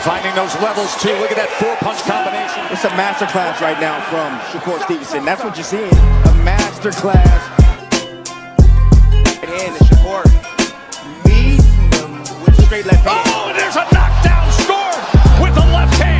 Finding those levels, too. Look at that four-punch combination. It's a masterclass right now from Shakur Stevenson. That's what you're seeing. A masterclass. And Shakur meets him with a straight left hand. Oh, and there's a knockdown scored with the left hand.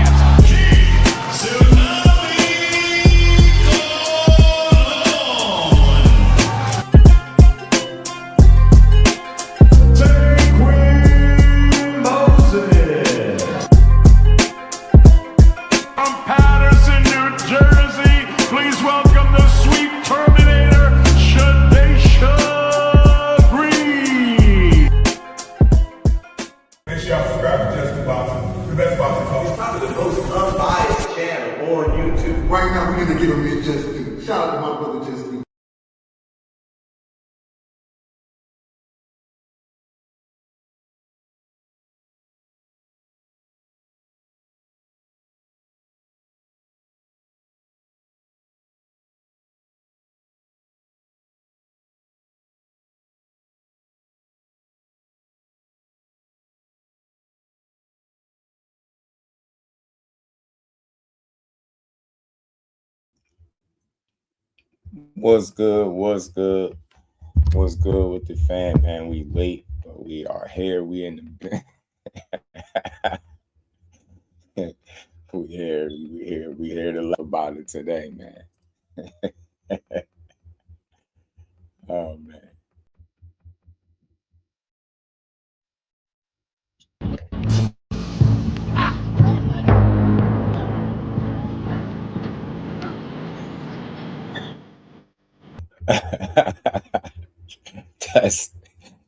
Right now, we're going to give him his just due. Shout out to my brother, Just Due. What's good? What's good? What's good with the fam, man? We late, but we are here. We in the we here to laugh about it today, man. Oh man.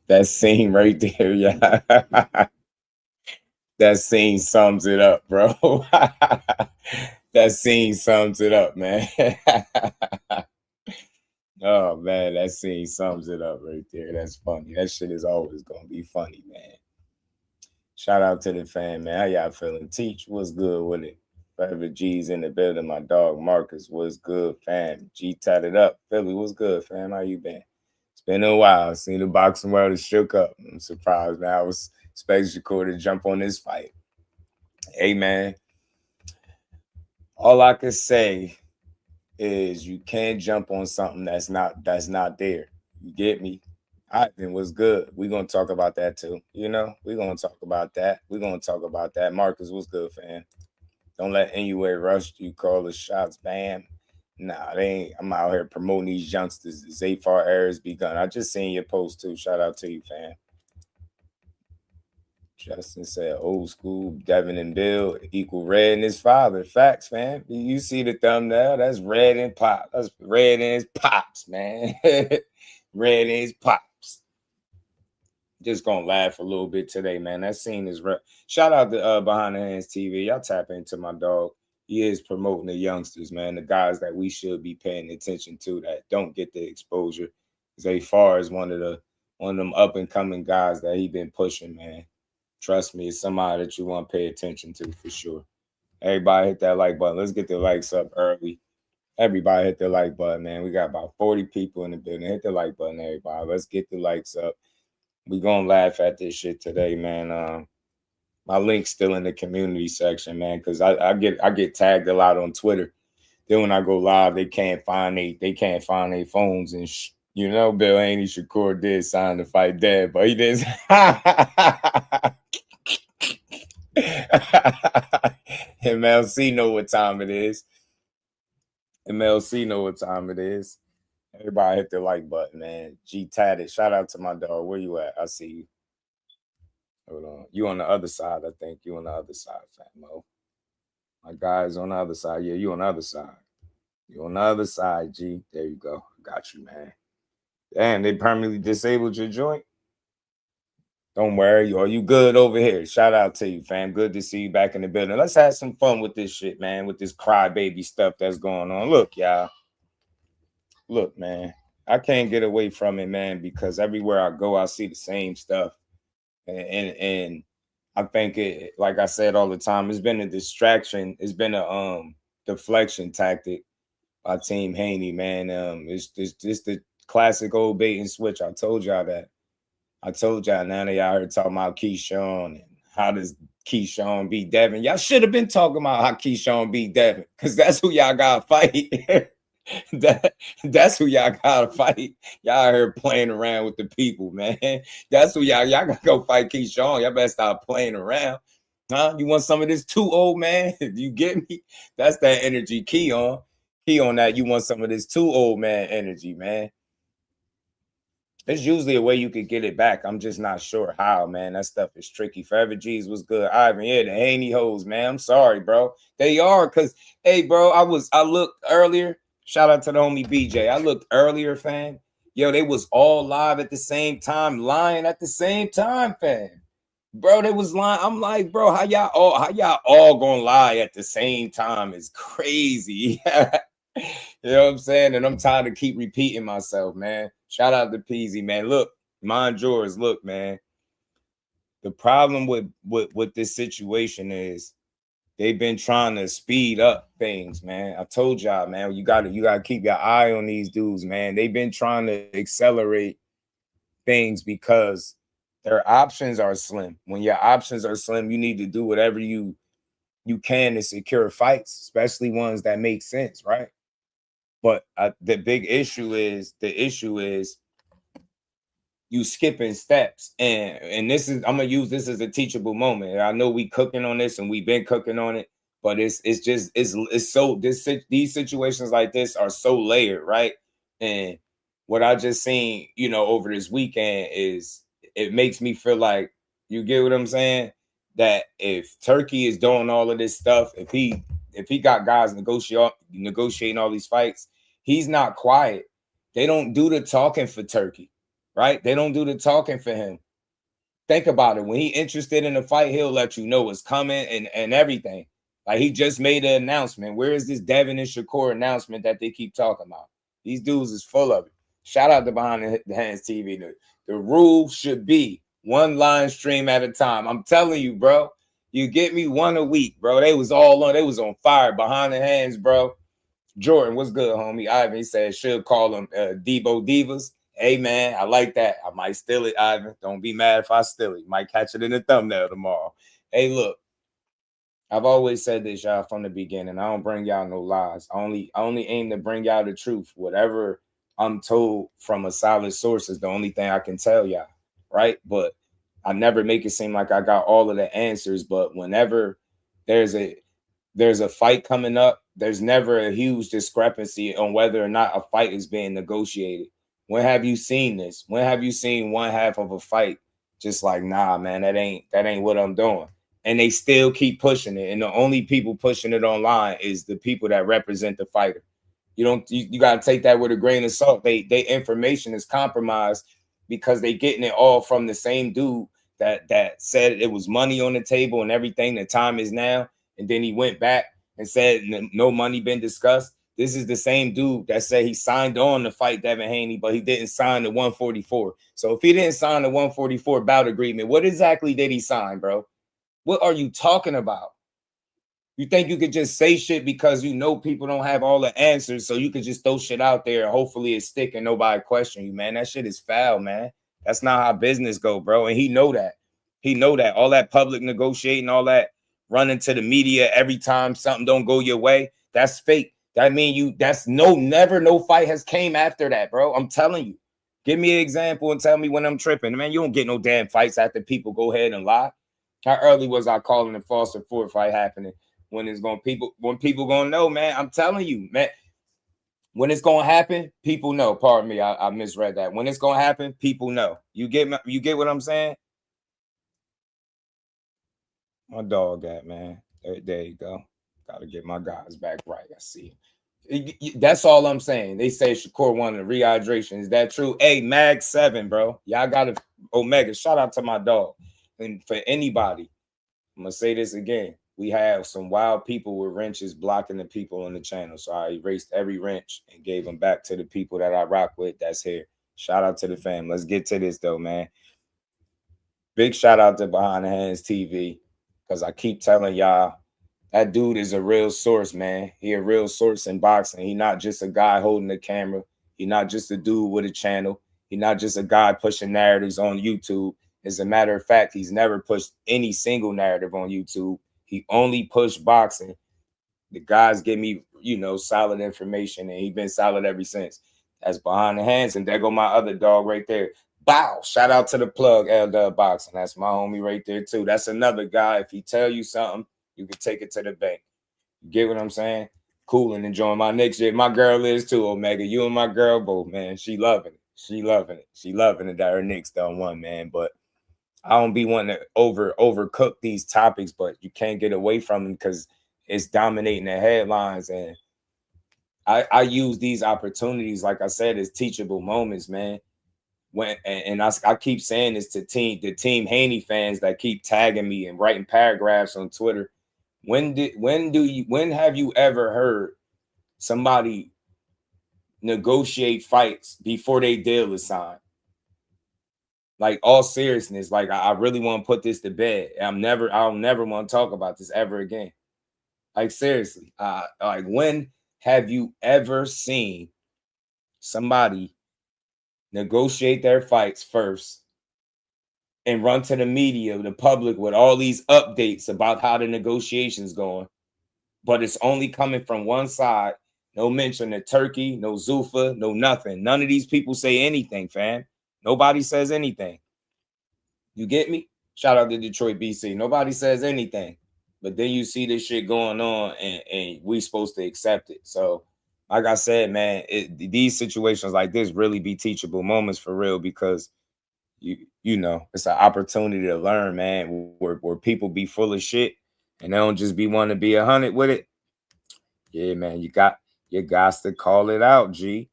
That scene right there, yeah. That scene sums it up, bro. That scene sums it up, man. Oh man, that scene sums it up right there. That's funny. That shit is always gonna be funny, man. Shout out to the fan, man. How y'all feeling? Teach, what's good with it? Forever G's in the building. My dog Marcus, what's good, fam? G tatted up. Philly, what's good, fam? How you been? It's been a while. Seen the boxing world has shook up. I'm surprised, man. I was expecting Shakur to jump on this fight. Hey, man. All I can say is you can't jump on something that's not there. You get me? Ivan was good. We're gonna talk about that too. You know, we're gonna talk about that. Marcus, what's good, fam? Don't let Inoue rush you, call the shots, bam. Nah, they ain't. I'm out here promoting these youngsters. The Zafar era has begun. I just seen your post too. Shout out to you, fam. Justin said, old school, Devin and Bill equal Red and his father. Facts, fam. You see the thumbnail? That's Red and Pop. That's Red and his pops, man. Red and his pops. Just gonna laugh a little bit today, man. That scene is real. Shout out to Behind the Hands TV. Y'all tap into my dog. He is promoting the youngsters, man. The guys that we should be paying attention to that don't get the exposure. Zafar is one of them up and coming guys that he been pushing, man. Trust me, it's somebody that you want to pay attention to for sure. Everybody hit that like button. Let's get the likes up early. Everybody hit the like button, man. We got about 40 people in the building. Hit the like button, everybody. Let's get the likes up. We gonna laugh at this shit today, man. My link's still in the community section, man, because I get tagged a lot on Twitter. Then when I go live, they can't find their phones and you know, Bill Haney Shakur did sign the fight dead, but he didn't. MLC know what time it is. Everybody hit the like button, man. G tatted. Shout out to my dog. Where you at? I see you. Hold on. You on the other side, I think. You on the other side, Fatmo. My guy's on the other side. Yeah, you on the other side. You on the other side, G. There you go. Got you, man. Damn, they permanently disabled your joint? Don't worry. Are you good over here? Shout out to you, fam. Good to see you back in the building. Let's have some fun with this shit, man, with this crybaby stuff that's going on. Look, y'all. Look, man. I can't get away from it, man, because everywhere I go, I see the same stuff. And I think it, like I said all the time, it's been a distraction. It's been a deflection tactic by Team Haney, man. It's the classic old bait and switch. I told y'all that. I told y'all, now that y'all heard talking about KEYSHAWN and how does KEYSHAWN beat Devin. Y'all should have been talking about how KEYSHAWN beat Devin, because that's who y'all gotta fight. That's who y'all gotta fight. Y'all here playing around with the people, man. That's who y'all gotta go fight KEYSHAWN. Y'all better stop playing around. Huh? You want some of this too, old man? You get me? That's that energy. Key on that. You want some of this too, old man energy, man. There's usually a way you could get it back. I'm just not sure how, man. That stuff is tricky. Forever G's was good. Ivan, yeah, the Haney hoes, man. I'm sorry, bro. They are, because, hey, bro, I looked earlier. Shout out to the homie BJ. I looked earlier, fam. Yo, they was all live at the same time, lying at the same time, fam. Bro, they was lying. I'm like, bro, how y'all all gonna lie at the same time is crazy. You know what I'm saying? And I'm tired of keep repeating myself, man. Shout out to Peasy, man. Look, mind yours. Look, man. The problem with this situation is they've been trying to speed up things, man. I told y'all, man, you gotta keep your eye on these dudes, man. They've been trying to accelerate things because their options are slim. When your options are slim, you need to do whatever you can to secure fights, especially ones that make sense, right? But the issue is you skipping steps, and this is, I'm gonna use this as a teachable moment. I know we cooking on this and we've been cooking on it, but it's so these situations like this are so layered, right? And what I just seen, you know, over this weekend is, it makes me feel like, you get what I'm saying, that if Turkey is doing all of this stuff, if he got guys negotiating all these fights, he's not quiet. They don't do the talking for Turkey, right? They don't do the talking for him. Think about it. When he interested in a fight, he'll let you know it's coming and everything. Like, he just made an announcement. Where is this Devin and Shakur announcement that they keep talking about? These dudes is full of it. Shout out to Behind the Hands TV. The rule should be one line stream at a time. I'm telling you, bro. You get me, one a week, bro. They was on fire behind the hands, bro. Jordan, what's good, homie? Ivan, he said, should call them Debo Divas. Hey, man, I like that. I might steal it, Ivan. Don't be mad if I steal it. You might catch it in the thumbnail tomorrow. Hey, look, I've always said this, y'all, from the beginning. I don't bring y'all no lies. I only aim to bring y'all the truth. Whatever I'm told from a solid source is the only thing I can tell y'all, right? But I never make it seem like I got all of the answers. But whenever there's a fight coming up, there's never a huge discrepancy on whether or not a fight is being negotiated. When have you seen this? When have you seen one half of a fight just like, nah, man, that ain't what I'm doing? And they still keep pushing it. And the only people pushing it online is the people that represent the fighter. You got to take that with a grain of salt. They information is compromised because they getting it all from the same dude that said it was money on the table and everything. The time is now. And then he went back and said no money been discussed. This is the same dude that said he signed on to fight Devin Haney, but he didn't sign the 144. So if he didn't sign the 144 bout agreement, what exactly did he sign, bro? What are you talking about? You think you could just say shit because you know people don't have all the answers, so you could just throw shit out there and hopefully it stick and nobody question you, man? That shit is foul, man. That's not how business go, bro. And he know that. He know that. All that public negotiating, all that running to the media every time something don't go your way, that's fake. That mean never no fight has came after that, bro. I'm telling you. Give me an example and tell me when I'm tripping. Man, you don't get no damn fights after people go ahead and lie. How early was I calling the Foster Ford fight happening? When people gonna know, man? I'm telling you, man. When it's gonna happen, people know. Pardon me, I misread that. When it's gonna happen, people know. You get what I'm saying? My dog got, man. There you go. Gotta get my guys back right. I see. That's all I'm saying. They say Shakur wanted a rehydration. Is that true? Hey, Mag 7, bro. Y'all got to Omega. Shout out to my dog. And for anybody, I'm gonna say this again. We have some wild people with wrenches blocking the people on the channel. So I erased every wrench and gave them back to the people that I rock with that's here. Shout out to the fam. Let's get to this though, man. Big shout out to Behind the Hands TV, because I keep telling y'all, that dude is a real source, man. He a real source in boxing. He not just a guy holding the camera. He not just a dude with a channel. He not just a guy pushing narratives on YouTube. As a matter of fact, he's never pushed any single narrative on YouTube. He only pushed boxing. The guys give me, you know, solid information, and he's been solid ever since. That's Behind the Hands, and there go my other dog right there. Bow! Shout out to the plug, L Boxing. That's my homie right there too. That's another guy. If he tell you something, you can take it to the bank. You get what I'm saying? Cool and enjoying my next year. My girl is too, Omega. You and my girl both, man. She loving it. She loving it. She loving it that her Knicks done won, man. But I don't be wanting to overcook these topics, but you can't get away from them because it's dominating the headlines. And I use these opportunities, like I said, as teachable moments, man. I keep saying this to the team Haney fans that keep tagging me and writing paragraphs on Twitter. When have you ever heard somebody negotiate fights before they deal is signed? Like, all seriousness, like I really want to put this to bed. I'll never want to talk about this ever again. Like, seriously, like, when have you ever seen somebody negotiate their fights first and run to the media, the public, with all these updates about how the negotiation's going, but it's only coming from one side? No mention of Turkey, no Zuffa, no nothing. None of these people say anything, fam. Nobody says anything. You get me? Shout out to Detroit, BC. Nobody says anything. But then you see this shit going on, and we supposed to accept it. So, like I said, man, these situations like this really be teachable moments for real, because you know, it's an opportunity to learn, man, where people be full of shit and they don't just be wanting to be 100 with it. Yeah, man, you got to call it out, G.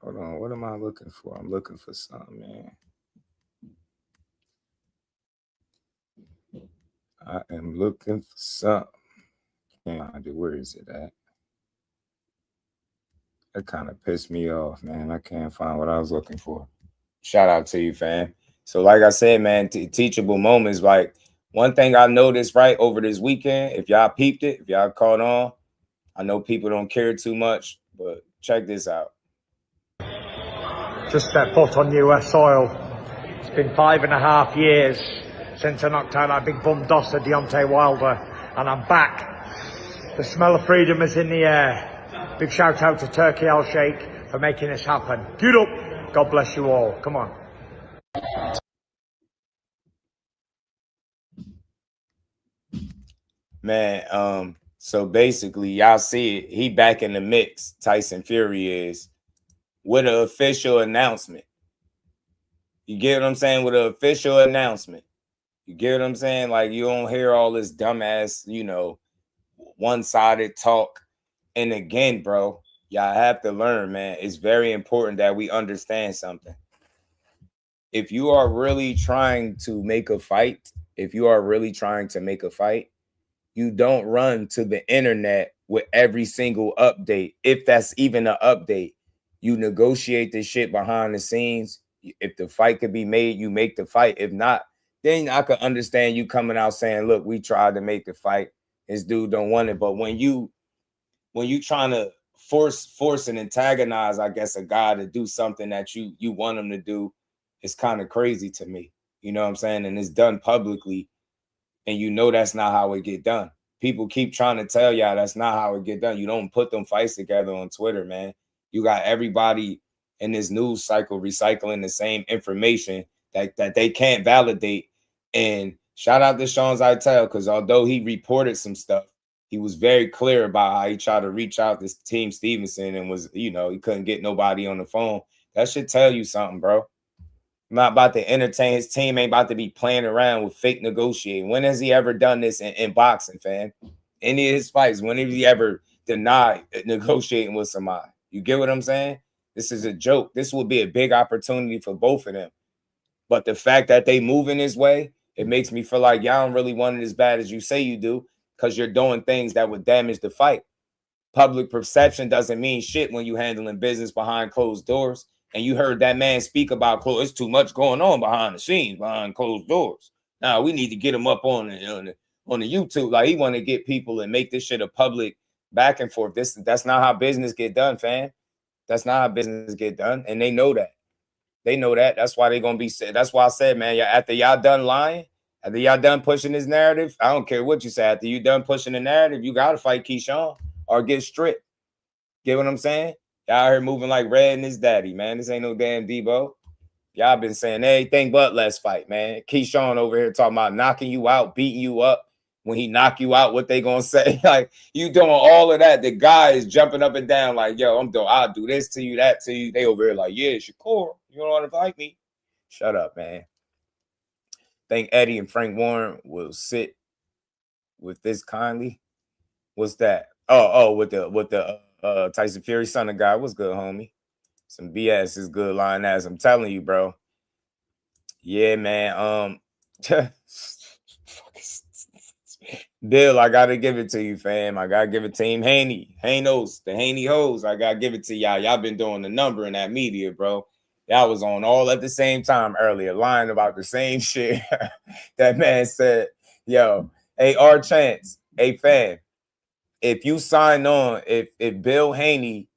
Hold on, what am I looking for? I'm looking for something, man. I am looking for something. Where is it at? That kind of pissed me off, man. I can't find what I was looking for. Shout out to you, fam. So, like I said, man, teachable moments. Like, one thing I noticed right over this weekend, if y'all peeped it, if y'all caught on, I know people don't care too much, but check this out. Just stepped foot on US soil. It's been 5.5 years since I knocked out that big bum dosser Deontay Wilder, and I'm back. The smell of freedom is in the air. Big shout out to Turkey Al Sheikh for making this happen. Get up. God bless you all. Come on. Man, so basically, y'all see it. He back in the mix. Tyson Fury is, with an official announcement. You get what I'm saying? With an official announcement. You get what I'm saying? Like, you don't hear all this dumbass, you know, one-sided talk. And again, bro, y'all have to learn, man. It's very important that we understand something. If you are really trying to make a fight, you don't run to the internet with every single update. If that's even an update, you negotiate this shit behind the scenes. If the fight could be made, you make the fight. If not, then I could understand you coming out saying, look, we tried to make the fight. This dude don't want it. But when you trying to force and antagonize, I guess, a guy to do something that you want him to do, it's kind of crazy to me. You know what I'm saying? And it's done publicly. And you know that's not how it get done. People keep trying to tell y'all that's not how it get done. You don't put them fights together on Twitter, man. You got everybody in this news cycle recycling the same information that they can't validate. And shout out to Sean Zeitel, because although he reported some stuff, he was very clear about how he tried to reach out to Team Stevenson and was, you know, he couldn't get nobody on the phone. That should tell you something, bro. I'm not about to entertain. His team ain't about to be playing around with fake negotiating. When has he ever done this in boxing, fam? Any of his fights, when have he ever denied negotiating with somebody? You get what I'm saying? This is a joke. This would be a big opportunity for both of them. But the fact that they move in this way, it makes me feel like y'all don't really want it as bad as you say you do, because you're doing things that would damage the fight. Public perception doesn't mean shit when you handling business behind closed doors. And you heard that man speak about, it's too much going on behind the scenes, behind closed doors. Now we need to get him up on the YouTube. Like, he want to get people and make this shit a public back and forth. That's not how business get done, fam. That's not how business get done. And they know that. They know that. That's why they're gonna be said. That's why I said, man, after y'all done lying, after y'all done pushing this narrative, I don't care what you say. After you done pushing the narrative, you gotta fight KEYSHAWN or get stripped. Get what I'm saying? Y'all out here moving like Red and his daddy, man. This ain't no damn Debo. Y'all been saying anything but let's fight, man. KEYSHAWN over here talking about knocking you out, beating you up. When he knock you out, what they gonna say? Like, you doing all of that. The guy is jumping up and down like, yo, I'll do this to you, that to you. They over here like, yeah, Shakur, you don't want to fight me? Shut up, man. Think Eddie and Frank Warren will sit with this kindly. What's that? Oh, with the Tyson Fury son of God. What's good, homie? Some BS is good line as I'm telling you, bro. Yeah, man. Bill, I gotta give it to you, fam. I gotta give it to Team Haney. Hanos, the Haney hoes. I gotta give it to y'all. Y'all been doing the number in that media, bro. Y'all was on all at the same time earlier, lying about the same shit. That man said, yo, hey, our chance, hey, fam, if you sign on, if Bill Haney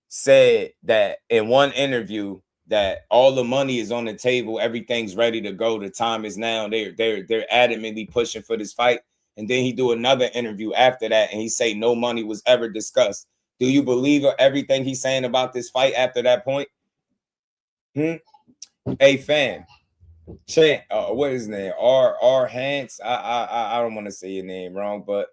said that in one interview that all the money is on the table, everything's ready to go, the time is now, they're adamantly pushing for this fight. And then he do another interview after that, and he say no money was ever discussed. Do you believe everything he's saying about this fight after that point? Hey, fam, Chant, what is his name? R Hance. I don't want to say your name wrong, but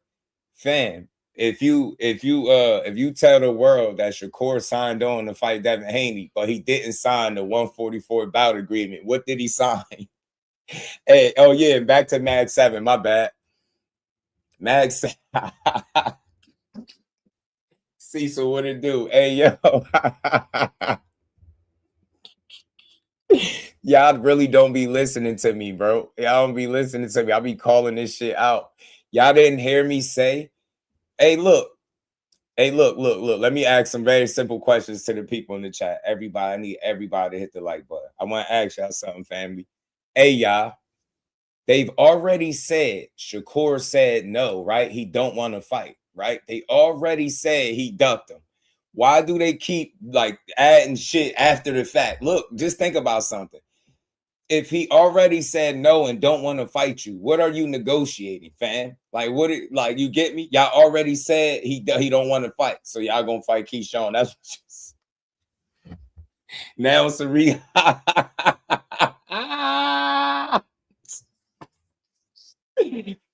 fam, if you tell the world that Shakur signed on to fight Devin Haney, but he didn't sign the 144 bout agreement, what did he sign? Hey, oh yeah, back to Mag 7. My bad. Mag 7. Cecil, what it do? Hey, yo. Y'all really don't be listening to me, bro. Y'all don't be listening to me. I'll be calling this shit out. Y'all didn't hear me say, hey, look. Let me ask some very simple questions to the people in the chat. Everybody, I need everybody to hit the like button. I want to ask y'all something, family. Hey, y'all. They've already said, Shakur said no, right? He don't want to fight, right? They already said he ducked him. Why do they keep like adding shit after the fact? Look, just think about something. If he already said no and don't want to fight you, what are you negotiating, fam? Like, like, you get me? Y'all already said he don't want to fight, so y'all gonna fight KEYSHAWN. That's what now it's a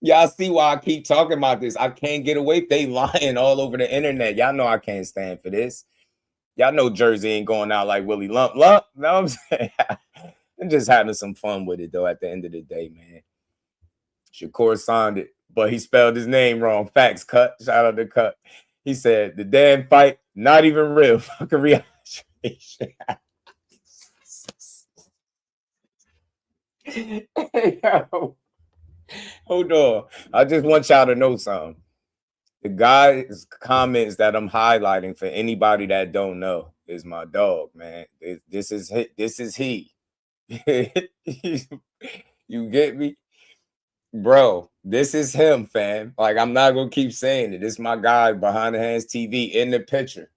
Y'all see why I keep talking about this. I can't get away. They lying all over the internet. Y'all know I can't stand for this. Y'all know Jersey ain't going out like Willie Lump. Know what I'm saying? I'm just having some fun with it, though, at the end of the day, man. Shakur signed it, but he spelled his name wrong. Facts, Cut. Shout out to Cut. He said, the damn fight, not even real. Fucking rehydration. Hey, yo. Hold on. I just want y'all to know something. The guy's comments that I'm highlighting for anybody that don't know is my dog, man. This is he. You get me? Bro, this is him, fam. Like, I'm not going to keep saying it. This is my guy behind the hands TV in the picture.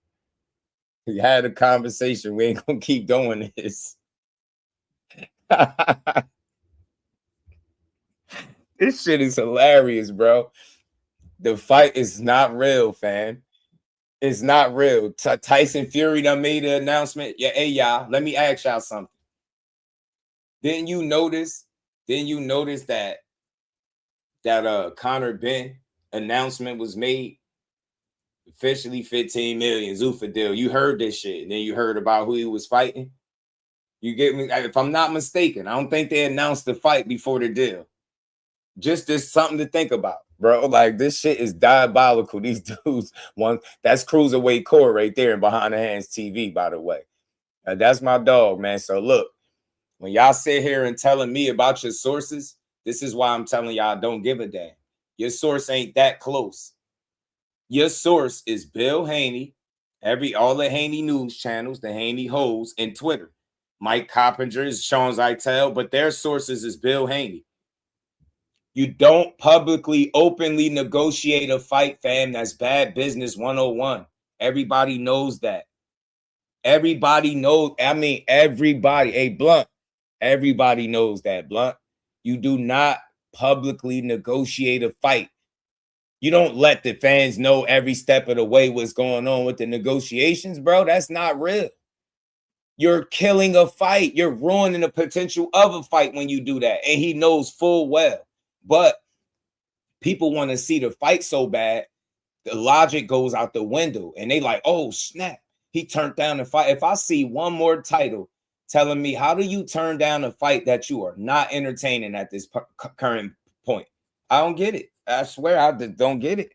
We had a conversation. We ain't going to keep doing this. This shit is hilarious, bro. The fight is not real, fam. It's not real. Tyson Fury done made the announcement. Yeah, hey, y'all, let me ask y'all something. Didn't you notice that Conor Ben announcement was made? Officially 15 million Zuffa deal. You heard this shit, and then you heard about who he was fighting. You get me? If I'm not mistaken, I don't think they announced the fight before the deal. Just something to think about, bro. Like, this shit is diabolical. These dudes, that's Cruiserweight Core right there and Behind the Hands TV, by the way. That's my dog, man. So look, when y'all sit here and telling me about your sources, this is why I'm telling y'all don't give a damn. Your source ain't that close. Your source is Bill Haney, all the Haney news channels, the Haney hoes, and Twitter. Mike Coppinger is Sean Zeitel, but their sources is Bill Haney. You don't publicly, openly negotiate a fight, fam. That's bad business 101. Everybody knows that. Everybody knows. I mean, everybody. Hey, Blunt. Everybody knows that, Blunt. You do not publicly negotiate a fight. You don't let the fans know every step of the way what's going on with the negotiations, bro. That's not real. You're killing a fight. You're ruining the potential of a fight when you do that. And he knows full well. But people want to see the fight so bad, the logic goes out the window. And they like, oh, snap. He turned down the fight. If I see one more title telling me, how do you turn down a fight that you are not entertaining at this current point? I don't get it. I swear I just don't get it,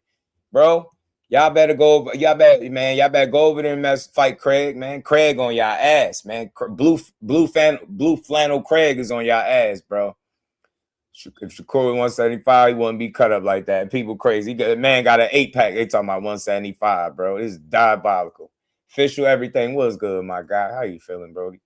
bro. Y'all better go over. Y'all better go over there and fight Craig, man. Craig on y'all ass, man. Blue flannel Craig is on y'all ass, bro. If Shakur 175, he wouldn't be cut up like that. People crazy. Man got an 8-pack. They talking about 175, bro. It's diabolical. Official everything was good, my guy. How you feeling, Brody?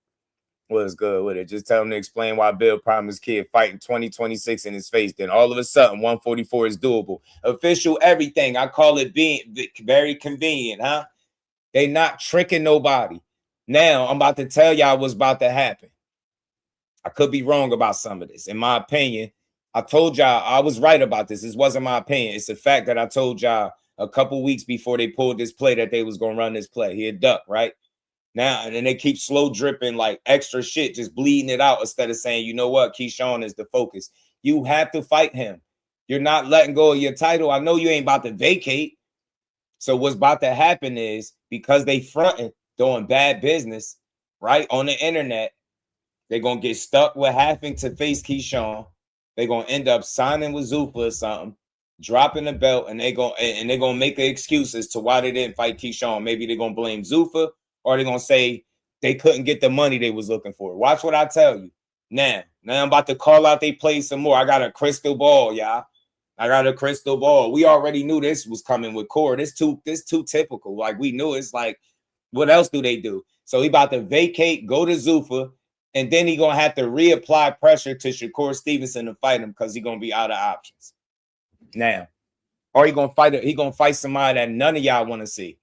Was good with it. Just tell him to explain why Bill promised kid fighting 2026 in his face. Then all of a sudden, 144 is doable. Official everything. I call it being very convenient, huh? They not tricking nobody. Now, I'm about to tell y'all what's about to happen. I could be wrong about some of this. In my opinion, I told y'all I was right about this. This wasn't my opinion. It's the fact that I told y'all a couple weeks before they pulled this play that they was going to run this play. He had ducked, right? Now, and then they keep slow dripping like extra shit, just bleeding it out instead of saying, you know what, KEYSHAWN is the focus. You have to fight him. You're not letting go of your title. I know you ain't about to vacate. So what's about to happen is because they fronting, doing bad business, right, on the internet, they're going to get stuck with having to face KEYSHAWN. They're going to end up signing with Zuffa or something, dropping the belt, and they're going to make an excuse as to why they didn't fight KEYSHAWN. Maybe they're going to blame Zuffa, or they're going to say they couldn't get the money they was looking for. Watch what I tell you. Now I'm about to call out they play some more. I got a crystal ball, y'all. I got a crystal ball. We already knew this was coming with Core. This too typical. Like, we knew. It's like, what else do they do? So he about to vacate, go to Zuffa, and then he going to have to reapply pressure to Shakur Stevenson to fight him because he's going to be out of options. Now, or he going to fight somebody that none of y'all want to see.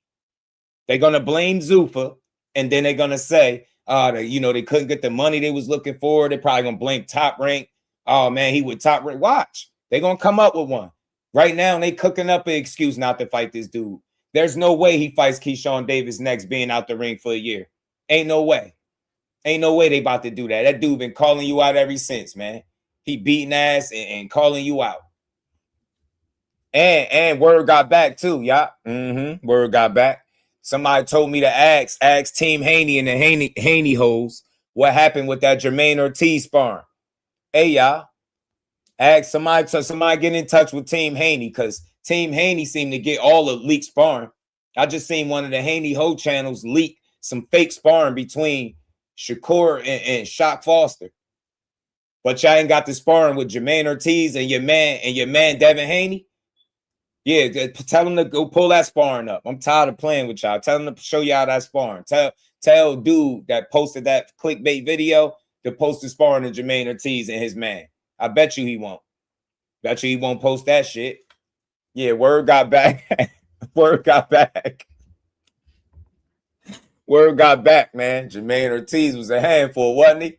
They're going to blame Zuffa, and then they're going to say, they couldn't get the money they was looking for. They're probably going to blame Top Rank. Oh, man, he would Top Rank. Watch. They're going to come up with one. Right now, they cooking up an excuse not to fight this dude. There's no way he fights KEYSHAWN Davis next being out the ring for a year. Ain't no way. Ain't no way they about to do that. That dude been calling you out ever since, man. He beating ass and calling you out. And word got back too, y'all. Word got back. Somebody told me to ask Team Haney and the Haney hoes what happened with that Jermaine Ortiz sparring. Hey, y'all. Ask somebody get in touch with Team Haney, because Team Haney seemed to get all the leaked sparring. I just seen one of the Haney Ho channels leak some fake sparring between Shakur and Shock Foster. But y'all ain't got the sparring with Jermaine Ortiz and your man Devin Haney. Yeah, tell him to go pull that sparring up. I'm tired of playing with y'all. Tell him to show y'all that sparring. Tell dude that posted that clickbait video to post the sparring of Jermaine Ortiz and his man. I bet you he won't. Bet you he won't post that shit. Yeah, word got back. Word got back. Word got back, man. Jermaine Ortiz was a handful, wasn't he?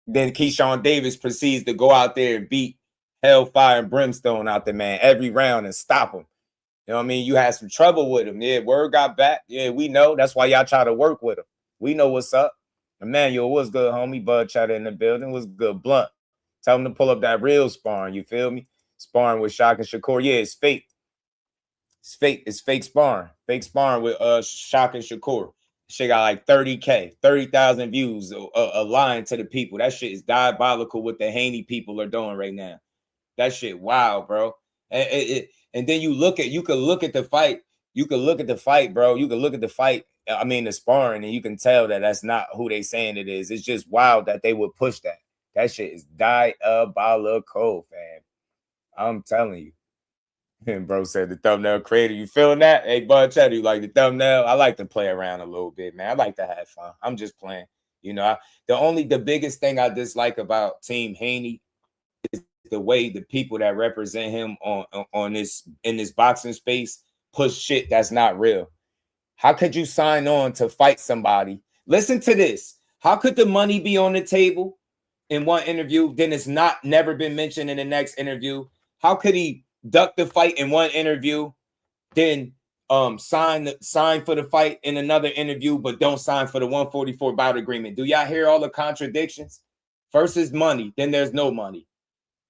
Then KEYSHAWN Davis proceeds to go out there and beat hellfire and brimstone out there, man, every round and stop him. You know what I mean? You had some trouble with him. Yeah, word got back. Yeah, we know. That's why y'all try to work with him. We know what's up. Emmanuel, what's good, homie? Bud Chatter in the building. What's good? Blunt. Tell him to pull up that real sparring. You feel me? Sparring with Shock and Shakur. Yeah, it's fake. It's fake. It's fake sparring. Fake sparring with Shock and Shakur. Shit got like 30K, 30,000 views aligned to the people. That shit is diabolical what the Haney people are doing right now. That shit, wow, bro. And then you can look at the fight. You can look at the fight, bro. You can look at the fight. I mean, the sparring, and you can tell that that's not who they saying it is. It's just wild that they would push that. That shit is diabolical, fam. I'm telling you. And bro said the thumbnail creator. You feeling that? Hey, Bud Chatter, you like the thumbnail? I like to play around a little bit, man. I like to have fun. I'm just playing. You know, the biggest thing I dislike about Team Haney is the way the people that represent him in this boxing space push shit that's not real. How could you sign on to fight somebody Listen to this. How could the money be on the table in one interview, then it's never been mentioned in the next interview? How could he duck the fight in one interview, then sign for the fight in another interview, but don't sign for the 144 bout agreement? Do y'all hear all the contradictions? First is money, then there's no money.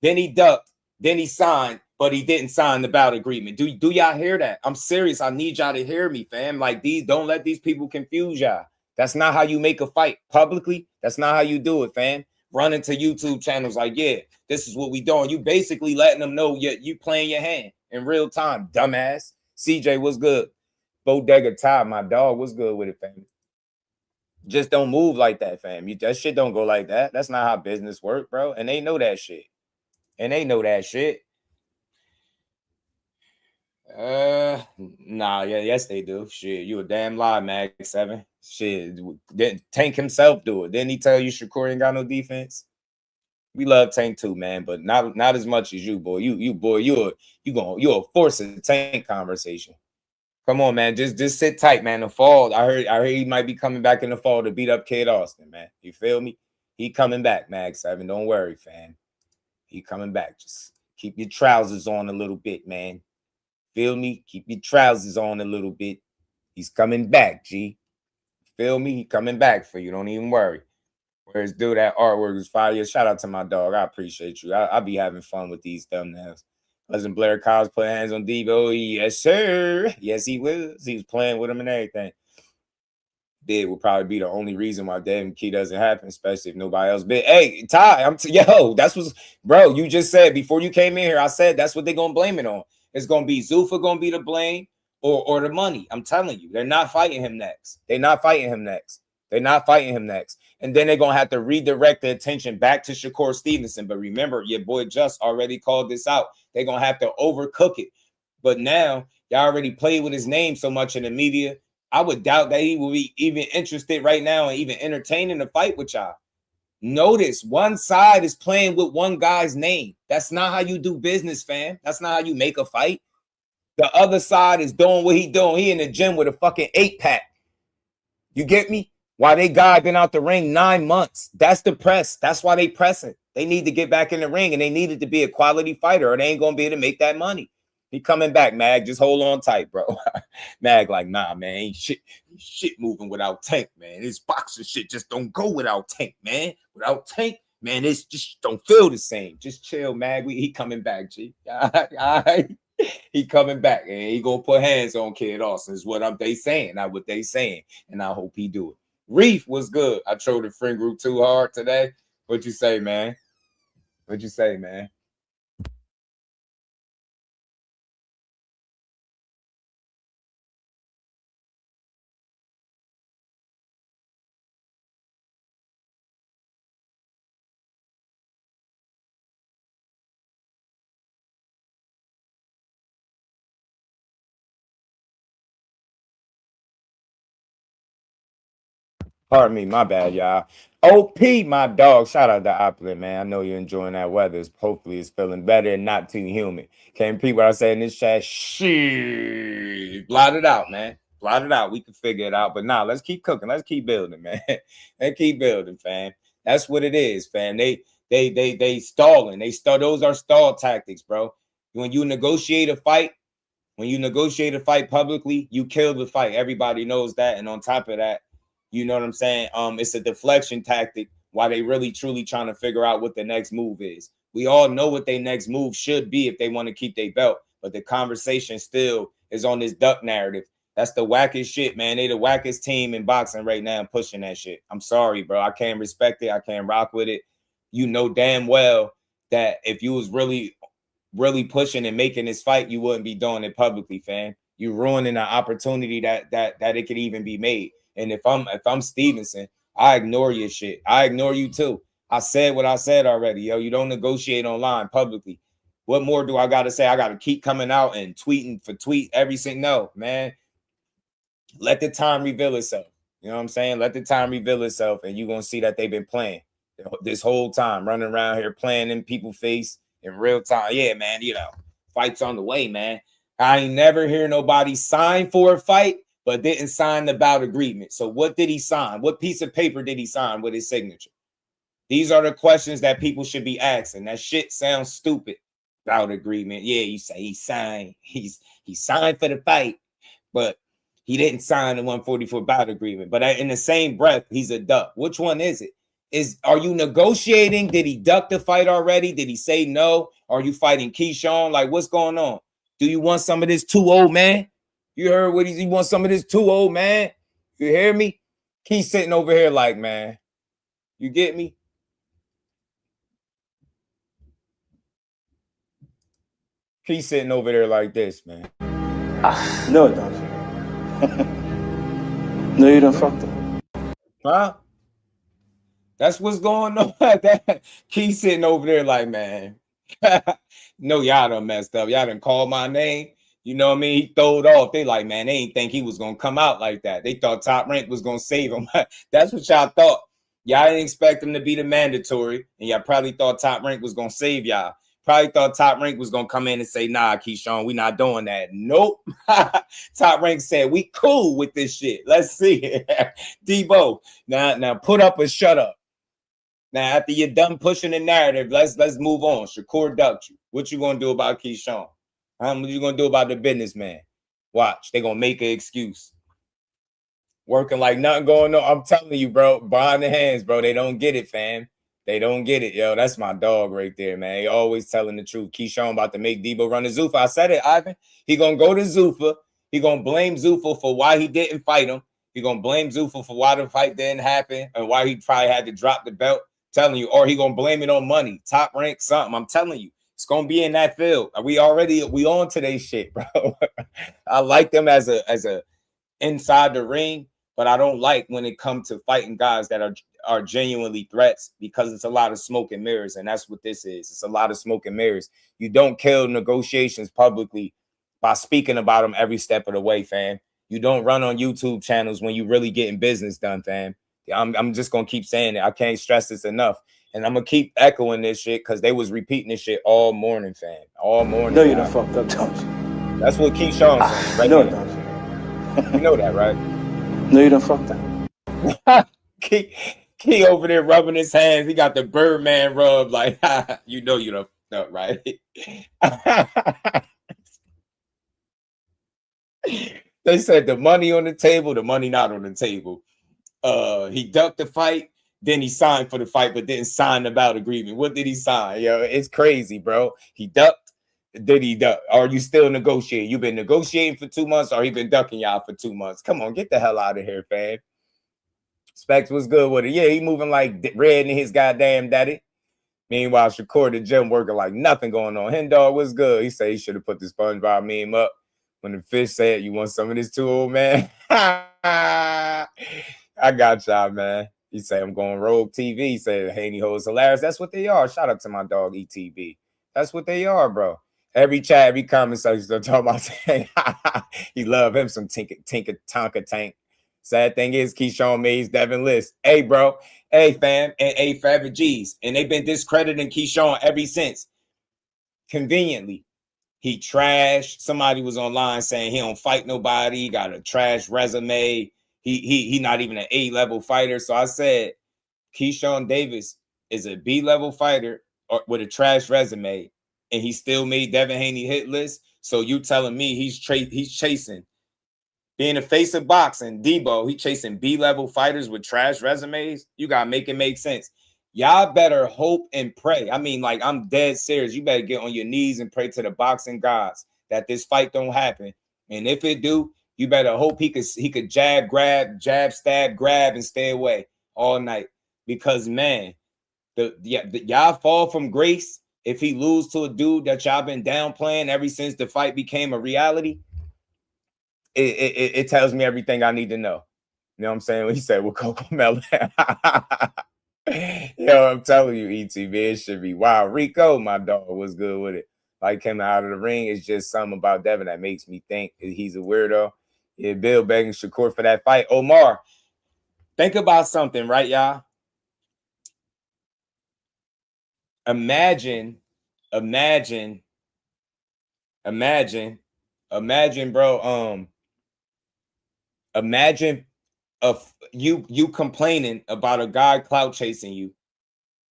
Then he ducked, then he signed, but he didn't sign the bout agreement. Do y'all hear that? I'm serious. I need y'all to hear me, fam. Like, don't let these people confuse y'all. That's not how you make a fight publicly. That's not how you do it, fam. Run into YouTube channels like, yeah, this is what we doing. You basically letting them know you playing your hand in real time, dumbass. CJ, what's good? Bodega Ty, my dog, what's good with it, fam? Just don't move like that, fam. That shit don't go like that. That's not how business work, bro. And they know that shit. Nah, yes, they do. Shit, you a damn lie, Mag 7. Shit, then Tank himself do it. Didn't he tell you Shakur ain't got no defense? We love Tank too, man, but not as much as you, boy. You're a force in the Tank conversation. Come on, man. Just sit tight, man. The fall. I heard he might be coming back in the fall to beat up Kid Austin, man. You feel me? He coming back, Mag 7. Don't worry, fam. He coming back. Just keep your trousers on a little bit, man. Feel me? Keep your trousers on a little bit. He's coming back, G. Feel me? He coming back for you. Don't even worry. Whereas, dude, that artwork is fire. Shout out to my dog. I appreciate you. I be having fun with these thumbnails. Wasn't Blair Kyles put hands on Debo? Yes, sir. Yes, he was. He was playing with him and everything. Did will probably be the only reason why Devin Key doesn't happen, especially if nobody else bid. Hey, Ty, that's what, bro, you just said before you came in here, I said that's what they're going to blame it on. It's going to be Zuffa going to be the blame or the money. I'm telling you, they're not fighting him next. And then they're going to have to redirect the attention back to Shakur Stevenson. But remember, your boy Just already called this out. They're going to have to overcook it. But now, y'all already played with his name so much in the media. I would doubt that he will be even interested right now and even entertaining the fight with y'all. Notice one side is playing with one guy's name. That's not how you do business, fam. That's not how you make a fight. The other side is doing what he doing. He in the gym with a fucking 8-pack. You get me? Why they guy been out the ring 9 months? That's the press. That's why they pressing. They need to get back in the ring, and they needed to be a quality fighter, or they ain't gonna be able to make that money. He coming back, Mag. Just hold on tight, bro. Mag like, nah, man, ain't shit moving without Tank, man. This boxing shit just don't go without Tank, man. Without Tank, man, it's just don't feel the same. Just chill, Mag. He coming back, G. All right. He coming back, and he gonna put hands on Kid Austin. Is what they saying, not what they saying, and I hope he do it. Reef was good. I trolled the friend group too hard today. What you say, man? Pardon me, my bad, y'all. OP, my dog. Shout out to Opulent, man. I know you're enjoying that weather. Hopefully it's feeling better and not too humid. Can't repeat what I say in this chat. Shit. Blot it out, man. Blot it out. We can figure it out. But nah, let's keep cooking. Let's keep building, man. Let's keep building, fam. That's what it is, fam. They stalling. Those are stall tactics, bro. When you negotiate a fight publicly, you kill the fight. Everybody knows that. And on top of that, you know what I'm saying? It's a deflection tactic while they really truly trying to figure out what the next move is. We all know what their next move should be if they want to keep their belt, but the conversation still is on this duck narrative. That's the wackest shit, man. They the wackest team in boxing right now pushing that shit. I'm sorry, bro. I can't respect it. I can't rock with it. You know damn well that if you was really pushing and making this fight, you wouldn't be doing it publicly, fam. You ruining an opportunity that it could even be made. And if I'm Stevenson, I ignore your shit. I ignore you too. I said what I said already, yo. You don't negotiate online publicly. What more do I got to say? I got to keep coming out and tweeting for tweet every single. No, man. Let the time reveal itself. You know what I'm saying? Let the time reveal itself, and you're gonna see that they've been playing this whole time, running around here playing in people's face in real time. Yeah, man. You know, fights on the way, man. I ain't never hear nobody sign for a fight but didn't sign the bout agreement. So what did he sign? What piece of paper did he sign with his signature? These are the questions that people should be asking. That shit sounds stupid. Bout agreement. Yeah, you say he signed. He signed for the fight, but he didn't sign the 144 bout agreement. But in the same breath, he's a duck. Which one is it? Are you negotiating? Did he duck the fight already? Did he say no? Are you fighting KEYSHAWN? Like, what's going on? Do you want some of this 2-0, man? You heard what he wants some of this 2-0, man? You hear me? He's sitting over here like, man, you get me? He's sitting over there like this, man. No, it don't. No, you done fucked up. Huh? That's what's going on. He's sitting over there like, man, no, y'all done messed up. Y'all done called my name. You know what I mean? He throwed off. They like, man, they ain't think he was going to come out like that. They thought Top Rank was going to save him. That's what y'all thought. Y'all didn't expect him to be the mandatory. And y'all probably thought Top Rank was going to save y'all. Probably thought Top Rank was going to come in and say, nah, KEYSHAWN, we not doing that. Nope. Top Rank said, we cool with this shit. Let's see. Debo, now put up or shut up. Now, after you're done pushing the narrative, let's move on. Shakur ducked you. What you going to do about KEYSHAWN? What you going to do about the businessman? Watch. They're going to make an excuse. Working like nothing going on. I'm telling you, bro. Behind the hands, bro. They don't get it, fam. They don't get it, yo. That's my dog right there, man. He always telling the truth. KEYSHAWN about to make Debo run to Zuffa. I said it, Ivan. He gonna go to Zuffa. He gonna blame Zuffa for why he didn't fight him. He gonna blame Zuffa for why the fight didn't happen and why he probably had to drop the belt. Telling you, or he gonna blame it on money, Top Rank, something. I'm telling you, it's gonna be in that field. We on today's shit, bro. I like them as a inside the ring, but I don't like when it comes to fighting guys that are genuinely threats, because it's a lot of smoke and mirrors, and that's what this is. It's a lot of smoke and mirrors. You don't kill negotiations publicly by speaking about them every step of the way, fam. You don't run on YouTube channels when you really getting business done, fam. I'm just gonna keep saying it. I can't stress this enough, and I'm gonna keep echoing this shit because they was repeating this shit all morning, fam. All morning. No, you done fucked up, don't you? That's what KEYSHAWN saying, right? No, it don't. You know that, right? No, you done fucked up. Key over there rubbing his hands. He got the Birdman rub, like, you know you done fucked up, right? They said the money on the table, the money not on the table. He ducked the fight, then he signed for the fight, but didn't sign the bout agreement. What did he sign? Yo, it's crazy, bro. He ducked. Did he duck? Are you still negotiating? You've been negotiating for 2 months, or he been ducking y'all for 2 months? Come on, get the hell out of here, fam. Specs was good with it. Yeah, he moving like red in his goddamn daddy. Meanwhile, Shakur the gym working like nothing going on. Hendar was good. He said he should have put the SpongeBob meme up when the fish said, "You want some of this too, old man?" I got y'all, man. He said, I'm going Rogue TV. He said, Haney hoes hilarious. That's what they are. Shout out to my dog, ETB. That's what they are, bro. Every chat, every comment section, they're talking about saying, he love him some Tonka Tank. Sad thing is, KEYSHAWN made Devin list. Hey, bro. Hey, fam. And hey, Forever G's. And they've been discrediting KEYSHAWN ever since. Conveniently. He trashed. Somebody was online saying he don't fight nobody. He got a trash resume. He not even an A-level fighter. So I said, KEYSHAWN Davis is a B-level fighter with a trash resume, and he still made Devin Haney hit list. So you telling me he's chasing, being the face of boxing, Debo, he chasing B-level fighters with trash resumes? You got to make it make sense. Y'all better hope and pray. I mean, like, I'm dead serious. You better get on your knees and pray to the boxing gods that this fight don't happen. And if it do, you better hope he could jab, stab, grab, and stay away all night. Because, man, y'all fall from grace if he lose to a dude that y'all been downplaying ever since the fight became a reality. It tells me everything I need to know. You know what I'm saying? When he said, well, Coco Melon. Yo, I'm telling you, ETB, it should be wild. Rico, my dog, was good with it. Like him out of the ring. It's just something about Devin that makes me think he's a weirdo. Yeah, Bill begging Shakur for that fight. Omar, think about something, right, y'all? Imagine, bro. Imagine you complaining about a guy clout chasing you,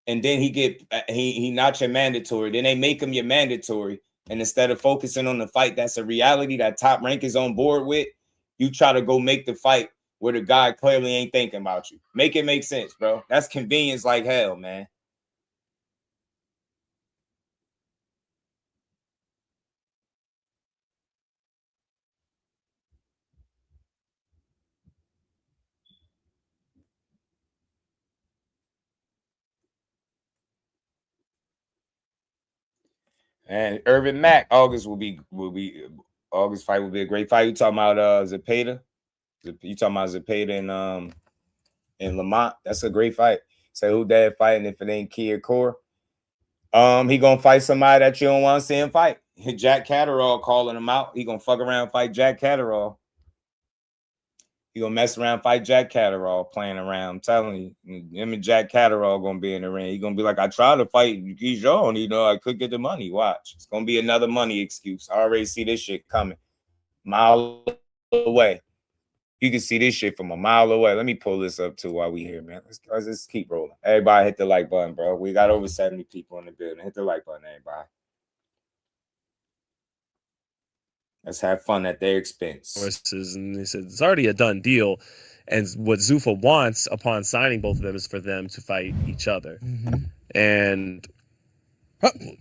and then he not your mandatory. Then they make him your mandatory, and instead of focusing on the fight that's a reality that Top Rank is on board with, you try to go make the fight where the guy clearly ain't thinking about you. Make it make sense, bro. That's convenience like hell, man. And Irvin Mack, August August fight will be a great fight. You talking about Zepeda? You talking about Zepeda in Lamont? That's a great fight. Say who that fighting if it ain't Kia Core? He gonna fight somebody that you don't want to see him fight. Jack Catterall calling him out. He gonna fuck around, fight Jack Catterall. He gonna mess around, fight Jack Catterall, playing around. I'm telling you, him and Jack Catterall gonna be in the ring. He gonna be like, I tried to fight KEYSHAWN, you know, I could get the money. Watch, it's gonna be another money excuse. I already see this shit coming, mile away. You can see this shit from a mile away. Let me pull this up too while we here, man. Let's just keep rolling. Everybody hit the like button, bro. We got over 70 people in the building. Hit the like button, everybody. Let's have fun at their expense. And they said it's already a done deal. And what Zuffa wants upon signing both of them is for them to fight each other. And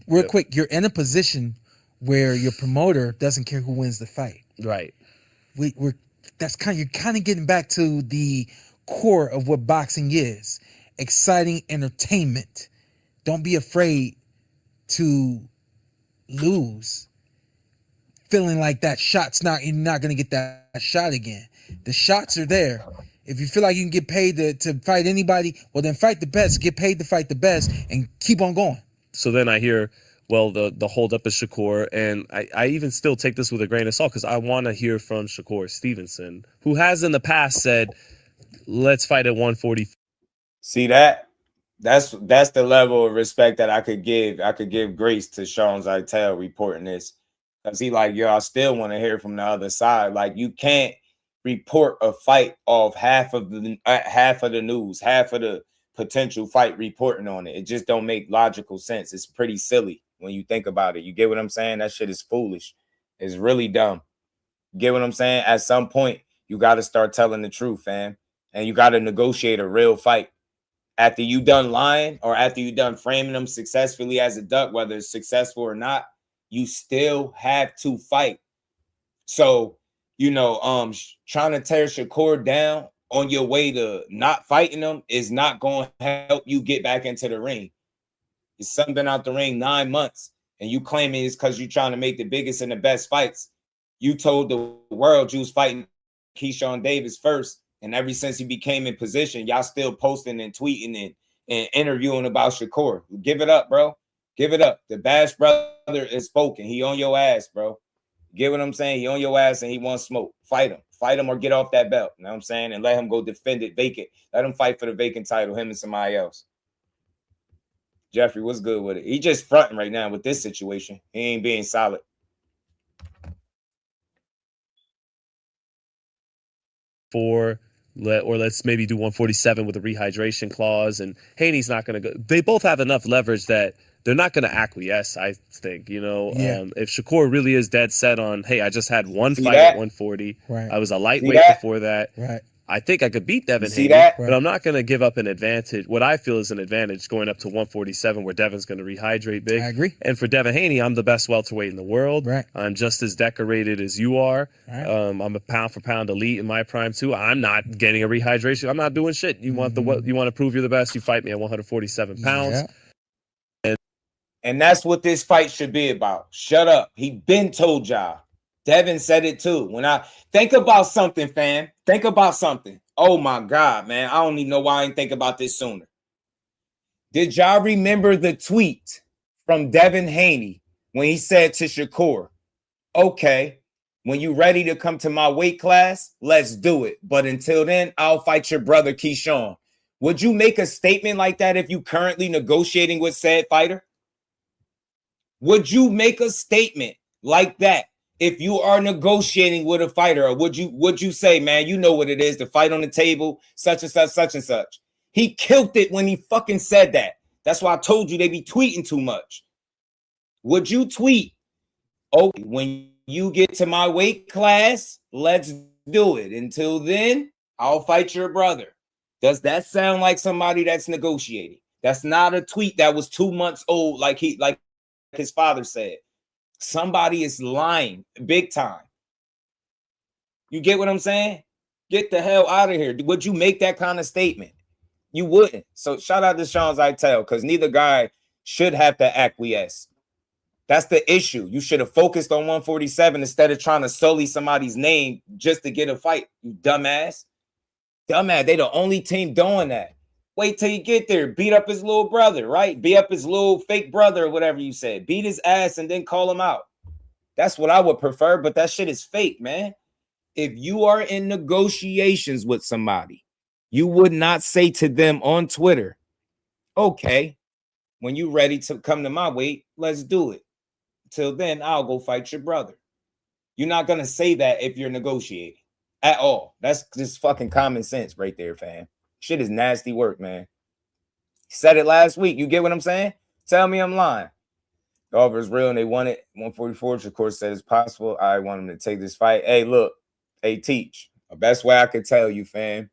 real quick, you're in a position where your promoter doesn't care who wins the fight. Right. You're kind of getting back to the core of what boxing is. Exciting entertainment. Don't be afraid to lose. Feeling like that shot's you're not going to get that shot again. The shots are there. If you feel like you can get paid to fight anybody, well, then fight the best. Get paid to fight the best and keep on going. So then I hear, well, the holdup is Shakur, and I even still take this with a grain of salt because I want to hear from Shakur Stevenson, who has in the past said, let's fight at 140. See that? That's the level of respect that I could give. I could give grace to Sean Zeitel reporting this. Because he like, yo, I still want to hear from the other side. Like, you can't report a fight off half of the news, half of the potential fight reporting on it. It just don't make logical sense. It's pretty silly when you think about it. You get what I'm saying? That shit is foolish. It's really dumb. You get what I'm saying? At some point, you got to start telling the truth, fam. And you got to negotiate a real fight. After you done lying or after you done framing them successfully as a duck, whether it's successful or not, you still have to fight. So, you know, trying to tear Shakur down on your way to not fighting him is not going to help you get back into the ring. His son been out the ring 9 months, and you claiming it's because you're trying to make the biggest and the best fights. You told the world you was fighting KEYSHAWN Davis first, and ever since he became in position, y'all still posting and tweeting and interviewing about Shakur. Give it up, bro. Give it up. The Bash brother is spoken. He on your ass, bro. Get what I'm saying? He on your ass and he wants smoke. Fight him. Fight him or get off that belt. You know what I'm saying? And let him go defend it vacant. Let him fight for the vacant title, him and somebody else. Jeffrey, what's good with it? He just fronting right now with this situation. He ain't being solid. Let's maybe do 147 with a rehydration clause. And Haney's not going to go. They both have enough leverage that they're not going to acquiesce, I think. You know, if Shakur really is dead set on, hey, I just had one fight at 140. Right. I was a lightweight before that. Right. I think I could beat Devin Haney, but I'm not going to give up an advantage. What I feel is an advantage going up to 147 where Devin's going to rehydrate big. I agree. And for Devin Haney, I'm the best welterweight in the world. Right. I'm just as decorated as you are. Right. I'm a pound for pound elite in my prime too. I'm not getting a rehydration. I'm not doing shit. You want you want to prove you're the best, you fight me at 147 pounds. Yeah. And that's what this fight should be about. Shut up. He been told y'all. Devin said it too. When I think about something, fam, think about something. Oh my God, man. I don't even know why I didn't think about this sooner. Did y'all remember the tweet from Devin Haney when he said to Shakur, okay, when you ready to come to my weight class, let's do it. But until then, I'll fight your brother KEYSHAWN. Would you make a statement like that if you currently negotiating with said fighter? Would you make a statement like that if you are negotiating with a fighter, or would you say, man, you know what it is, the fight on the table, such and such, such and such. He killed it when he fucking said that. That's why I told you they be tweeting too much. Would you tweet, oh, when you get to my weight class, let's do it. Until then, I'll fight your brother. Does that sound like somebody that's negotiating? That's not a tweet that was 2 months old, like his father said. Somebody is lying big time. You get what I'm saying? Get the hell out of here. Would you make that kind of statement? You wouldn't. So shout out to Sean Zeitel, because neither guy should have to acquiesce. That's the issue. You should have focused on 147 instead of trying to sully somebody's name just to get a fight. You dumbass. Dumbass. They the only team doing that. Wait till you get there. Beat up his little brother, right? Beat up his little fake brother or whatever you said. Beat his ass and then call him out. That's what I would prefer, but that shit is fake, man. If you are in negotiations with somebody, you would not say to them on Twitter, okay, when you ready to come to my weight, let's do it. Till then, I'll go fight your brother. You're not going to say that if you're negotiating at all. That's just fucking common sense right there, fam. Shit is nasty work, man. Said it last week. You get what I'm saying? Tell me I'm lying. The offer is real and they want it. 144, Shakur said it's possible. I want him to take this fight. Hey, look. Hey, Teach. The best way I could tell you, fam,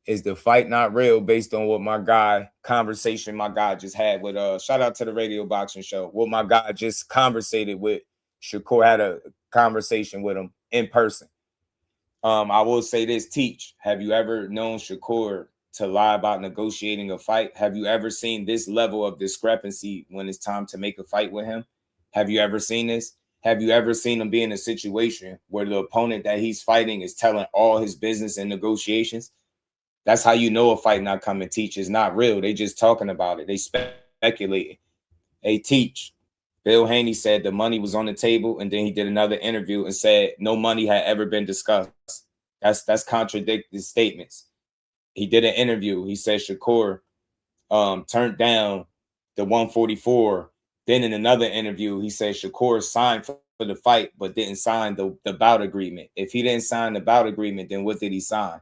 is the fight not real based on what my guy just had with shout out to the Radio Boxing Show. What my guy just conversated with Shakur, had a conversation with him in person. I will say this, Teach. Have you ever known Shakur to lie about negotiating a fight? Have you ever seen this level of discrepancy when it's time to make a fight with him? Have you ever seen this? Have you ever seen him be in a situation where the opponent that he's fighting is telling all his business in negotiations? That's how you know a fight not coming. Teach is not real. They just talking about it. They speculating. Hey, Teach. Bill Haney said the money was on the table, and then he did another interview and said no money had ever been discussed. That's contradicted statements. He did an interview. He said Shakur turned down the 144. Then in another interview, he said Shakur signed for the fight, but didn't sign the bout agreement. If he didn't sign the bout agreement, then what did he sign?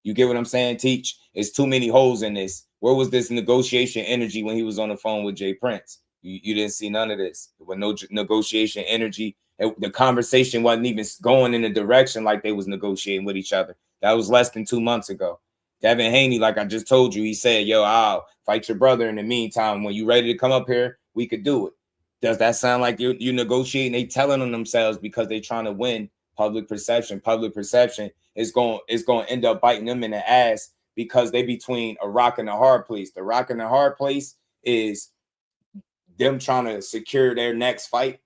You get what I'm saying, Teach? It's too many holes in this. Where was this negotiation energy when he was on the phone with Jay Prince? You didn't see none of this. There was no negotiation energy. The conversation wasn't even going in the direction like they was negotiating with each other. That was less than 2 months ago. Devin Haney, like I just told you, he said, yo, I'll fight your brother in the meantime. When you ready to come up here, we could do it. Does that sound like you're negotiating? They telling on themselves because they trying to win public perception. Public perception is going to end up biting them in the ass because they between a rock and a hard place. The rock and the hard place is them trying to secure their next fight,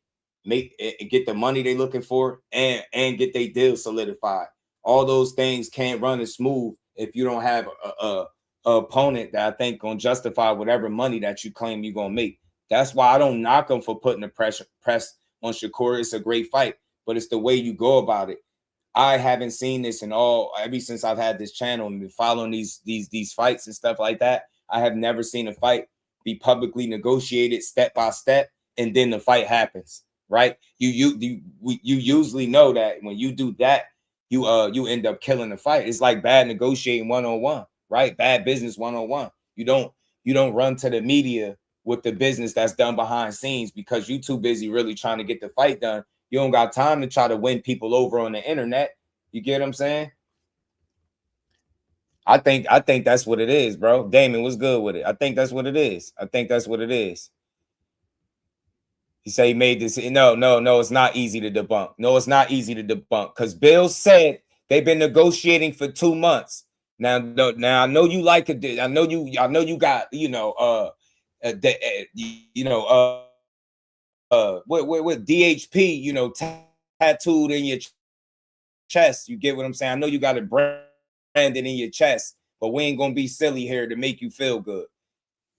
get the money they looking for, and get their deal solidified. All those things can't run as smooth if you don't have a opponent that I think gonna justify whatever money that you claim you're gonna make. That's why I don't knock him for putting the press on Shakur. It's a great fight, but it's the way you go about it. I haven't seen this ever since I've had this channel and been following these fights and stuff like that. I have never seen a fight be publicly negotiated step by step, and then the fight happens. Right? You usually know that when you do that, you end up killing the fight. It's like bad negotiating 101, right? Bad business 101. You don't run to the media with the business that's done behind scenes because you too busy really trying to get the fight done. You don't got time to try to win people over on the internet. You get what I'm saying? I think that's what it is, bro. Damon, what's good with it? I think that's what it is. He said he made this. No, it's not easy to debunk. No, it's not easy to debunk because Bill said they've been negotiating for 2 months. Now I know you like it. I know you got, with DHP, tattooed in your chest. You get what I'm saying? I know you got it branded in your chest, but we ain't gonna be silly here to make you feel good.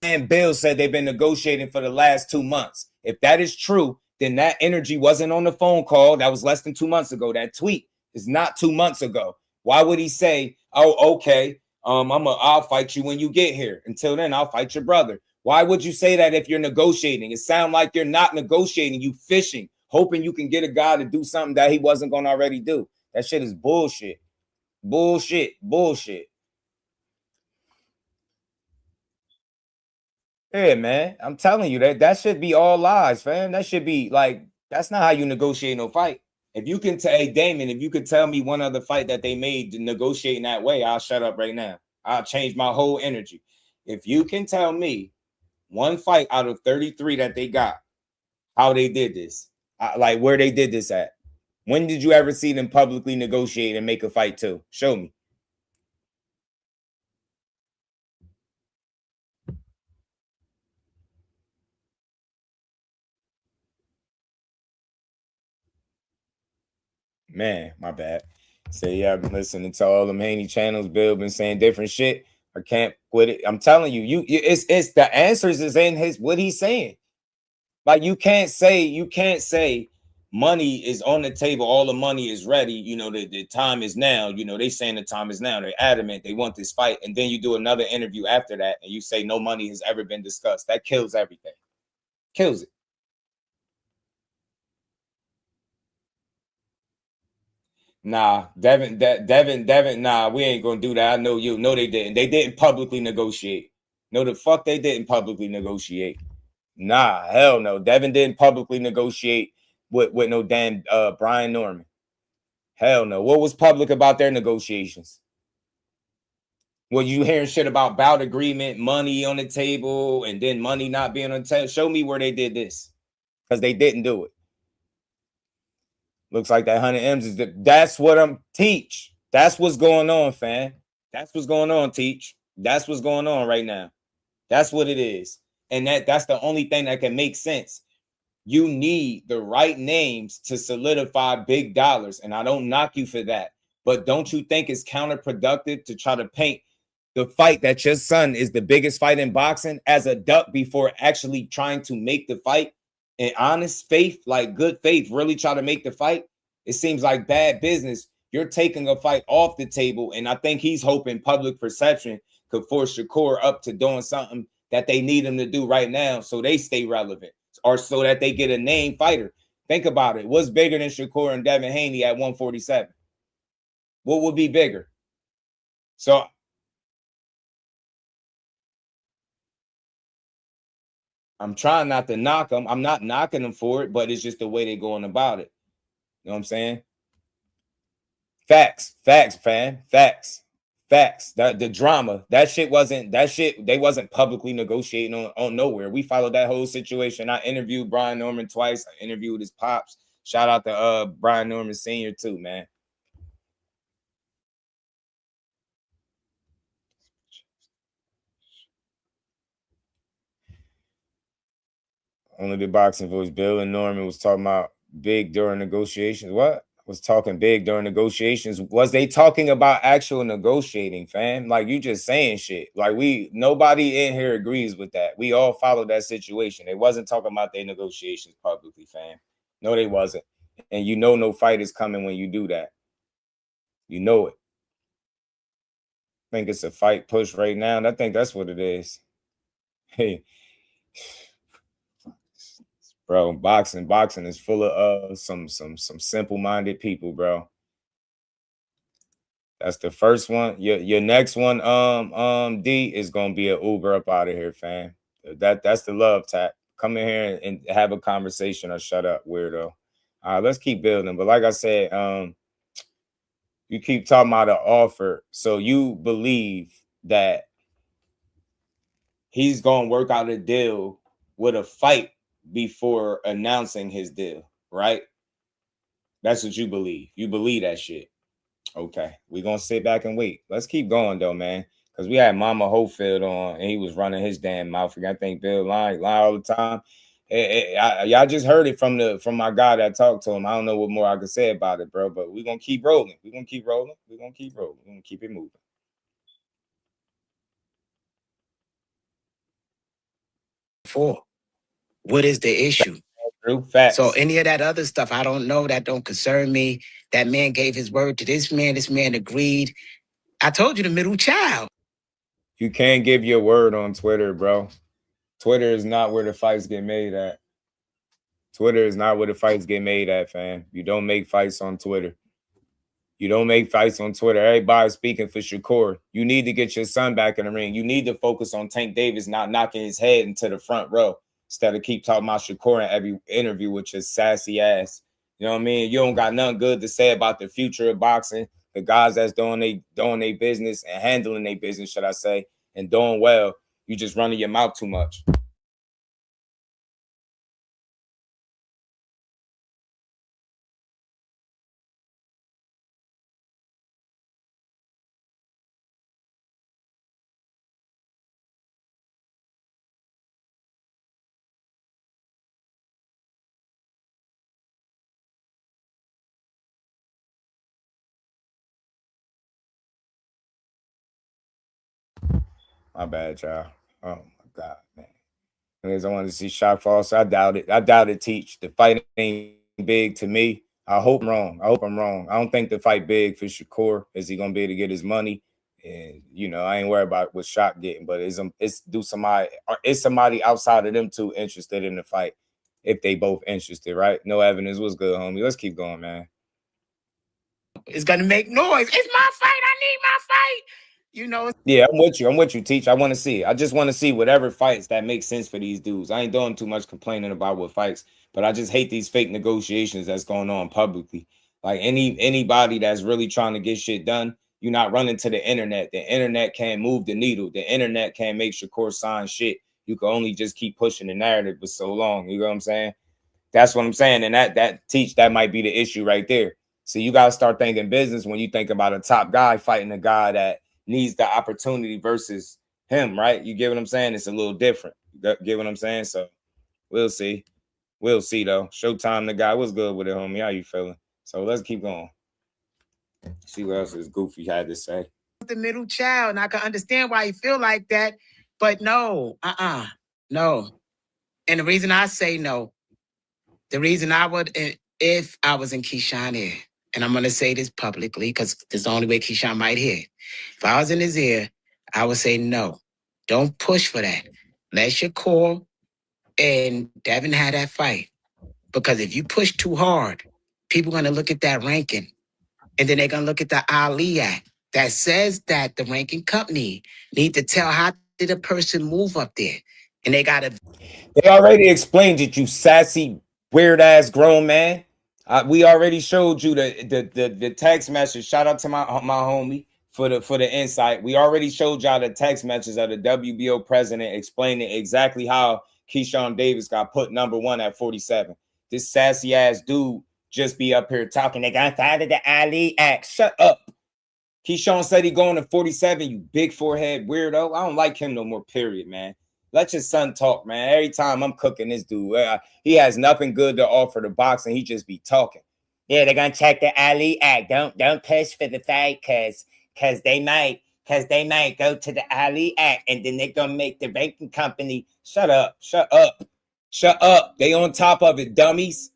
And Bill said they've been negotiating for the last 2 months. If that is true, then that energy wasn't on the phone call. That was less than 2 months ago. That tweet is not 2 months ago. Why would he say, oh, okay, I'll fight you when you get here. Until then, I'll fight your brother. Why would you say that if you're negotiating? It sounds like you're not negotiating. You fishing, hoping you can get a guy to do something that he wasn't going to already do. That shit is bullshit. Bullshit. Yeah, man. I'm telling you that should be all lies, fam. That should be like, that's not how you negotiate no fight. If you can hey Damon, if you could tell me one other fight that they made to negotiate in that way, I'll shut up right now. I'll change my whole energy. If you can tell me one fight out of 33 that they got, how they did this, like where they did this at. When did you ever see them publicly negotiate and make a fight too? Show me. Man, my bad. Say, yeah, I've been listening to all them Haney channels. Bill been saying different shit. I can't quit it. I'm telling you, it's the answers is in what he's saying. Like you can't say money is on the table, all the money is ready. You know, the time is now. You know, they saying the time is now. They're adamant they want this fight, and then you do another interview after that, and you say no money has ever been discussed. That kills everything. Kills it. Nah, Devin, nah, we ain't gonna do that. I know you. No, they didn't. They didn't publicly negotiate. No, the fuck they didn't publicly negotiate. Nah, hell no. Devin didn't publicly negotiate with no damn Brian Norman. Hell no. What was public about their negotiations? Well, you hearing shit about bout agreement, money on the table, and then money not being on the table. Show me where they did this. Because they didn't do it. Looks like that 100 M's is that's what I'm teach. That's what's going on, fam. That's what's going on, teach. That's what's going on right now. That's what it is. And that's the only thing that can make sense. You need the right names to solidify big dollars. And I don't knock you for that. But don't you think it's counterproductive to try to paint the fight that your son is the biggest fight in boxing as a duck before actually trying to make the fight? In honest faith, like good faith, really try to make the fight? It seems like bad business. You're taking a fight off the table, and I think he's hoping public perception could force Shakur up to doing something that they need him to do right now so they stay relevant or so that they get a name fighter. Think about it. What's bigger than Shakur and Devin Haney at 147? What would be bigger? So I'm trying not to knock them. I'm not knocking them for it, but it's just the way they're going about it. You know what I'm saying? Facts, fam. Facts. The drama, they wasn't publicly negotiating on nowhere. We followed that whole situation. I interviewed Brian Norman twice. I interviewed his pops. Shout out to Brian Norman Sr. too, man. Only the boxing voice. Bill and Norman was talking about big during negotiations. What? Was talking big during negotiations. Was they talking about actual negotiating, fam? Like you just saying shit. Like nobody in here agrees with that. We all followed that situation. They wasn't talking about their negotiations publicly, fam. No, they wasn't. And you know no fight is coming when you do that. You know it. I think it's a fight push right now. And I think that's what it is. Hey. Bro, boxing is full of some simple-minded people, bro. That's the first one. Your next one, D, is gonna be an Uber up out of here, fam. That's the love tap. Come in here and have a conversation or shut up, weirdo. Let's keep building. But like I said, you keep talking about an offer. So you believe that he's gonna work out a deal with a fight before announcing his deal, right? That's what you believe. You believe that shit. Okay, we're gonna sit back and wait. Let's keep going though, man. Because we had Mama HOE-FIELD on and he was running his damn mouth. I think Bill lie all the time. Y'all just heard it from my guy that talked to him. I don't know what more I could say about it, bro. But we're gonna keep rolling. We're gonna keep rolling. We're gonna keep rolling. We're gonna keep it moving. What is the issue? Facts. So any of that other stuff, I don't know. That don't concern me. That man gave his word to this man. This man agreed. I told you the middle child. You can't give your word on Twitter, bro. Twitter is not where the fights get made at. Twitter is not where the fights get made at, fam. You don't make fights on Twitter. You don't make fights on Twitter. Everybody's speaking for Shakur. You need to get your son back in the ring. You need to focus on Tank Davis not knocking his head into the front row instead of keep talking about Shakur in every interview with your sassy ass. You know what I mean? You don't got nothing good to say about the future of boxing. The guys that's doing their business and handling their business, should I say, and doing well. You just running your mouth too much. My bad, y'all. Oh my God, man. Because I want to see shot fall, so I doubt it. I doubt it, Teach. The fight ain't big to me. I hope I'm wrong. I don't think the fight big for Shakur. Is he gonna be able to get his money? And you know, I ain't worried about what Shot getting, but is somebody outside of them two interested in the fight? If they both interested, right? No evidence. What's good, homie? Let's keep going, man. It's gonna make noise. It's my fight. I need my fight. You know. Yeah, I'm with you, Teach. I want to see. I just want to see whatever fights that make sense for these dudes. I ain't doing too much complaining about what fights, but I just hate these fake negotiations that's going on publicly. Like anybody that's really trying to get shit done, you're not running to the internet. The internet can't move the needle. The internet can't make Shakur sign shit. You can only just keep pushing the narrative for so long. You know what I'm saying? That's what I'm saying. And that might be the issue right there. So you got to start thinking business when you think about a top guy fighting a guy that needs the opportunity versus him, right? You get what I'm saying? It's a little different. You get what I'm saying? So we'll see. We'll see, though. Showtime, the guy. What's good with it, homie? How you feeling? So let's keep going. See what else this Goofy had to say. The middle child, and I can understand why you feel like that, but no, no. And the reason I say no, the reason I would, if I was in KEYSHAWN ear, and I'm going to say this publicly because this is the only way KEYSHAWN might hear it. If I was in his ear, I would say no. Don't push for that. Let Shakur and Devin have that fight. Because if you push too hard, people are going to look at that ranking. And then they're going to look at the Ali Act that says that the ranking company need to tell how did a person move up there. And they got to... They already explained it, you sassy, weird-ass grown man. We already showed you the text message. Shout out to my homie for the insight. We already showed y'all the text message of the WBO president explaining exactly how KEYSHAWN Davis got put number 1 at 47. This sassy ass dude just be up here talking. They got tired of the Ali Act. Shut up. KEYSHAWN said he going to 47. You big forehead weirdo. I don't like him no more. Period, man. Let your son talk, man. Every time I'm cooking this dude, he has nothing good to offer the boxing. He just be talking. Yeah, they're gonna check the Ali Act. Don't push for the fight, cause they might go to the Ali Act, and then they're gonna make the ranking company. Shut up. They on top of it, dummies.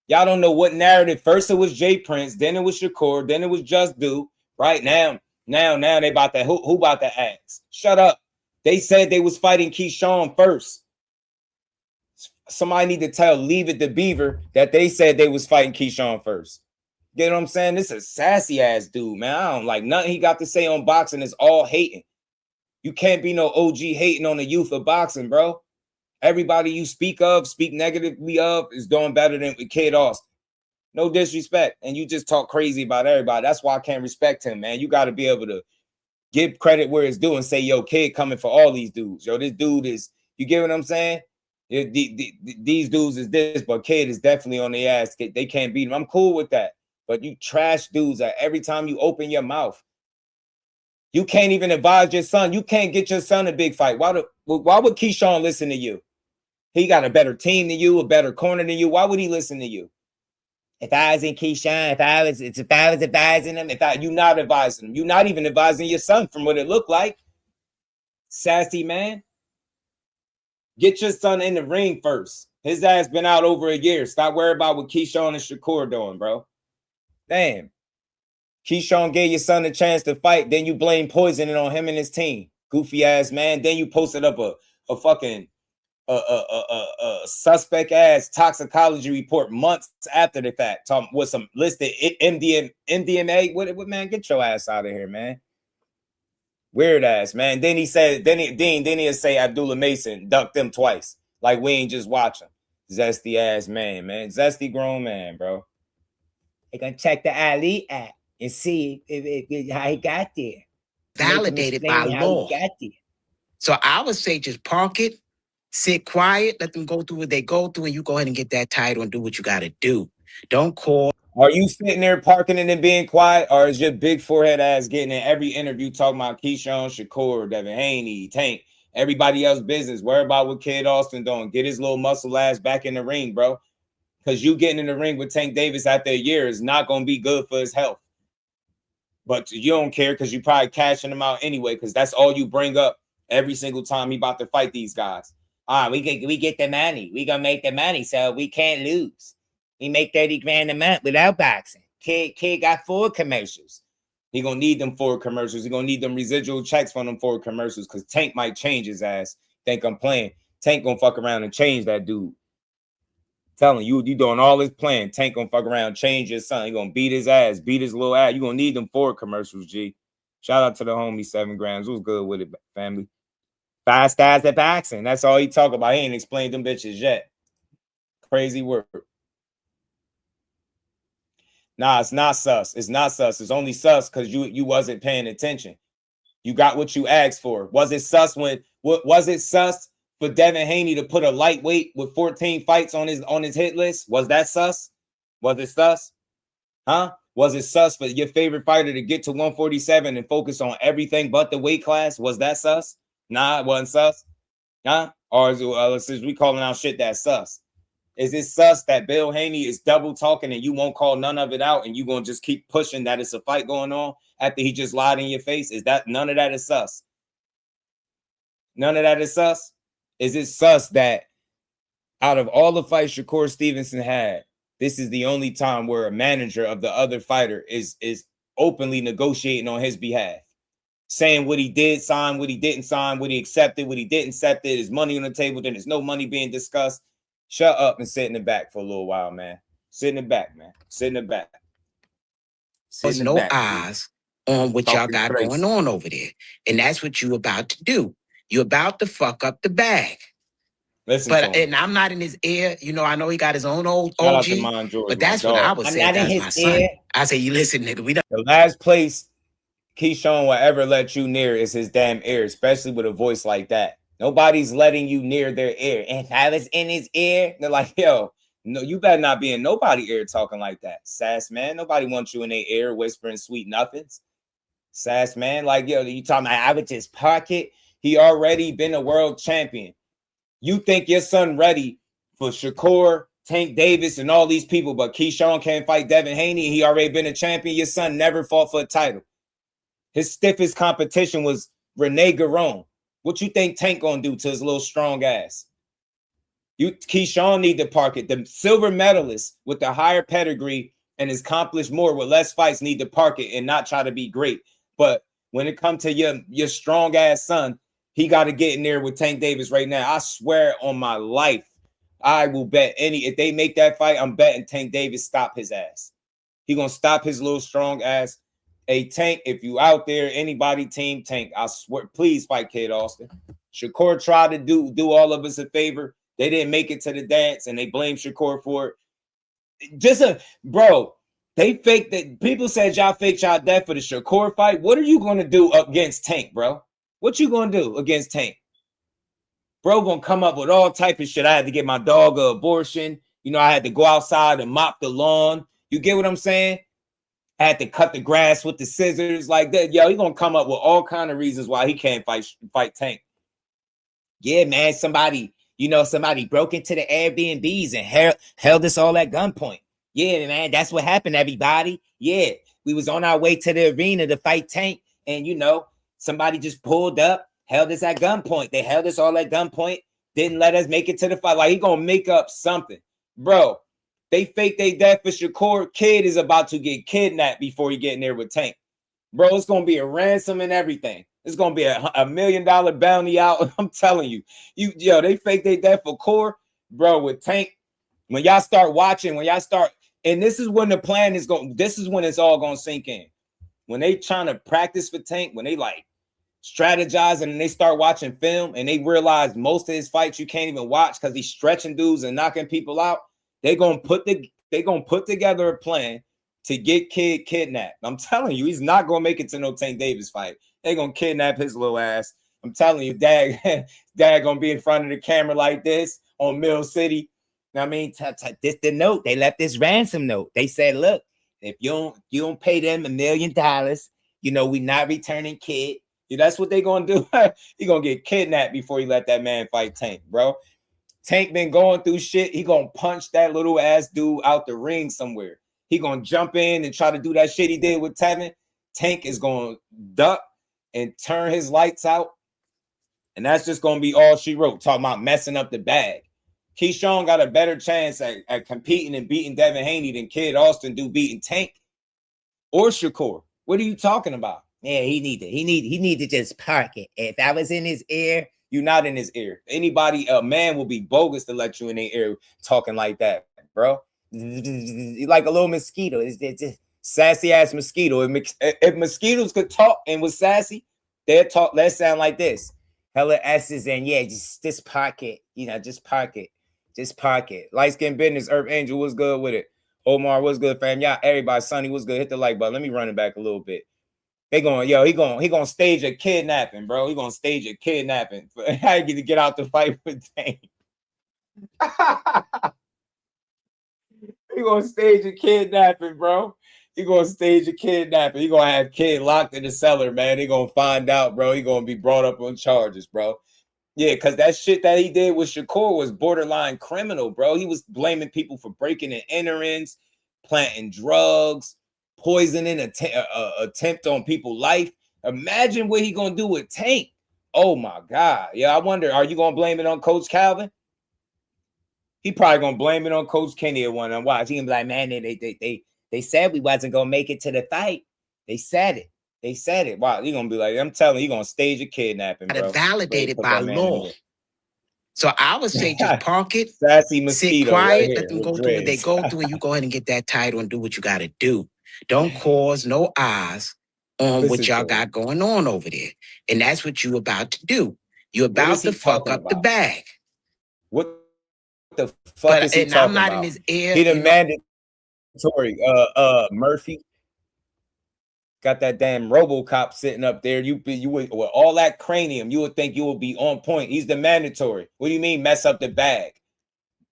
Y'all don't know what narrative. First it was Jay Prince, then it was Shakur, then it was Just Do. Right now they about to who about to ask? Shut up. They said they was fighting KEYSHAWN first. Somebody need to tell Leave It to Beaver that they said they was fighting KEYSHAWN first. You know what I'm saying? This is a sassy ass dude, man. I don't like nothing he got to say on boxing is all hating. You can't be no OG hating on the youth of boxing, bro. Everybody you speak negatively of is doing better than Kid Austin. No disrespect. And you just talk crazy about everybody. That's why I can't respect him, man. You got to be able to give credit where it's due and say, yo, Kid coming for all these dudes. Yo, this dude is, you get what I'm saying? These dudes is this, but Kid is definitely on their ass. They can't beat him. I'm cool with that. But you trash dudes every time you open your mouth. You can't even advise your son. You can't get your son a big fight. Why would KEYSHAWN listen to you? He got a better team than you, a better corner than you. Why would he listen to you? If I was in KEYSHAWN, if I was advising him, you're not advising him. You're not even advising your son from what it looked like. Sassy man. Get your son in the ring first. His ass been out over a year. Stop worrying about what KEYSHAWN and Shakur doing, bro. Damn. KEYSHAWN gave your son a chance to fight, then you blame poisoning on him and his team. Goofy ass man. Then you posted up a fucking suspect ass toxicology report months after the fact, talking with some listed MDMA. What man? Get your ass out of here, man. Weird ass, man. Then he said, then he'll say Abdullah Mason ducked them twice. Like we ain't just watching. Zesty ass man. Zesty grown man, bro. They gonna check the Ali app and see how he got there. Validated by law. So I would say just park it, sit quiet, let them go through what they go through, and you go ahead and get that title and do what you got to do. Don't call. Are you sitting there parking it and being quiet, or is your big forehead ass getting in every interview talking about KEYSHAWN, Shakur, Devin, Haney, Tank, everybody else's business? Worry about what Kid Austin doing. Get his little muscle ass back in the ring, bro. Because you getting in the ring with Tank Davis after a year is not going to be good for his health. But you don't care because you probably cashing him out anyway, because that's all you bring up every single time he about to fight these guys. All right, we get the money. We going to make the money, so we can't lose. We make 30 grand a month without boxing. Kid got 4 commercials. He going to need them 4 commercials. He going to need them residual checks from them 4 commercials because Tank might change his ass. Think I'm playing. Tank going to fuck around and change that dude. Telling you doing all this playing. Tank gonna fuck around, change your son. He gonna beat his ass, beat his little ass. You gonna need them 4 commercials, G. Shout out to the homie 7 grams. Who's good with it, family? 5 stars at boxing. That's all he talk about. He ain't explained them bitches yet. Crazy word. Nah, it's not sus. It's not sus. It's only sus because you wasn't paying attention. You got what you asked for. Was it sus when was it sus for Devin Haney to put a lightweight with 14 fights on his hit list? Was that sus? Was it sus? Huh? Was it sus for your favorite fighter to get to 147 and focus on everything but the weight class? Was that sus? Nah, it wasn't sus. Huh? Or is we calling out shit that's sus? Is it sus that Bill Haney is double talking and you won't call none of it out and you gonna just keep pushing that it's a fight going on after he just lied in your face? Is that none of that is sus? None of that is sus? Is it sus that out of all the fights Shakur Stevenson had, this is the only time where a manager of the other fighter is openly negotiating on his behalf, saying what he did sign, what he didn't sign, what he accepted, what he didn't accept, there's money on the table, then there's no money being discussed. Shut up and sit in the back for a little while, man. Sit in the back, man. Sit in the back. There's no eyes on what y'all got going on over there. And that's what you about to do. You're about to fuck up the bag. Listen, and I'm not in his ear. You know, I know he got his own old OG, but that's what I would say. That's my son. I say, you listen, nigga. The last place KEYSHAWN will ever let you near is his damn ear, especially with a voice like that. Nobody's letting you near their ear. And if I was in his ear, they're like, yo, no, you better not be in nobody's ear talking like that. Sass, man. Nobody wants you in their ear whispering sweet nothings. Sass, man. Like, yo, you talking about I would just park it. He already been a world champion. You think your son ready for Shakur, Tank Davis, and all these people, but KEYSHAWN can't fight Devin Haney. He already been a champion. Your son never fought for a title. His stiffest competition was Rene Garron. What you think Tank gonna do to his little strong ass? KEYSHAWN need to park it. The silver medalist with the higher pedigree and has accomplished more with less fights need to park it and not try to be great. But when it comes to your strong ass son, he got to get in there with Tank Davis right now. I swear on my life, I will bet if they make that fight, I'm betting Tank Davis stop his ass. He gonna stop his little strong ass. Hey, Tank, if you out there, anybody, team Tank, I swear, please fight Kid Austin. Shakur tried to do all of us a favor. They didn't make it to the dance, and they blame Shakur for it. Bro, they faked that. People said y'all faked y'all death for the Shakur fight. What are you going to do against Tank, bro? What you going to do against Tank? Bro going to come up with all type of shit. I had to get my dog an abortion. You know, I had to go outside and mop the lawn. You get what I'm saying? I had to cut the grass with the scissors like that. Yo, he going to come up with all kind of reasons why he can't fight Tank. Yeah, man, somebody broke into the Airbnbs and held us all at gunpoint. Yeah, man, that's what happened, everybody. Yeah, we was on our way to the arena to fight Tank, and, somebody just pulled up, held us at gunpoint. They held us all at gunpoint, didn't let us make it to the fight. Like, he going to make up something. Bro, they faked their death for Shakur. Kid is about to get kidnapped before he get in there with Tank. Bro, it's going to be a ransom and everything. It's gonna be $1 million bounty out. I'm telling you, they fake they death for Core, bro. With Tank, when y'all start watching, and this is when the plan is going. This is when it's all gonna sink in. When they trying to practice for Tank, when they like strategizing and they start watching film and they realize most of his fights you can't even watch because he's stretching dudes and knocking people out. They gonna put together a plan to get Kid kidnapped. I'm telling you, he's not gonna make it to no Tank Davis fight. They gonna kidnap his little ass. I'm telling you, Dad gonna be in front of the camera like this on Mill City. I mean, this the note. They left this ransom note. They said, look, if you don't pay them $1 million, we not returning Kid. That's what they gonna do. He gonna get kidnapped before he let that man fight Tank, bro. Tank been going through shit. He gonna punch that little ass dude out the ring somewhere. He gonna jump in and try to do that shit he did with Tevin. Tank is gonna duck and turn his lights out. And that's just gonna be all she wrote, talking about messing up the bag. KEYSHAWN got a better chance at competing and beating Devin Haney than Kid Austin do beating Tank or Shakur. What are you talking about? Yeah, he need to just park it. If I was in his ear, you're not in his ear. A man will be bogus to let you in their ear talking like that, bro. Like a little mosquito. It's just sassy ass mosquito. If mosquitoes could talk and was sassy, they'd sound like this. Hella S's and yeah, just park it. Just park it. Just park it. Light skin business, Earth Angel, what's good with it? Omar, what's good, fam? Y'all, everybody, Sonny, what's good? Hit the like button. Let me run it back a little bit. He gonna stage a kidnapping, bro. He gonna stage a kidnapping. How you to get out the fight with Tank? He gonna stage a kidnapping, bro. He gonna stage a kidnapping. He gonna have Kid locked in the cellar, man. He gonna find out, bro. He gonna be brought up on charges, bro. Yeah, because that shit that he did with Shakur was borderline criminal, bro. He was blaming people for breaking and enterings, planting drugs, poisoning, attempt on people's life. Imagine what he gonna do with Tank. Oh my God. Yeah, I wonder, are you gonna blame it on Coach Calvin? He probably gonna blame it on Coach Kenny at one and watch. He gonna be like, man, they said we wasn't gonna make it to the fight. They said it. They said it. Wow, he gonna be like, I'm telling you, gonna stage a kidnapping, bro. Validated by law. So I would say just park it, sassy mosquito, sit quiet, right let them go through what they go through, and you go ahead and get that title and do what you got to do. Don't cause no eyes on what y'all got going on over there. And that's what you about to do. You're about to fuck up the bag. What the fuck is he talking about? And I'm not in his ear. He the mandatory Murphy. Got that damn RoboCop sitting up there. You would, with all that cranium, you would think you would be on point. He's the mandatory. What do you mean mess up the bag?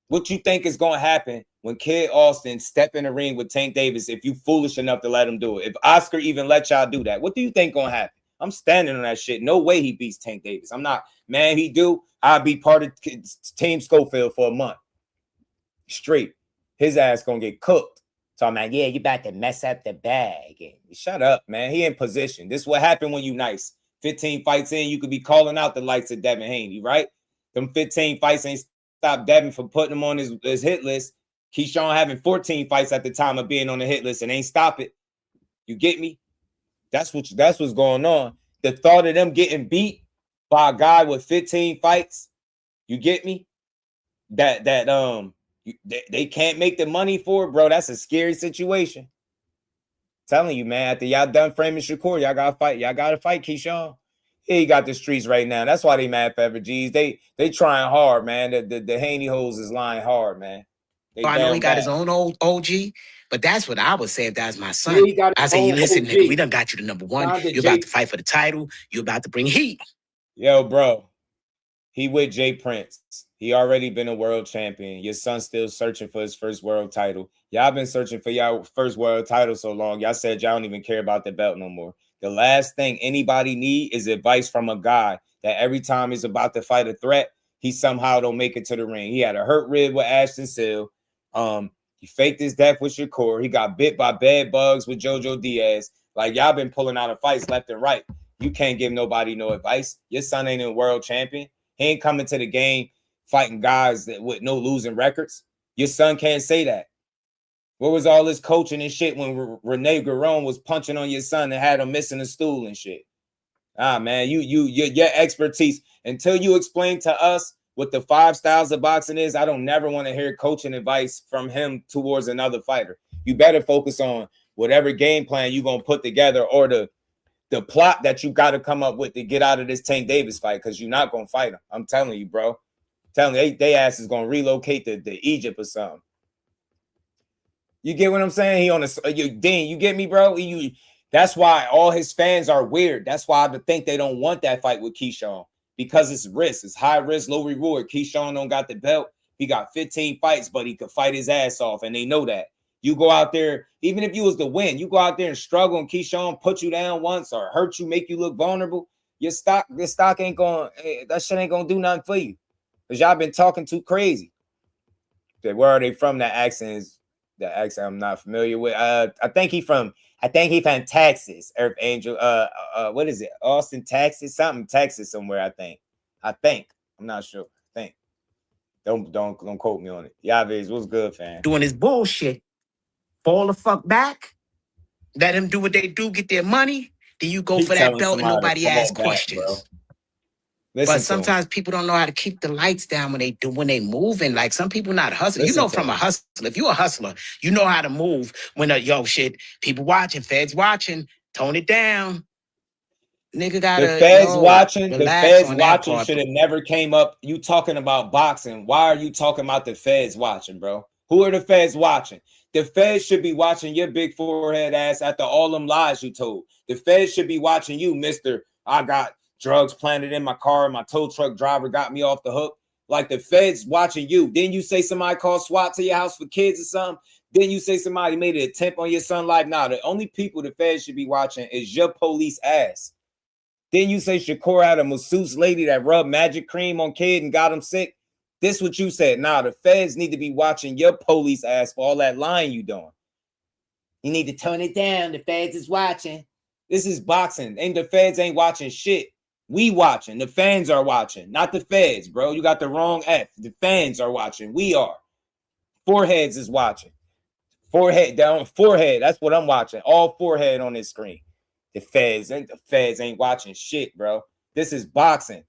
What you think is going to happen when Kid Austin step in the ring with Tank Davis if you foolish enough to let him do it? If Oscar even let y'all do that, what do you think going to happen? I'm standing on that shit. No way he beats Tank Davis. I'm not. Man, he do. I'll be part of Team Schofield for a month. Straight. His ass going to get cooked. So I'm like, yeah, you about to mess up the bag. Shut up, man. He in position. This is what happened when you nice. 15 fights in, you could be calling out the likes of Devin Haney, right? Them 15 fights ain't stopped Devin from putting him on his hit list. KEYSHAWN having 14 fights at the time of being on the hit list and ain't stop it. You get me? That's what's going on. The thought of them getting beat by a guy with 15 fights, you get me? They can't make the money for it, bro. That's a scary situation. Telling you, man, after y'all done framing Shakur, y'all gotta fight. Y'all gotta fight KEYSHAWN. He got the streets right now. That's why they mad forever, G's. They trying hard, man. The Haney hoes is lying hard, man. I know he got his own old OG, but that's what I would say if that was my son. I say, listen, nigga, we done got you to number one. You're about to fight for the title. You're about to bring heat. Yo, bro. He with Jay Prince. He already been a world champion. Your son's still searching for his first world title. Y'all been searching for y'all first world title so long. Y'all said y'all don't even care about the belt no more. The last thing anybody need is advice from a guy that every time he's about to fight a threat, he somehow don't make it to the ring. He had a hurt rib with Ashton Seal. He faked his death with Shakur. He got bit by bed bugs with JoJo Diaz. Like, y'all been pulling out of fights left and right. You can't give nobody no advice. Your son ain't a world champion. He ain't coming to the game fighting guys that with no losing records. Your son can't say that. Where was all this coaching and shit when Rene Guerrero was punching on your son and had him missing a stool and shit? Man, your expertise, until you explain to us what the 5 styles of boxing is, I don't never want to hear coaching advice from him towards another fighter. You better focus on whatever game plan you're going to put together, or the plot that you got to come up with to get out of this Tank Davis fight, because you're not going to fight him. I'm telling you, bro. Telling you, they ass is going to relocate to Egypt or something. You get what I'm saying? He on a Dean, you get me, bro? That's why all his fans are weird. That's why I think they don't want that fight with KEYSHAWN, because it's risk. It's high risk, low reward. KEYSHAWN don't got the belt. He got 15 fights, but he could fight his ass off, and they know that. You go out there, even if you was to win, you go out there and struggle, and KEYSHAWN put you down once or hurt you, make you look vulnerable. Your stock ain't going. That shit ain't gonna do nothing for you, because y'all been talking too crazy. Where are they from? That accent is. The accent I'm not familiar with. I think he from Texas, Earth Angel. What is it? Austin, Texas, something Texas somewhere. I think. I'm not sure. I think. Don't quote me on it. Yaviz, what's good, fam? Doing his bullshit. Fall the fuck back. Let him do what they do, get their money. Then you go for that belt and nobody asks questions. But sometimes people don't know how to keep the lights down when they moving. Like, some people not hustling. You know, from a hustler, if you a hustler, you know how to move when people watching, feds watching, tone it down. Nigga gotta the feds watching should have never came up. You talking about boxing. Why are you talking about the feds watching, bro? Who are the feds watching? The feds should be watching your big forehead ass after all them lies you told. The feds should be watching you, Mr. I got drugs planted in my car, my tow truck driver got me off the hook. Like, the feds watching you. Then you say somebody called SWAT to your house for kids or something. Then you say somebody made an attempt on your son's life. Nah, the only people the feds should be watching is your police ass. Then you say Shakur had a masseuse lady that rubbed magic cream on kid and got him sick. This what you said. Nah, the feds need to be watching your police ass for all that lying you doing. You need to tone it down. The feds is watching. This is boxing. And the feds ain't watching shit. We watching. The fans are watching, not the feds, bro. You got the wrong F. The fans are watching. We are. Foreheads is watching. Forehead down. Forehead. That's what I'm watching. All forehead on this screen. The feds ain't watching shit, bro. This is boxing.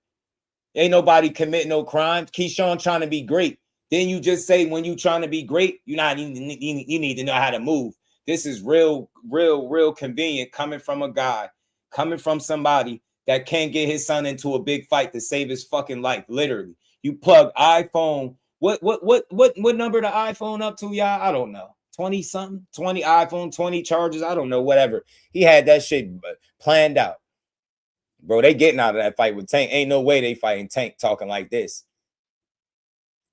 Ain't nobody committing no crime. KEYSHAWN trying to be great. Then you just say when you trying to be great, you need to know how to move. This is real convenient coming from a guy, coming from somebody that can't get his son into a big fight to save his fucking life. Literally, you plug iPhone. What number the iPhone up to, y'all? I don't know. 20 something, 20 iPhone, 20 chargers. I don't know. Whatever. He had that shit planned out, bro. They getting out of that fight with Tank. Ain't no way they fighting Tank talking like this.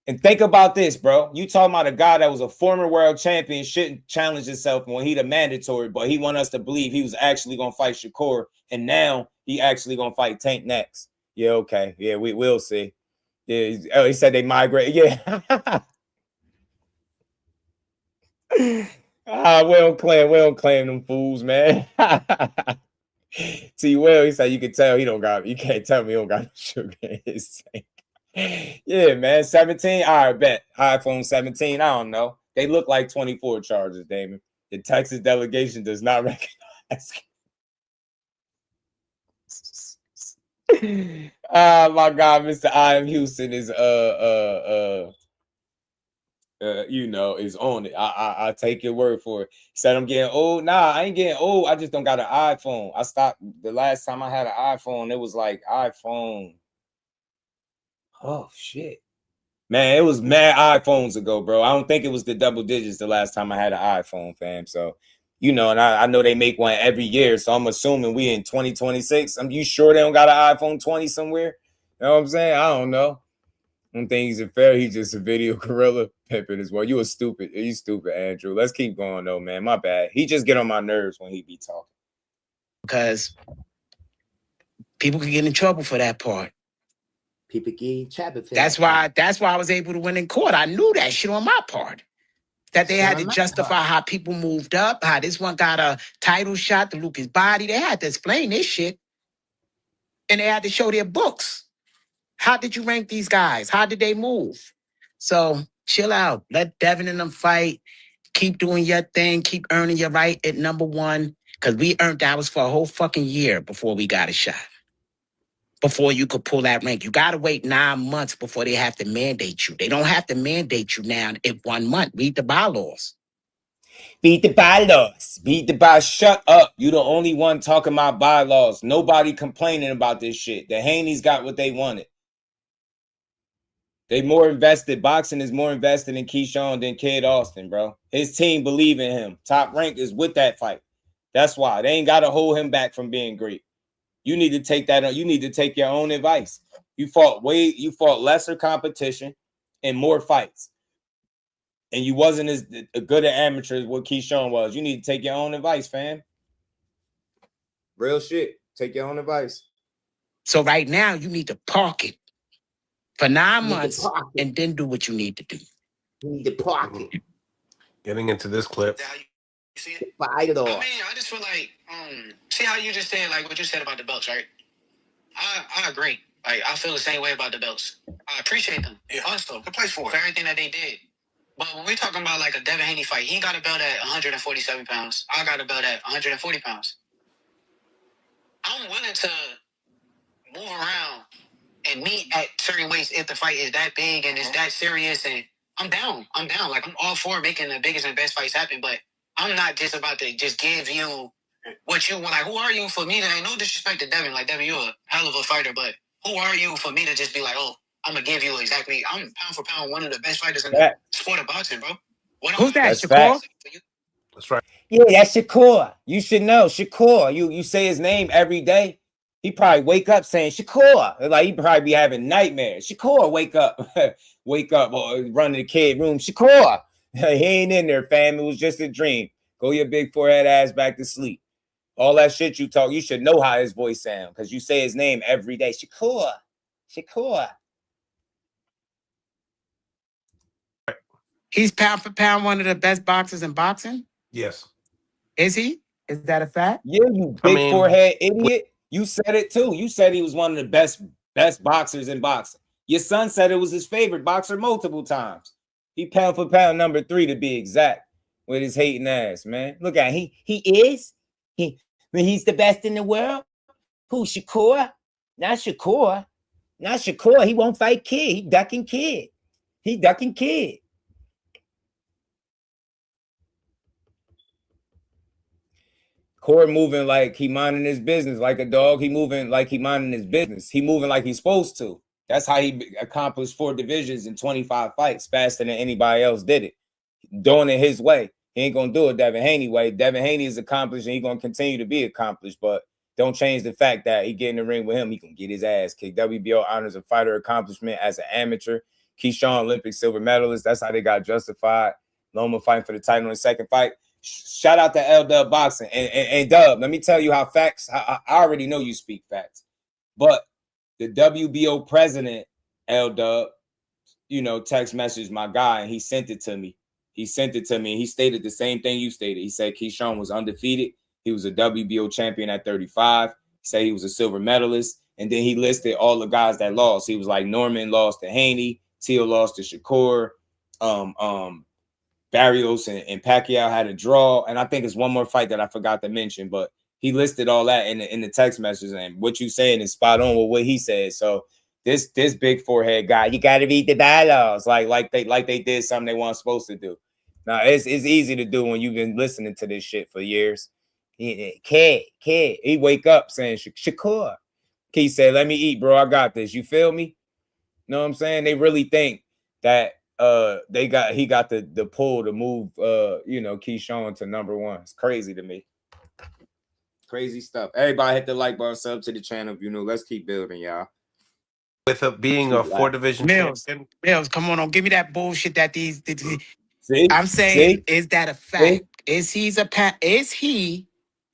And think about this, bro. You talking about a guy that was a former world champion, shouldn't challenge himself when he the mandatory, but he want us to believe he was actually gonna fight Shakur, and now he actually gonna fight Tank next. Yeah, okay. Yeah, we will see. Yeah, he said they migrate. Yeah. We don't claim them fools, man. See, well, he said you can tell you can't tell me he don't got no sugar in his tank. Yeah, man. 17. All right, bet. iPhone 17. I don't know. They look like 24 chargers, Damon. The Texas delegation does not recognize. My God, Mr. I am Houston is is on it. I take your word for it. He said I'm getting old. Nah, I ain't getting old. I just don't got an iPhone. I stopped the last time I had an iPhone. It was like iPhone. Oh shit, man! It was mad iPhones ago, bro. I don't think it was the double digits the last time I had an iPhone, fam. So, and I know they make one every year. So I'm assuming we in 2026. You sure they don't got an iPhone 20 somewhere? You know what I'm saying? I don't know. I don't think he's a fair. He's just a video gorilla pimping as well. You stupid, Andrew. Let's keep going though, man. My bad. He just get on my nerves when he be talking. Because people can get in trouble for that part. People get trouble for that's why I was able to win in court. I knew that shit on my part. That they had to justify how people moved up, how this one got a title shot to Lucas' body. They had to explain this shit. And they had to show their books. How did you rank these guys? How did they move? So chill out. Let Devin and them fight. Keep doing your thing. Keep earning your right at number one. Because we earned ours for a whole fucking year before we got a shot. before you could pull that rank. You got to wait 9 months before they have to mandate you. They don't have to mandate you now in 1 month. Read the bylaws. Beat the bylaws. Beat the bylaws. Shut up. You the only one talking about bylaws. Nobody complaining about this shit. The Haneys got what they wanted. They more invested. Boxing is more invested in KEYSHAWN than Kid Austin, bro. His team believe in him. Top Rank is with that fight. That's why. They ain't got to hold him back from being great. You need to take that on. You need to take your own advice. You fought lesser competition and more fights. And you wasn't as good at amateur as what KEYSHAWN was. You need to take your own advice, fam. Real shit. Take your own advice. So right now, you need to park it for 9 months and then do what you need to do. You need to park it. Getting into this clip. You see it? Fight it off. I mean, I just feel like, see how you just said, like, what you said about the belts, right? I agree. Like, I feel the same way about the belts. I appreciate them. Yeah. Also, the place for everything that they did. But when we're talking about, like, a Devin Haney fight, he got a belt at 147 pounds. I got a belt at 140 pounds. I'm willing to move around and meet at certain weights if the fight is that big and is that serious. And I'm down. Like, I'm all for making the biggest and best fights happen, but I'm not just about to just give you what you want. Like, who are you for me to, ain't no disrespect to Devin. Like, Devin, you're a hell of a fighter, but who are you for me to just be like, oh, I'm going to give you exactly, I'm pound for pound one of the best fighters in the sport of boxing, bro. Who's that, Shakur? That's right. Yeah, that's Shakur. You should know. Shakur. You say his name every day. He probably wake up saying Shakur. Like, he probably be having nightmares. Shakur, wake up. Wake up or run to the kid room. Shakur. He ain't in there, fam. It was just a dream. Go your big forehead ass back to sleep. All that shit you talk, you should know how his voice sounds because you say his name every day. Shakur. Shakur. He's pound for pound one of the best boxers in boxing? Yes. Is he? Is that a fact? Yeah, you big forehead idiot. You said it too. You said he was one of the best boxers in boxing. Your son said it was his favorite boxer multiple times. He pound for pound number 3 to be exact with his hating ass, man. Look at him. He is. He's the best in the world. Who, Shakur? Not Shakur. Not Shakur. He won't fight Kid. He ducking Kid. He ducking Kid. Corey moving like he minding his business like a dog. He moving like he minding his business. He moving like he's supposed to. That's how he accomplished 4 divisions in 25 fights faster than anybody else did it. Doing it his way. He ain't going to do it Devin Haney way. Devin Haney is accomplished and he's going to continue to be accomplished, but don't change the fact that he get in the ring with him, he can get his ass kicked. WBO honors a fighter accomplishment as an amateur. KEYSHAWN Olympic silver medalist. That's how they got justified. Loma fighting for the title in the second fight. Shout out to L-Dub Boxing. And Dub, let me tell you how facts, I already know you speak facts, but the WBO president, L-Dub, text message my guy, and he sent it to me. He stated the same thing you stated. He said KEYSHAWN was undefeated. He was a WBO champion at 35. He said he was a silver medalist. And then he listed all the guys that lost. He was like, Norman lost to Haney. Teal lost to Shakur. Barrios and Pacquiao had a draw. And I think it's one more fight that I forgot to mention. But he listed all that in the text message. And what you saying is spot on with what he said. So this big forehead guy, you got to read the bylaws like they did something they weren't supposed to do. Now, it's easy to do when you've been listening to this shit for years. Kid. He wake up saying, Shakur. He said, let me eat, bro. I got this. You feel me? Know what I'm saying? They really think that he got the pull to move KEYSHAWN to number 1. It's crazy to me. Crazy stuff. Everybody hit the like button, sub to the channel. Let's keep building, y'all. With being a 4 division champion. Mills, come on, don't give me that bullshit that these See? I'm saying, See? is that a fact? See? Is he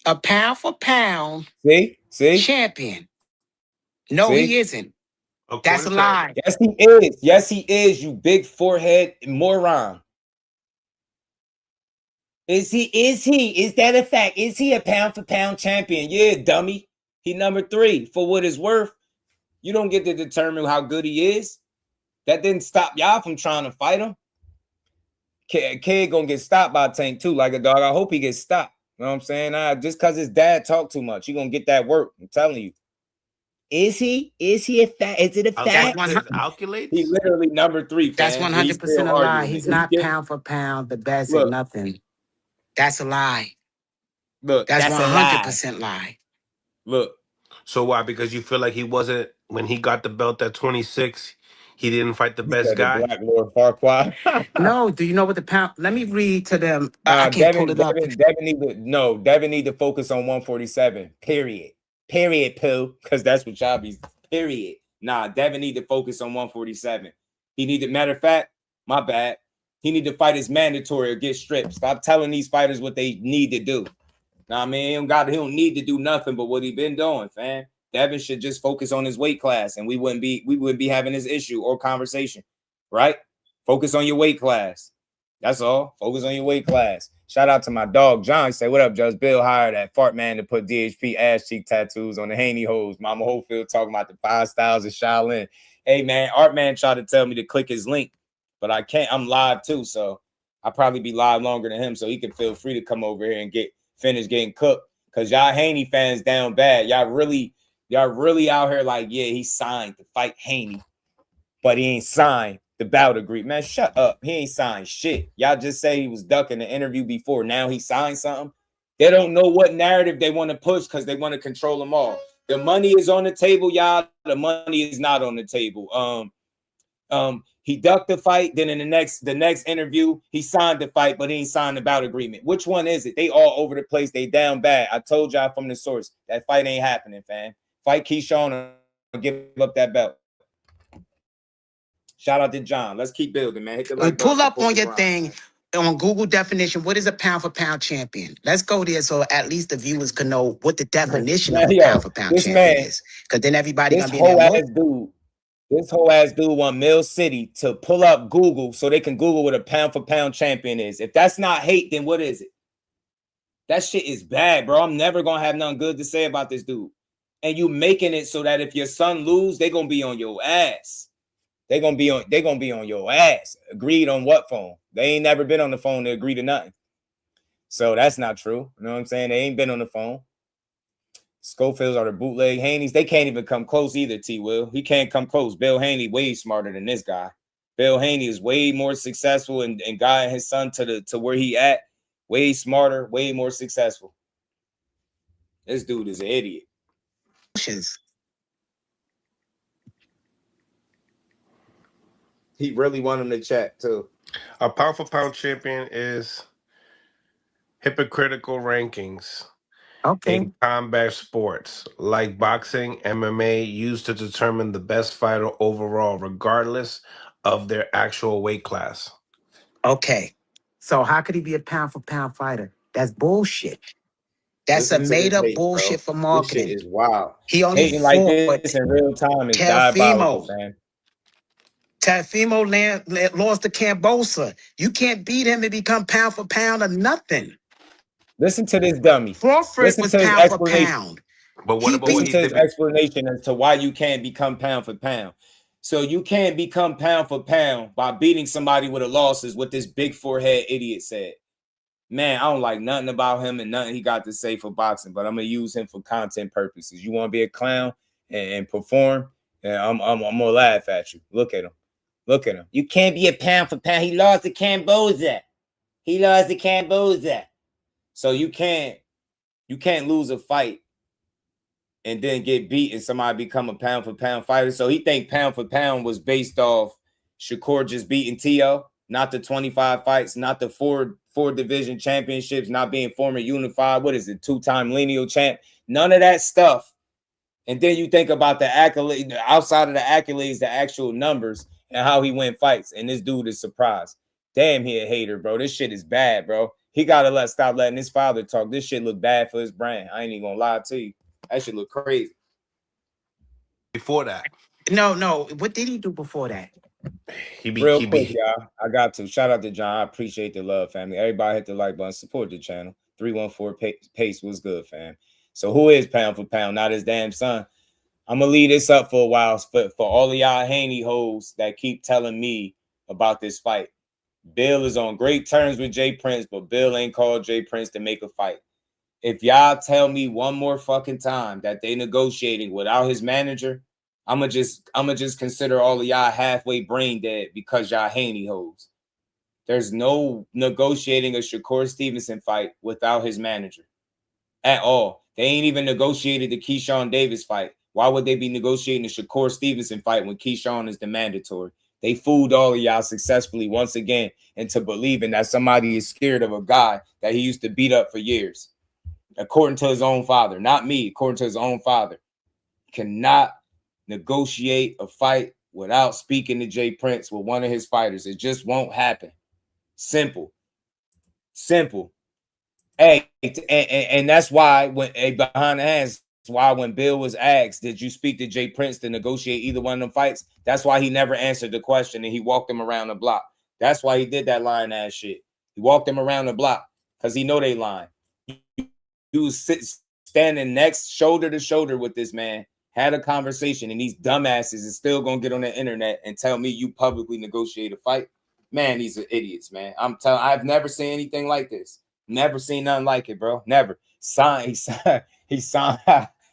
a pound for pound champion? No, he isn't. That's a lie. Yes, he is. Yes, he is, you big forehead moron. Is he? Is that a fact? Is he a pound for pound champion? Yeah, dummy. He number 3 for what it's worth. You don't get to determine how good he is. That didn't stop y'all from trying to fight him. Kid gonna get stopped by Tank too, like a dog. I hope he gets stopped. You know what I'm saying? Just because his dad talk too much, he gonna get that work. I'm telling you. Is he? Is he a fact? Is it a fact? His accolades? He literally number 3, That's fam. He's 100% still a lie. arguing He's it. not pound for pound the best at Look, nothing. That's a lie. look, That's that's a lie. 100% lie. Look. So why? Because you feel like he wasn't, when he got the belt at 26, he didn't fight the He best said the guy? Black Lord Farquaad. No, do you know what the pound? Let me read to them. I can't pull it up. Devin need to focus on 147. Period. Period, poo. Because that's what y'all be. Period. Nah, Devin need to focus on 147. He need to, matter of fact, my bad. He need to fight his mandatory or get stripped. Stop telling these fighters what they need to do. Nah, man, he don't need to do nothing but what he been doing, fam. Devin should just focus on his weight class, and we wouldn't be having this issue or conversation, right? Focus on your weight class. That's all. Focus on your weight class. Shout out to my dog John. He said, "What up, Just Bill hired that fart man to put DHP ass cheek tattoos on the Haney hoes." Mama HOE-FIELD talking about the 5 styles of Shaolin. Hey man, Art Man tried to tell me to click his link, but I can't. I'm live too, so I'll probably be live longer than him, so he can feel free to come over here and finish getting cooked. Cause y'all Haney fans down bad. Y'all really out here like, yeah, he signed to fight Haney, but he ain't signed the bout agreement. Man, shut up. He ain't signed shit. Y'all just say he was ducking the interview before. Now he signed something. They don't know what narrative they want to push because they want to control them all. The money is on the table, y'all. The money is not on the table. He ducked the fight. Then in the next interview, he signed the fight, but he ain't signed the bout agreement. Which one is it? They all over the place. They down bad. I told y'all from the source that fight ain't happening, fam. Fight KEYSHAWN and give up that belt. Shout out to John. Let's keep building, man. Hit the like Pull button, up on your grind, thing man. on Google definition. What is a pound for pound champion? Let's go there so at least the viewers can know what the definition of a pound for pound champion is. Because then everybody gonna be in there. This whole ass dude want Mill City to pull up Google so they can Google what a pound for pound champion is. If that's not hate, then what is it? That shit is bad, bro. I'm never gonna have nothing good to say about this dude. And you making it so that if your son lose, they gonna be on your ass. They gonna be on your ass. Agreed on what phone? They ain't never been on the phone to agree to nothing. So that's not true. You know what I'm saying? They ain't been on the phone. Schofields are the bootleg Haneys. They can't even come close either, T-Will. He can't come close. Bill Haney way smarter than this guy. Bill Haney is way more successful and guiding his son to where he at. Way smarter, way more successful. This dude is an idiot. He really want him to chat too. A pound for pound champion is hypocritical rankings in combat sports like boxing, MMA, used to determine the best fighter overall, regardless of their actual weight class. Okay. So how could he be a pound for pound fighter? That's bullshit. That's a made up bullshit for marketing. This shit is wild. He only hating like this in real time is diabolical, man. Teofimo lost to Cambosa. You can't beat him and become pound for pound or nothing. Listen to this dummy. Crawford was pound for pound. But what about listen to his explanation as to why you can't become pound for pound. So you can't become pound for pound by beating somebody with a loss, is what this big forehead idiot said. Man, I don't like nothing about him and nothing he got to say for boxing, but I'm gonna use him for content purposes. You want to be a clown and perform, and I'm gonna laugh at you. Look at him. Look at him. You can't be a pound for pound. He lost to Cambosa. So you can't lose a fight and then get beat and somebody become a pound for pound fighter. So he think pound for pound was based off Shakur just beating T.O., not the 25 fights, not the four division championships, not being former unified. What is it? 2-time lineal champ. None of that stuff. And then you think about the accolades, outside of the accolades, the actual numbers and how he win fights. And this dude is surprised. Damn, he a hater, bro. This shit is bad, bro. He gotta stop letting his father talk. This shit look bad for his brand. I ain't even gonna lie to you. That shit look crazy. Before that. No. What did he do before that? Real quick, y'all. I got to. Shout out to John. I appreciate the love, family. Everybody hit the like button. Support the channel. 314 Pace was good, fam. So who is pound for pound? Not his damn son. I'm going to leave this up for a while for all of y'all Haney hoes that keep telling me about this fight. Bill is on great terms with Jay Prince, but Bill ain't called Jay Prince to make a fight. If y'all tell me one more fucking time that they negotiating without his manager, I'ma just consider all of y'all halfway brain dead because y'all Haney hoes. There's no negotiating a Shakur Stevenson fight without his manager at all. They ain't even negotiated the KEYSHAWN Davis fight. Why would they be negotiating the Shakur Stevenson fight when KEYSHAWN is the mandatory? They fooled all of y'all successfully once again into believing that somebody is scared of a guy that he used to beat up for years. According to his own father, not me, according to his own father, cannot negotiate a fight without speaking to Jay Prince with one of his fighters. It just won't happen. Simple. Hey, and that's why when behind the hands, that's why when Bill was asked, did you speak to Jay Prince to negotiate either one of them fights? That's why he never answered the question and he walked him around the block. That's why he did that lying ass shit. He walked him around the block because he know they lying. He was standing next shoulder to shoulder with this man, had a conversation, and these dumbasses is still gonna get on the internet and tell me you publicly negotiate a fight. Man, these are idiots, man. I'm telling, I've never seen anything like this. Never seen nothing like it, bro. Never. He signed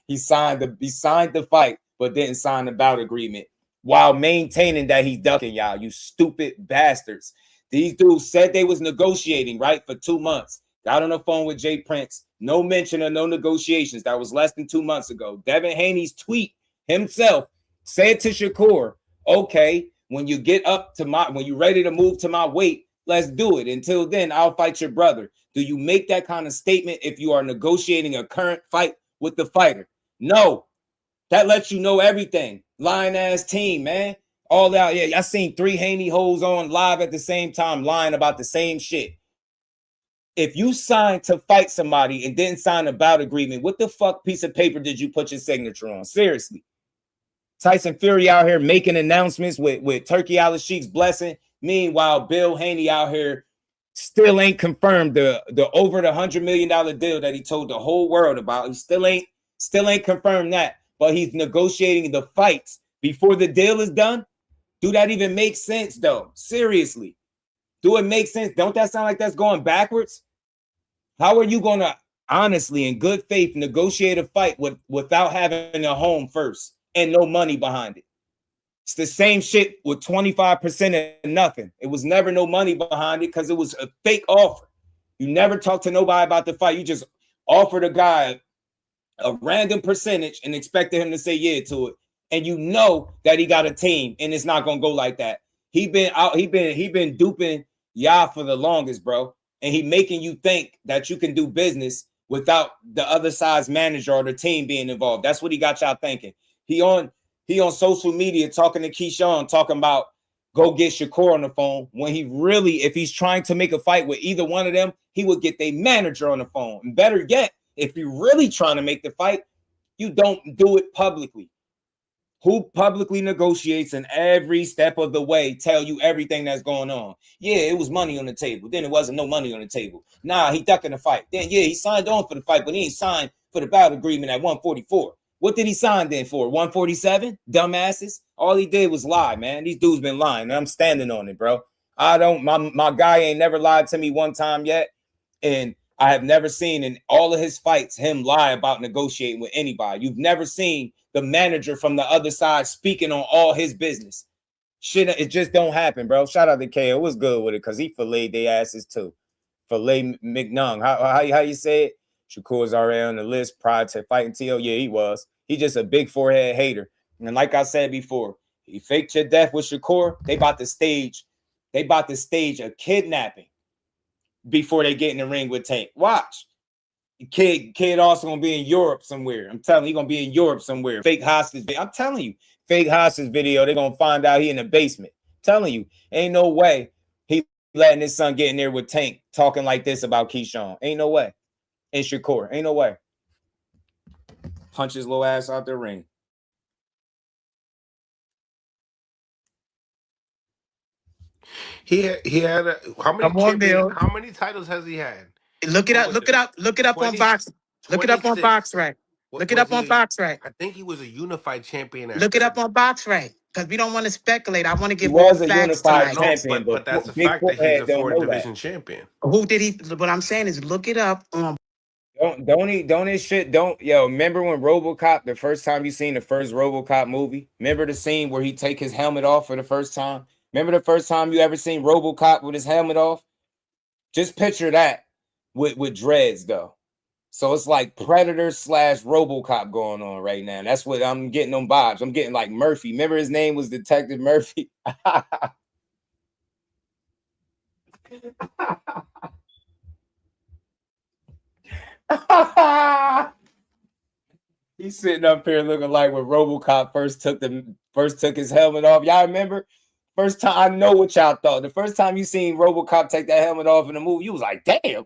the fight, but didn't sign the bout agreement while maintaining that he's ducking y'all, you stupid bastards. These dudes said they was negotiating, right, for 2 months. Got on the phone with Jay Prince. No mention of no negotiations. That was less than 2 months ago. Devin Haney's tweet himself said to Shakur, okay, when you get up to when you're ready to move to my weight, let's do it. Until then, I'll fight your brother. Do you make that kind of statement if you are negotiating a current fight with the fighter? No. That lets you know everything. Lying ass team, man. All out. Yeah, I seen 3 Haney hoes on live at the same time lying about the same shit. If you signed to fight somebody and didn't sign a bout agreement, what the fuck piece of paper did you put your signature on? Seriously. Tyson Fury out here making announcements with Turkey Al Sheikh's blessing. Meanwhile, Bill Haney out here still ain't confirmed the over the $100 million deal that he told the whole world about. He still ain't confirmed that, but he's negotiating the fights before the deal is done. Do that even make sense, though? Seriously. Do it make sense? Don't that sound like that's going backwards? How are you going to honestly, in good faith, negotiate a fight without having a home first and no money behind it? It's the same shit with 25% and nothing. It was never no money behind it because it was a fake offer. You never talked to nobody about the fight. You just offered a guy a random percentage and expected him to say yeah to it. And you know that he got a team and it's not going to go like that. He been duping y'all for the longest, bro. And he making you think that you can do business without the other side's manager or the team being involved. That's what he got y'all thinking. He on social media talking to KEYSHAWN, talking about go get Shakur on the phone, when he really, if he's trying to make a fight with either one of them, he would get their manager on the phone. And better yet, if you're really trying to make the fight, you don't do it publicly. Who publicly negotiates and every step of the way tell you everything that's going on? Yeah, it was money on the table. Then it wasn't no money on the table. Nah, he ducking the fight. Then, yeah, he signed on for the fight, but he ain't signed for the bout agreement at 144. What did he sign then for? 147? Dumbasses. All he did was lie, man. These dudes been lying, and I'm standing on it, bro. My guy ain't never lied to me one time yet, and I have never seen in all of his fights him lie about negotiating with anybody. You've never seen the manager from the other side speaking on all his business. Shit, it just don't happen, bro. Shout out to KO. It was good with it because he filleted their asses too. Filet McNung. How you say it? Shakur's already on the list prior to fighting T.O. Yeah, he was. He just a big forehead hater. And like I said before, he faked your death with Shakur. They about to stage a kidnapping before they get in the ring with Tank. Watch. Kid also gonna be in Europe somewhere. I'm telling you, he gonna be in Europe somewhere. Fake hostage. I'm telling you, fake hostage video. They're gonna find out he in the basement. I'm telling you, ain't no way he letting his son get in there with Tank talking like this about KEYSHAWN. Ain't no way. And Shakur, ain't no way. Punch his little ass out the ring. He had how many titles has he had? Look it up. Look it up on Box. Look it up on BoxRec. Look it up on BoxRec. I think he was a unified champion. Look it up on BoxRec because we don't want to speculate. I want to give he was a facts unified tonight. champion, but that's a fact that he's a 4 division champion. Who did he? What I'm saying is look it up on Don't his shit don't yo, remember when RoboCop, the first time you seen the first RoboCop movie? Remember the scene where he take his helmet off for the first time? Remember the first time you ever seen RoboCop with his helmet off? Just picture that with dreads though. So it's like Predator / RoboCop going on right now. That's what I'm getting on vibes. I'm getting like Murphy. Remember his name was Detective Murphy? He's sitting up here looking like when RoboCop first took his helmet off. Y'all remember? First time, I know what y'all thought. The first time you seen RoboCop take that helmet off in the movie, you was like, damn.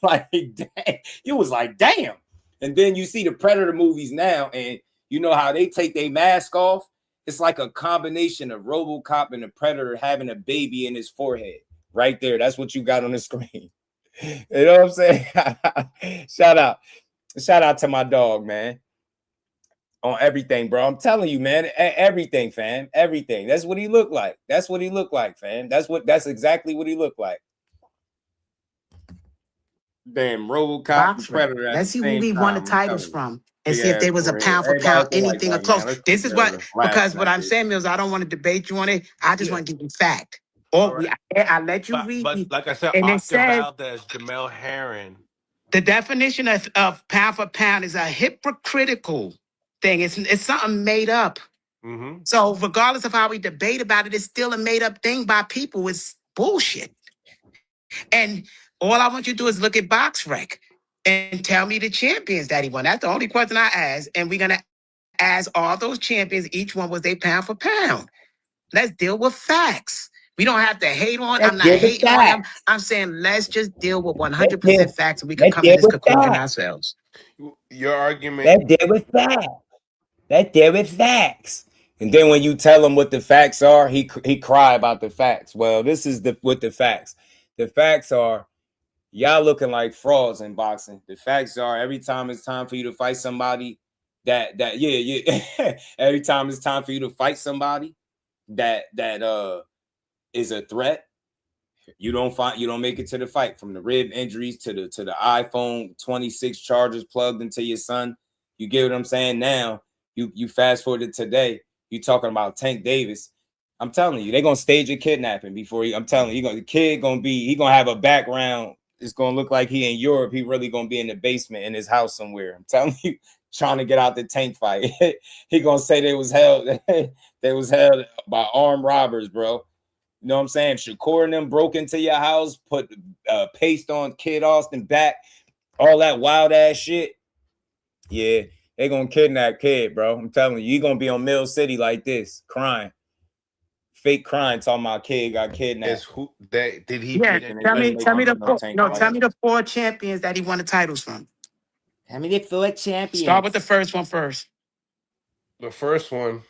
Like, damn. You was like, damn. And then you see the Predator movies now, and you know how they take their mask off? It's like a combination of RoboCop and the Predator having a baby in his forehead. Right there. That's what you got on the screen. You know what I'm saying? Shout out to my dog, man. On everything, bro. I'm telling you, man. Everything, fam. Everything. That's what he looked like. That's what he looked like, fam. That's exactly what he looked like. Damn, RoboCop, Predator. Let's see who we won the titles from. And see if there was a pound for pound, anything or close. This is what, because what I'm saying is I don't want to debate you on it. I just want to give you fact. Or I let you read. But like I said, and Oscar Valdez, Jamel Herring. The definition of pound for pound is a hypocritical thing. It's something made up. Mm-hmm. So regardless of how we debate about it, it's still a made up thing by people. It's bullshit. And all I want you to do is look at BoxRec and tell me the champions that he won. That's the only question I ask. And we're going to ask all those champions, each one was they pound for pound. Let's deal with facts. We don't have to hate on. I'm not hating on them. I'm saying let's just deal with 100% facts and we can come to this conclusion ourselves. Your argument. Let's deal with facts. Let's deal with facts. And then when you tell him what the facts are, he cry about the facts. Well, this is what the facts. The facts are y'all looking like frauds in boxing. The facts are every time it's time for you to fight somebody that every time it's time for you to fight somebody that is a threat, you don't make it to the fight. From the rib injuries to the iPhone 26 chargers plugged into your son. You get what I'm saying? Now you fast forward to today, you talking about Tank Davis. I'm telling you, they're gonna stage a kidnapping before I'm telling you, the kid he gonna have a background. It's gonna look like he in Europe. He really gonna be in the basement in his house somewhere. I'm telling you, trying to get out the Tank fight. He gonna say they was held by armed robbers, bro. You know what I'm saying? Shakur and them broke into your house, put paste on Kid Austin back, all that wild ass shit. Yeah, they gonna kidnap Kid, bro. I'm telling you, you gonna be on Mill City like this, crying. Fake crying, talking about Kid got kidnapped. Did he? Yeah, tell me the 4 champions that he won the titles from. Tell me the 4 champions. Start with the first one first. The first one.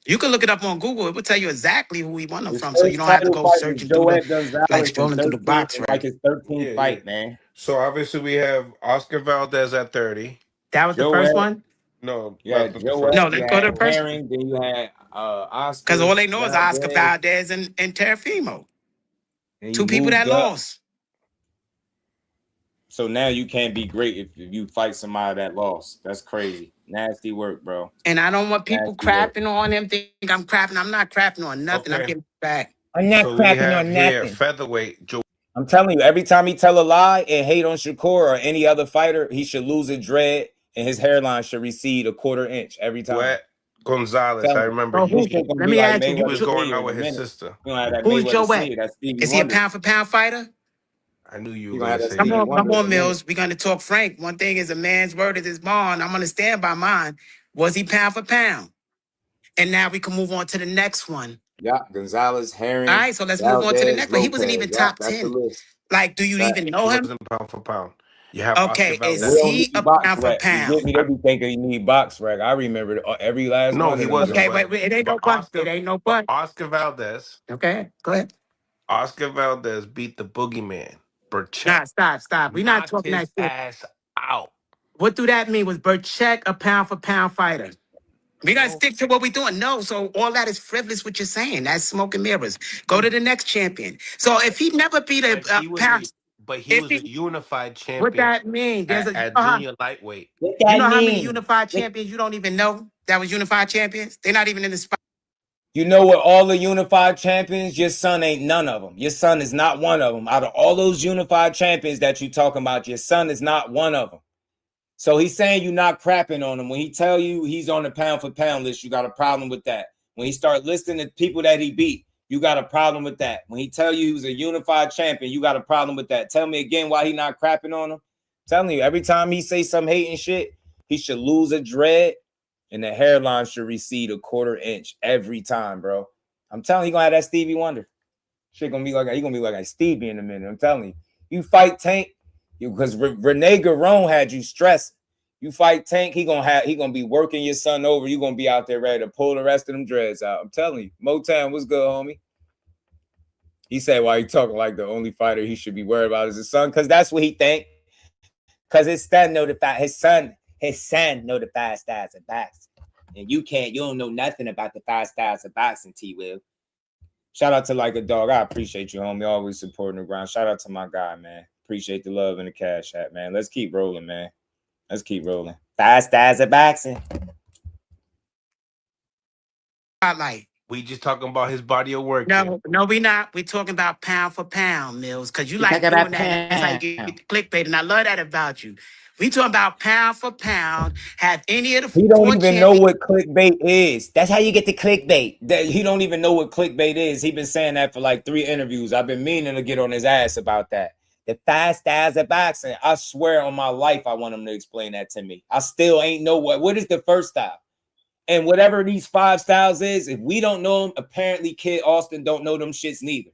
You can look it up on Google. It will tell you exactly who he won them from, so you don't have to go searching through scrolling through the box, right? Like his 13th fight, man. So obviously we have Oscar Valdez at 30. That was the first one? No. Yeah, let's go to the first. Herring, then you had Oscar. Because all they know is Oscar Valdez and Teofimo. 2 people that lost. So now you can't be great if you fight somebody that lost. That's crazy. Nasty work, bro. And I don't want people crapping on him. Think I'm crapping. I'm not crapping on nothing. Okay. I'm getting back. I'm not crapping on nothing. Featherweight. I'm telling you, every time he tell a lie and hate on Shakur or any other fighter, he should lose a dread and his hairline should recede a 1/4 inch every time. Gonzalez, I remember. Let me ask you, he was going out with his sister. Who's Joette? Is he a pound for pound fighter? I knew you were going to say Come on, Mills. We're going to talk frank. One thing is a man's word is his bond. I'm going to stand by mine. Was he pound for pound? And now we can move on to the next one. Yeah, Gonzalez, Herring. All right, so let's move on to the next one. He wasn't even top 10. Like, do you even know him? He wasn't pound for pound. You have okay, is he a pound for pound? You get me, they think he need BoxRec. I remember every last one. No, he wasn't. Okay, wait, it ain't no but. It ain't no but. Oscar Valdez. Okay, go ahead. Oscar Valdez beat the boogeyman. Burchett. Stop. We're not talking that shit. Ass out. What do that mean? Was Burchett a pound for pound fighter? We gotta stick to what we're doing. No, so all that is frivolous. What you're saying, that's smoke and mirrors. Go to the next champion. So if he never beat a pound, but he If was a he, unified what champion that mean? There's a at junior lightweight. What you that know how many mean? unified champions you don't even know that was unified champions? They're not even in the spot. You know what? All the unified champions, your son ain't none of them. Your son is not one of them. Out of all those unified champions that you talking about, your son is not one of them. So he's saying you're not crapping on him. When he tell you he's on the pound for pound list, you got a problem with that. When he start listing the people that he beat, you got a problem with that. When he tell you he was a unified champion, you got a problem with that. Tell me again why he not crapping on him. I'm telling you, every time he say some hating shit, he should lose a dread and the hairline should recede a 1/4 inch every time, bro. I'm telling you, he gonna have that Stevie Wonder. Shit gonna be like he gonna be like a Stevie in a minute. I'm telling you. You fight Tank, because Rene Garon had you stressed. You fight Tank, he gonna be working your son over. You gonna be out there ready to pull the rest of them dreads out. I'm telling you. Motown, what's good, homie? He said, why you talking like the only fighter he should be worried about is his son? Because that's what he think. Because his son know the five styles of boxing. And you don't know nothing about the 5 styles of boxing, T-Will. Shout out to Like a Dog. I appreciate you, homie. Always supporting the ground. Shout out to my guy, man. Appreciate the love and the cash app, man. Let's keep rolling, man. Let's keep rolling. 5 styles of boxing. Spotlight. We just talking about his body of work. No, we not. We talking about pound for pound, Mills, because you like doing that. That's how you get the clickbait, and I love that about you. We talking about pound for pound. Have any of the He don't even know what clickbait is. That's how you get the clickbait. He don't even know what clickbait is. He been saying that for like 3 interviews. I've been meaning to get on his ass about that. The 5 styles of boxing. I swear on my life, I want him to explain that to me. I still ain't know what is the first style. And whatever these 5 styles is, if we don't know them, apparently Kid Austin don't know them shits neither.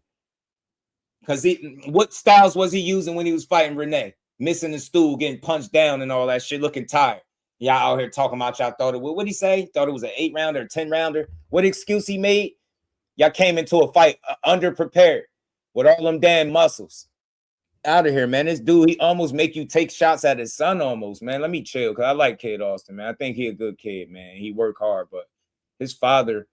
Because what styles was he using when he was fighting Renee? Missing the stool, getting punched down and all that shit, looking tired. Y'all out here talking about y'all thought it was, what'd he say? Thought it was an 8-rounder, a 10-rounder. What excuse he made? Y'all came into a fight underprepared with all them damn muscles. Out of here, man. This dude, he almost make you take shots at his son almost, man. Let me chill, because I like Kid Austin, man. I think he a good kid, man. He work hard, but his father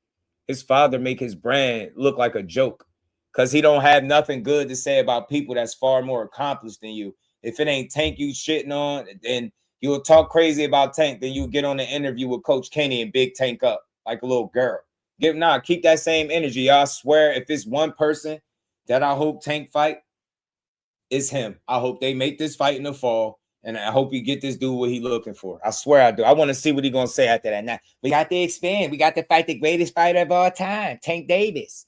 make his brand look like a joke, because he don't have nothing good to say about people that's far more accomplished than you. If it ain't Tank you shitting on, then you'll talk crazy about Tank, then you get on the interview with Coach Kenny and big Tank up like a little girl. Keep that same energy. I swear, if it's one person that I hope Tank fight, it's him. I hope they make this fight in the fall, and I hope he get this dude what he looking for. I swear I do. I want to see what he gonna say after that. Now we got to expand. We got to fight the greatest fighter of all time, Tank Davis.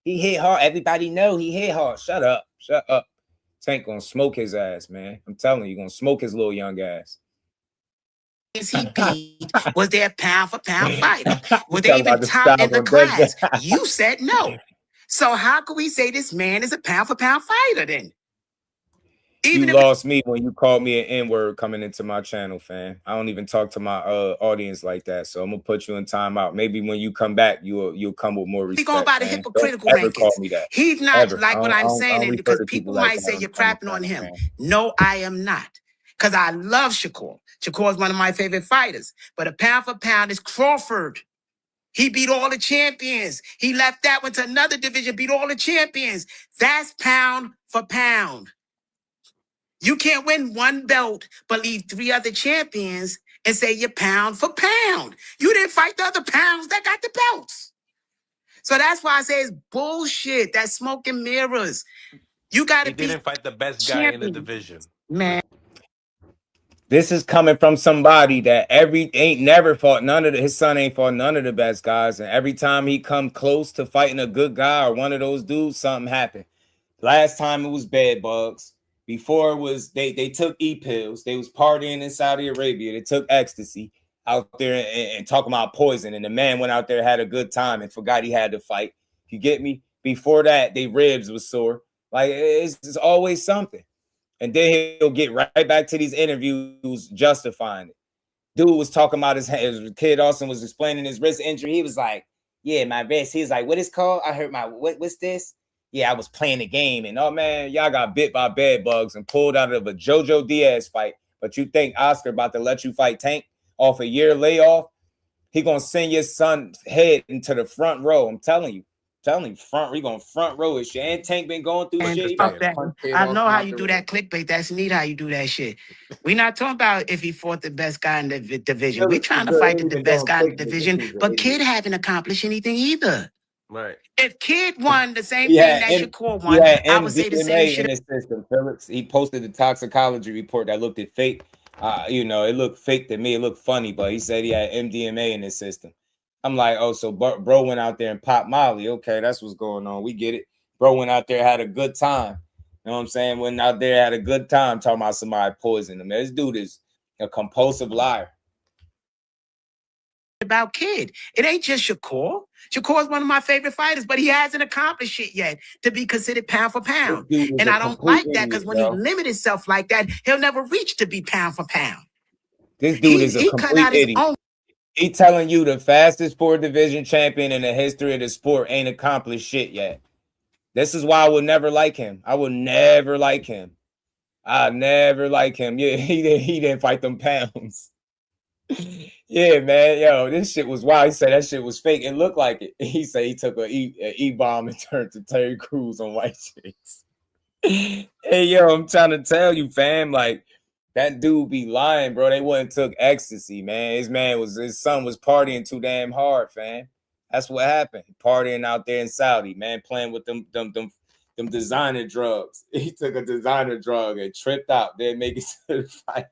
He hit hard. Everybody know he hit hard. Shut up. Shut up. Tank gonna smoke his ass, man. I'm telling you, gonna smoke his little young ass. He beat was their pound for pound fighter. Was they even top in the class? You said no. So how could we say this man is a pound for pound fighter then? Even you lost me when you called me an N-word coming into my channel, fam. I don't even talk to my audience like that, so I'm gonna put you in timeout. Maybe when you come back, you'll come with more respect. He going by the hypocritical rankings. Call me that. He's not ever. Like what I'm saying, because people might say you're crapping on him. Man. No, I am not, because I love Shakur. Shakur is one of my favorite fighters, but a pound for pound is Crawford. He beat all the champions. He left that one to another division, beat all the champions. That's pound for pound. You can't win one belt, but leave 3 other champions and say you're pound for pound. You didn't fight the other pounds that got the belts. So that's why I say it's bullshit. That's smoke and mirrors. You got to be. He didn't fight the best guy in the division. Man. This is coming from somebody that never fought his son ain't fought none of the best guys. And every time he come close to fighting a good guy or one of those dudes, something happened. Last time it was bed bugs. Before it was they took pills. They was partying in Saudi Arabia. They took ecstasy out there and talking about poison. And the man went out there, had a good time, and forgot he had to fight. You get me? Before that, their ribs was sore. Like it's always something. And then he'll get right back to these interviews justifying it. Dude was talking about his Kid Austin was explaining his wrist injury. He was like, "Yeah, my wrist." He was like, "What is called? I hurt my what's this?" Yeah, I was playing the game, and oh man, y'all got bit by bed bugs and pulled out of a JoJo Diaz fight. But you think Oscar about to let you fight Tank off a year layoff? He gonna send your son's head into the front row. I'm telling you, Telling you, we going front row his shit. And Tank been going through And shit. He fuck about that. punch Kid I Austin know how out you the do ring. that clickbait. That's neat how you do that shit. We're not talking about if he fought the best guy in the division. We're trying to fight the best guy in the division, but Kid haven't accomplished anything either. Right. If Kid won the same He thing had, that Shakur won, I would say the same MDMA shit. in his system, Phillips. He posted the toxicology report that looked at fake. You know, it looked fake to me. It looked funny, but he said he had MDMA in his system. I'm like, oh, so bro went out there and popped Molly. Okay, that's what's going on. We get it. Bro went out there, had a good time. You know what I'm saying? Went out there, had a good time talking about somebody poisoning him. This dude is a compulsive liar. About Kid. It ain't just Shakur. Shakur is one of my favorite fighters, but he hasn't accomplished shit yet to be considered pound for pound. And I don't like that because when he limits himself like that, he'll never reach to be pound for pound. This dude is a complete idiot. He telling you the fastest 4-division champion in the history of the sport ain't accomplished shit yet. This is why I would never like him. I would never like him. I never like him. Yeah, he didn't fight them pounds. Yeah, man. Yo, this shit was wild. He said that shit was fake. It looked like it. He said he took a E-bomb and turned to Terry Crews on White Chicks. Hey, yo, I'm trying to tell you, fam, like, that dude be lying, bro. They wouldn't took ecstasy, man. His son was partying too damn hard, fam. That's what happened. Partying out there in Saudi, man, playing with them designer drugs. He took a designer drug and tripped out. Didn't make it to the fight.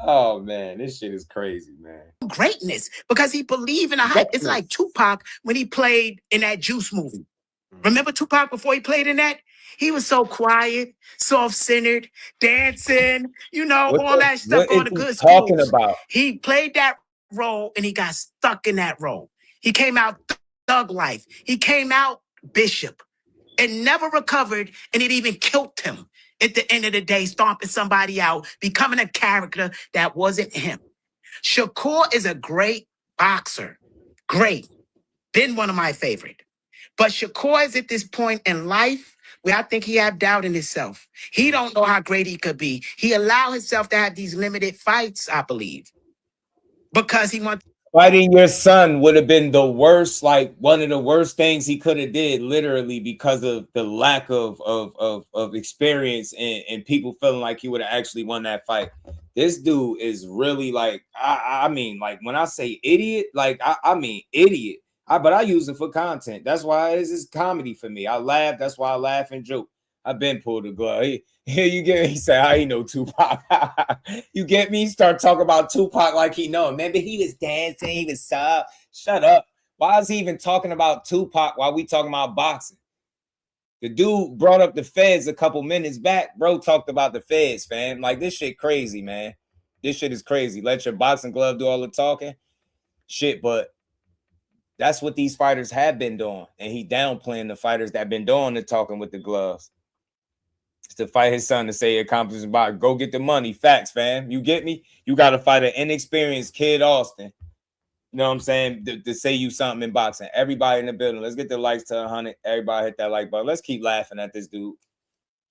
Oh man, this shit is crazy, man. Greatness because he believed in a hype. It's like Tupac when he played in that Juice movie. Remember Tupac before he played in that? He was so quiet, self-centered, dancing, you know, all that stuff, going to good schools. He played that role and he got stuck in that role. He came out thug life. He came out bishop and never recovered, and it even killed him at the end of the day, stomping somebody out, becoming a character that wasn't him. Shakur is a great boxer. Great. Been one of my favorite. But Shakur is at this point in life where I think he have doubt in himself. He don't know how great he could be. He allow himself to have these limited fights, I believe, because he wants. Fighting your son would have been the worst, like one of the worst things he could have did, literally, because of the lack of experience and people feeling like he would have actually won that fight. This dude is really like, I mean, like when I say idiot, like I mean idiot. But I use it for content. That's why it's just comedy for me. I laugh. That's why I laugh and joke. I've been pulled a glove. Here you get me. He said, I ain't no Tupac. You get me? Start talking about Tupac like he know. Remember, he was dancing. He was soft. Shut up. Why is he even talking about Tupac while we talking about boxing? The dude brought up the feds a couple minutes back. Bro talked about the feds, fam. Like, this shit crazy, man. This shit is crazy. Let your boxing glove do all the talking. Shit, but that's what these fighters have been doing. And he downplaying the fighters that been doing the talking with the gloves. It's to fight his son to say accomplishment about go get the money. Facts, fam. You get me? You got to fight an inexperienced Kid Austin. You know what I'm saying? To say you something in boxing. Everybody in the building. Let's get the likes to 100. Everybody hit that like button. Let's keep laughing at this dude.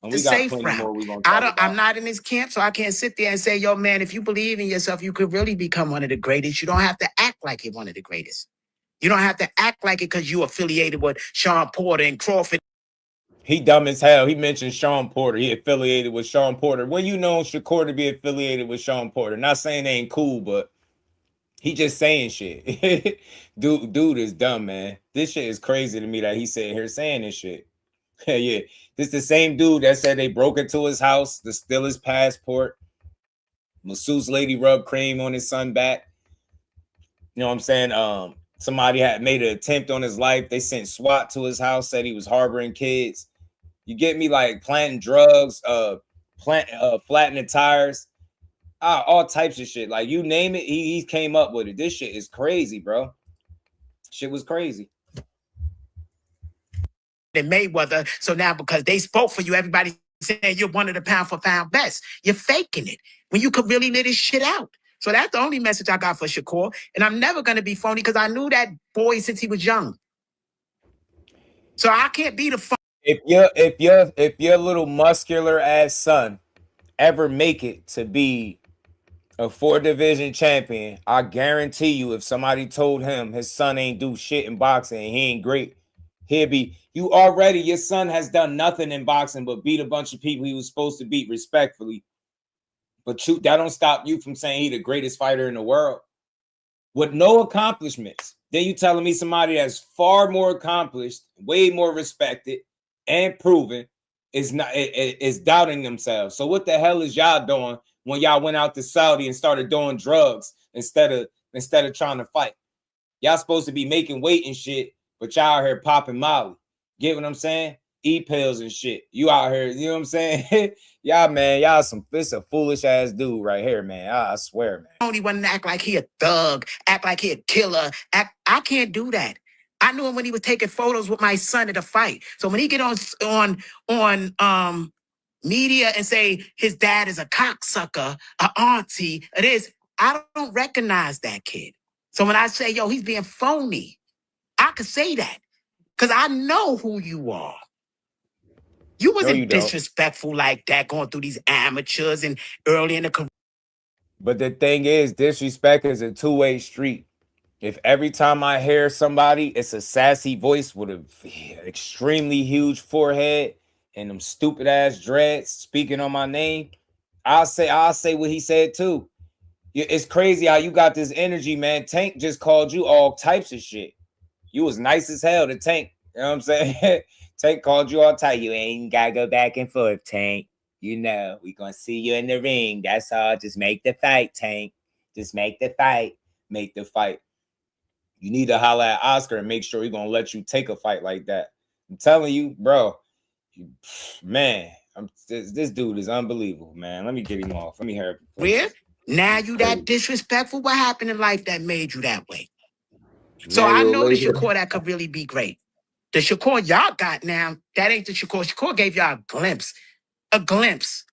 And we got plenty more we gonna talk about. I'm not in his camp, so I can't sit there and say, yo, man, if you believe in yourself, you could really become one of the greatest. You don't have to act like you're one of the greatest. You don't have to act like it because you affiliated with Shawn Porter and Crawford. He dumb as hell. He mentioned Shawn Porter. He affiliated with Shawn Porter. When you know Shakur to be affiliated with Shawn Porter. Not saying they ain't cool, but he just saying shit. Dude is dumb, man. This shit is crazy to me that he's sitting here saying this shit. Yeah, this the same dude that said they broke into his house to steal his passport. Masseuse lady rubbed cream on his son back. You know what I'm saying? Somebody had made an attempt on his life. They sent SWAT to his house, said he was harboring kids. You get me? Like planting drugs, flattening tires, all types of shit. Like you name it, he came up with it. This shit is crazy, bro. Shit was crazy. And Mayweather. So now because they spoke for you, everybody saying you're one of the pound for pound best. You're faking it when you could really let this shit out. So that's the only message I got for Shakur. And I'm never going to be phony because I knew that boy since he was young. So I can't be the phony. If your little muscular ass son ever make it to be a 4-division champion, I guarantee you if somebody told him his son ain't do shit in boxing and he ain't great, Your son has done nothing in boxing but beat a bunch of people he was supposed to beat respectfully. But that don't stop you from saying he's the greatest fighter in the world with no accomplishments. Then you telling me somebody that's far more accomplished, way more respected and proven is doubting themselves. So what the hell is y'all doing when y'all went out to Saudi and started doing drugs instead of trying to fight? Y'all supposed to be making weight and shit, but y'all out here popping Molly. Get what I'm saying? E-pills and shit. You out here, you know what I'm saying? Y'all, man, this a foolish ass dude right here, man. I swear, man. Only want to act like he a thug, act like he a killer. I can't do that. I knew him when he was taking photos with my son at a fight. So when he get on media and say his dad is a cocksucker, a auntie, it is, I don't recognize that kid. So when I say, yo, he's being phony, I could say that because I know who you are. You wasn't disrespectful like that going through these amateurs and early in the career. But the thing is, disrespect is a two-way street. If every time I hear somebody, it's a sassy voice with an extremely huge forehead and them stupid ass dreads speaking on my name, I'll say what he said too. It's crazy how you got this energy, man. Tank just called you all types of shit. You was nice as hell to Tank. You know what I'm saying? Tank called you all type. You ain't gotta go back and forth, Tank. You know, we gonna see you in the ring. That's all. Just make the fight, Tank. Just make the fight. Make the fight. You need to holler at Oscar and make sure he's gonna let you take a fight like that. I'm telling you, bro. Man, this dude is unbelievable, man. Let me get him off. Let me hear it. Where? Now you that disrespectful? What happened in life that made you that way? So I know the Shakur that could really be great. The Shakur y'all got now, that ain't the Shakur. Shakur gave y'all a glimpse. A glimpse.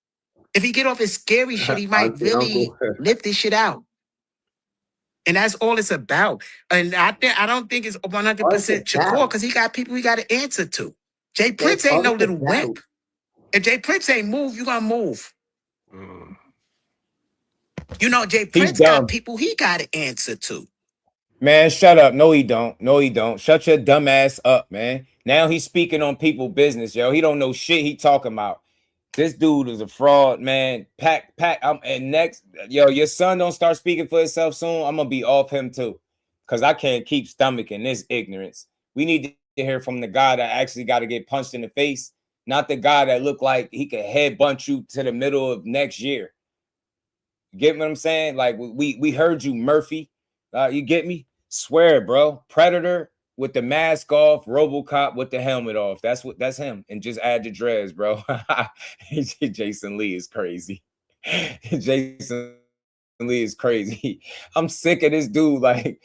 If he get off his scary shit, he might really lift this shit out. And that's all it's about. And I don't think it's 100% Shakur because he got people he got to answer to. Jay Prince ain't no little wimp. If Jay Prince ain't move, you gonna move. You know, Jay Prince got people he got to answer to. Man, shut up. No, he don't. No, he don't. Shut your dumb ass up, man. Now he's speaking on people's business, yo. He don't know shit he talking about. This dude is a fraud, man. And next, yo, your son don't start speaking for himself soon, I'm gonna be off him too. Because I can't keep stomaching this ignorance. We need to hear from the guy that actually got to get punched in the face, not the guy that looked like he could headbutt you to the middle of next year. You get what I'm saying? Like, we heard you, Murphy. You get me? Swear, bro. Predator with the mask off, RoboCop with the helmet off. That's him. And just add the dreads, bro. Jason Lee is crazy. Jason Lee is crazy. I'm sick of this dude. Like,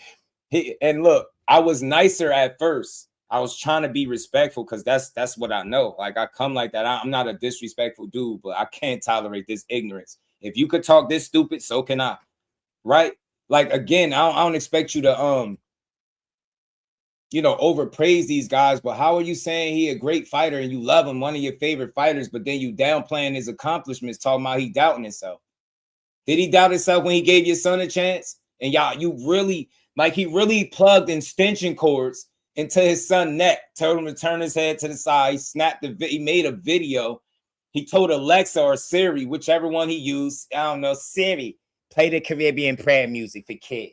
and look, I was nicer at first. I was trying to be respectful because that's what I know. Like, I come like that. I'm not a disrespectful dude, but I can't tolerate this ignorance. If you could talk this stupid, so can I. Right? Like, again, I don't expect you to overpraise these guys, but how are you saying he a great fighter and you love him, one of your favorite fighters, but then you downplaying his accomplishments, talking about he doubting himself? Did he doubt himself when he gave your son a chance? And he really plugged extension cords into his son's neck, told him to turn his head to the side. He made a video. He told Alexa or Siri, whichever one he used, I don't know, Siri, play the Caribbean prayer music for kids.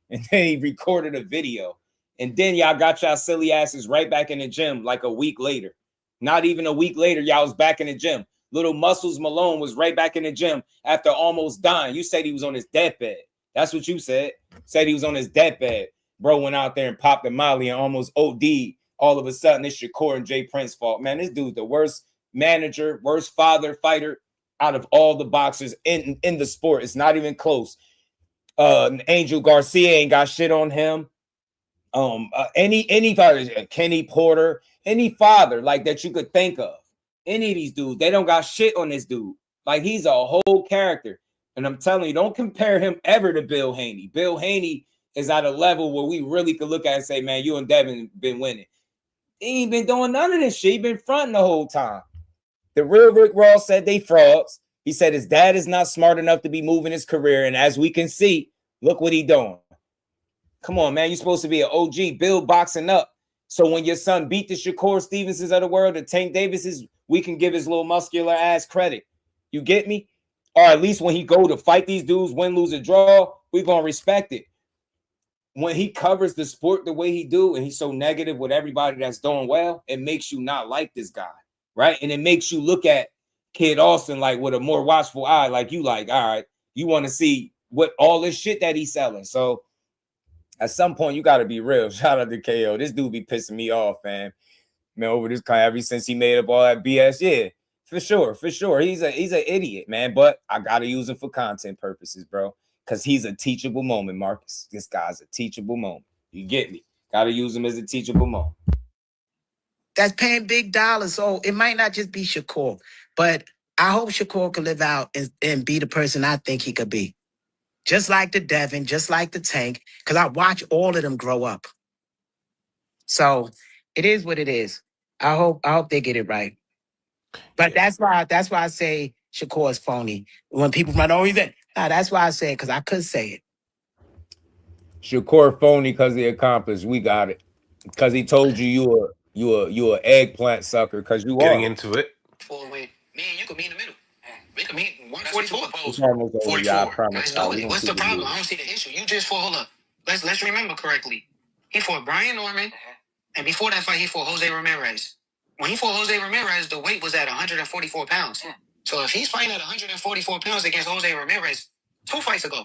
And then he recorded a video. And then y'all got y'all silly asses right back in the gym like a week later. Not even a week later, y'all was back in the gym. Little Muscles Malone was right back in the gym after almost dying. You said he was on his deathbed. That's what you said. Said he was on his deathbed. Bro went out there and popped a molly and almost OD'd. All of a sudden, it's Shakur and Jay Prince's fault. Man, this dude's the worst manager, worst father, fighter out of all the boxers in the sport. It's not even close. Angel Garcia ain't got shit on him. Any father, Kenny Porter, any father like that you could think of, any of these dudes, they don't got shit on this dude. Like, he's a whole character. And I'm telling you, don't compare him ever to Bill Haney. Bill Haney is at a level where we really could look at and say, man, you and Devin been winning. He ain't been doing none of this shit. He been fronting the whole time. The real Rick Ross said they frauds. He said his dad is not smart enough to be moving his career. And as we can see, look what he doing. Come on, man. You're supposed to be an OG. Bill boxing up. So when your son beat the Shakur Stevensons of the world, the Tank Davises, we can give his little muscular ass credit. You get me? Or at least when he go to fight these dudes, win, lose, or draw, we gonna respect it. When he covers the sport the way he do, and he's so negative with everybody that's doing well, it makes you not like this guy, right? And it makes you look at Kid Austin like with a more watchful eye, like you like, all right, you want to see what all this shit that he's selling. So at some point, you got to be real. Shout out to KO. This dude be pissing me off, man. Man, over this kind ever since he made up all that BS. Yeah, for sure, for sure. He's an idiot, man. But I gotta use him for content purposes, bro. Because he's a teachable moment, Marcus. This guy's a teachable moment. You get me? Gotta use him as a teachable moment. That's paying big dollars. So it might not just be Shakur, but I hope Shakur can live out and be the person I think he could be. Just like the Devin, just like the Tank, because I watch all of them grow up. So it is what it is. I hope they get it right. But that's why I say Shakur is phony. When people run over that, that's why I say it, because I could say it. Shakur phony because he accomplished. We got it. Because he told you you an eggplant sucker because you Getting are. into it. Me and you could meet in the middle. We could meet 144. It's almost over, 44. y'all, I promise. Let's do it. What's the problem? I don't see the issue. You just fought, hold up. Let's remember correctly. He fought Brian Norman, and before that fight, he fought Jose Ramirez. When he fought Jose Ramirez, the weight was at 144 pounds. So if he's fighting at 144 pounds against Jose Ramirez 2 fights ago.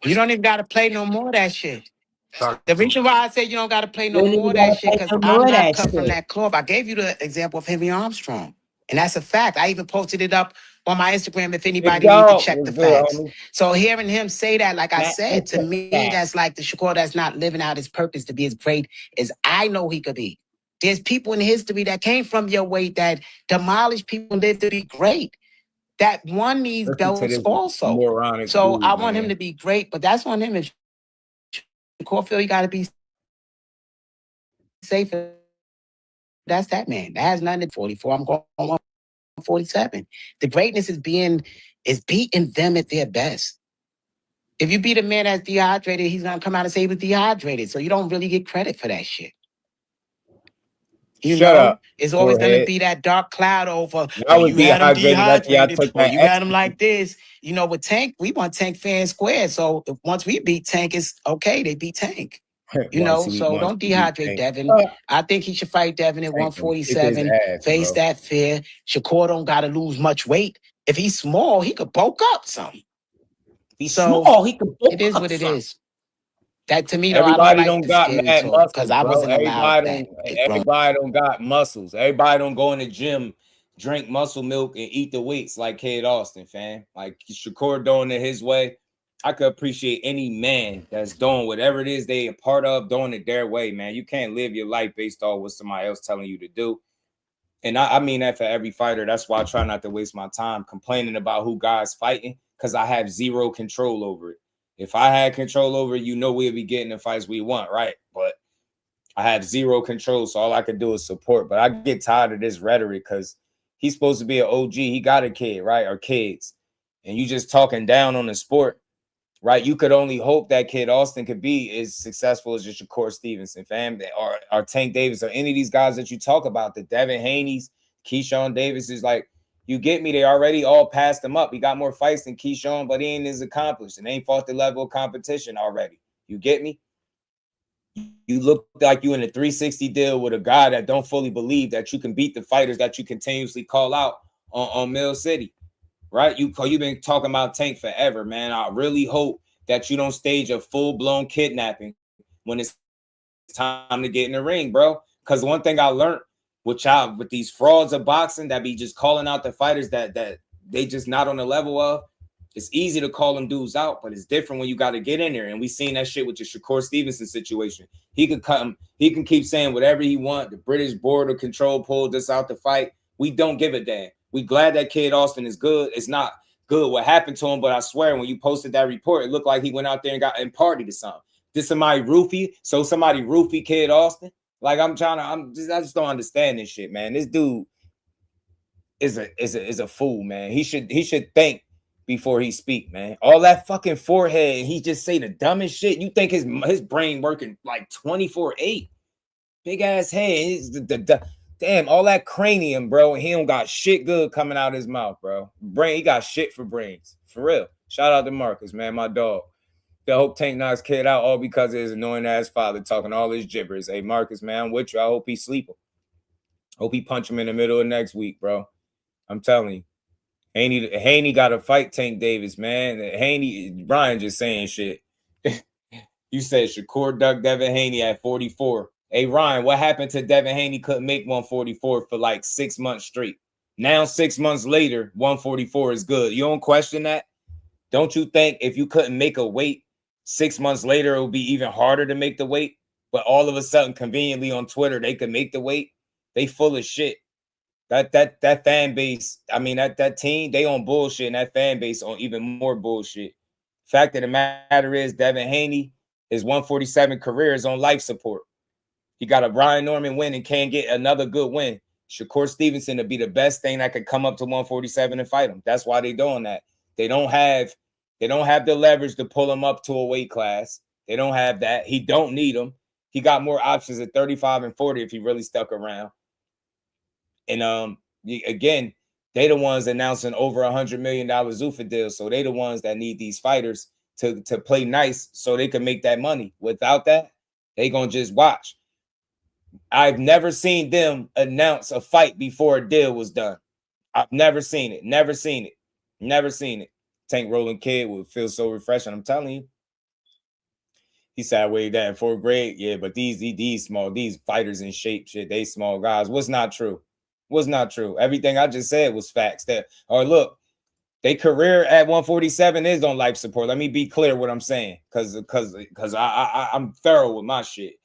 You don't even got to play no more of that shit. The reason why I say you don't got to play no more of that shit, because I'm not cut from that cloth. I gave you the example of Henry Armstrong. And that's a fact. I even posted it up on my Instagram if anybody needs to check the facts. So hearing him say that, like I said, to me, that's like the Shakur that's not living out his purpose to be as great as I know he could be. There's people in history that came from your weight that demolished people, lived to be great. That won these belts also. So I want him to be great, but that's on him. If Shakur feel you got to be safe, that's that man. That has nothing to 44. I'm going 147. The greatness is beating them at their best. If you beat a man that's dehydrated, he's gonna come out and say he was dehydrated. So you don't really get credit for that shit. Shut up. It's always going to be that dark cloud over. I was you had him dehydrated, or you had him like this. You know, with Tank, we want Tank fair and square. So once we beat Tank, it's okay. They beat Tank. You know, so don't dehydrate Devin. I think he should fight Devin at 147. Face that fear. Shakur don't got to lose much weight. If he's small, he could bulk up some. He's small. He could bulk up. It is what it is. That to me, everybody I don't got mad muscles because I wasn't allowed everybody don't got muscles. Everybody don't go in the gym, drink muscle milk, and eat the weights like Kid Austin, fam. Like Shakur doing it his way. I could appreciate any man that's doing whatever it is they a part of, doing it their way, man. You can't live your life based on what somebody else telling you to do. And I mean that for every fighter. That's why I try not to waste my time complaining about who guys fighting, because I have zero control over it. If I had control over it, you know we'd be getting the fights we want, right? But I have zero control, so all I can do is support. But I get tired of this rhetoric because he's supposed to be an OG. He got a kid, right? Or kids. And you just talking down on the sport, right? You could only hope that Kid Austin could be as successful as just Shakur Stevenson, fam, or Tank Davis, or any of these guys that you talk about, the Devin Haney's, KEYSHAWN Davis is like, you get me? They already all passed him up. He got more fights than KEYSHAWN, but he ain't as accomplished and ain't fought the level of competition already. You get me? You look like you in a 360 deal with a guy that don't fully believe that you can beat the fighters that you continuously call out on Mill City, right? You've been talking about Tank forever, man. I really hope that you don't stage a full-blown kidnapping when it's time to get in the ring, bro. Because one thing I learned with these frauds of boxing that be just calling out the fighters that they just not on the level of, it's easy to call them dudes out, but it's different when you got to get in there. And we seen that shit with the Shakur Stevenson situation. He could cut him. He can keep saying whatever he want. The British Board of Control pulled us out the fight. We don't give a damn. We glad that Kid Austin is good. It's not good what happened to him, but I swear when you posted that report, it looked like he went out there and got and partied or something. Did somebody roofie? So somebody roofie Kid Austin? Like I just don't understand this shit, man. This dude is a fool, man. He should think before he speak, man. All that fucking forehead, and he just say the dumbest shit. You think his brain working like 24/8? Big ass head. Damn, all that cranium, bro. And he don't got shit good coming out of his mouth, bro. He got shit for brains. For real. Shout out to Marcus, man, my dog. I hope Tank knocks kid out all because of his annoying ass father talking all his gibberish. Hey, Marcus, man, I'm with you. I hope he sleep him. Hope he punch him in the middle of next week, bro. I'm telling you. Haney got to fight Tank Davis, man. Brian just saying shit. You said Shakur ducked Devin Haney at 44. Hey, Ryan, what happened to Devin Haney couldn't make 144 for like 6 months straight? Now, 6 months later, 144 is good. You don't question that? Don't you think if you couldn't make a weight 6 months later, it would be even harder to make the weight? But all of a sudden, conveniently on Twitter, they could make the weight. They full of shit. That fan base, I mean, that team, they on bullshit, and that fan base on even more bullshit. Fact of the matter is, Devin Haney, his 147 career is on life support. He got a Brian Norman win and can't get another good win. Shakur Stevenson to be the best thing that could come up to 147 and fight him. That's why they doing that. They don't have the leverage to pull him up to a weight class. They don't have that. He don't need him. He got more options at 35 and 40 if he really stuck around. And again, they the ones announcing over $100 million Zuffa deal. So they the ones that need these fighters to play nice so they can make that money. Without that, they gonna just watch. I've never seen them announce a fight before a deal was done. I've never seen it. Never seen it. Never seen it. Tank Rolling Kid would feel so refreshing. I'm telling you. He said, I weighed that in 4th grade. Yeah, but these fighters in shape, shit, they small guys. What's not true? Was not true. Everything I just said was facts. Look, their career at 147 is on life support. Let me be clear what I'm saying, because I'm thorough with my shit.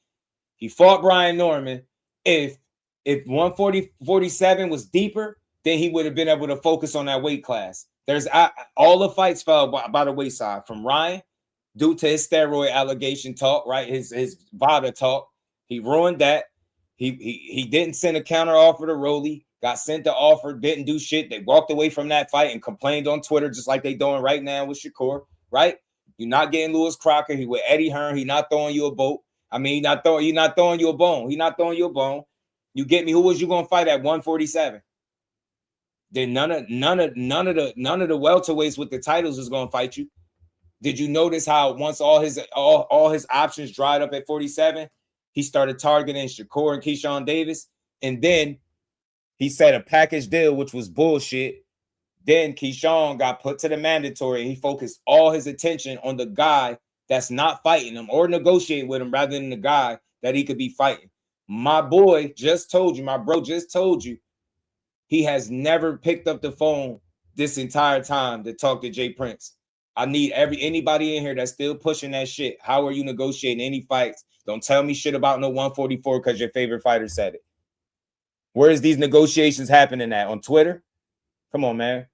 He fought Brian Norman. If 147 was deeper, then he would have been able to focus on that weight class. All the fights fell by the wayside from Ryan due to his steroid allegation talk, right? His VADA talk. He ruined that. He didn't send a counter offer to Rolly, got sent the offer, didn't do shit. They walked away from that fight and complained on Twitter, just like they doing right now with Shakur, right? You're not getting Lewis Crocker. He with Eddie Hearn. He not throwing you a boat. I mean, he not throwing you a bone. He not throwing you a bone. You get me? Who was you gonna fight at 147? Then none of the welterweights with the titles was gonna fight you. Did you notice how once all his options dried up at 47? He started targeting Shakur and KEYSHAWN Davis. And then he said a package deal, which was bullshit. Then KEYSHAWN got put to the mandatory. He focused all his attention on the guy that's not fighting him or negotiating with him rather than the guy that he could be fighting. My boy just told you, my bro just told you, he has never picked up the phone this entire time to talk to Jay Prince. I need anybody in here that's still pushing that shit. How are you negotiating any fights? Don't tell me shit about no 144 because your favorite fighter said it. Where is these negotiations happening at? On Twitter? Come on, man.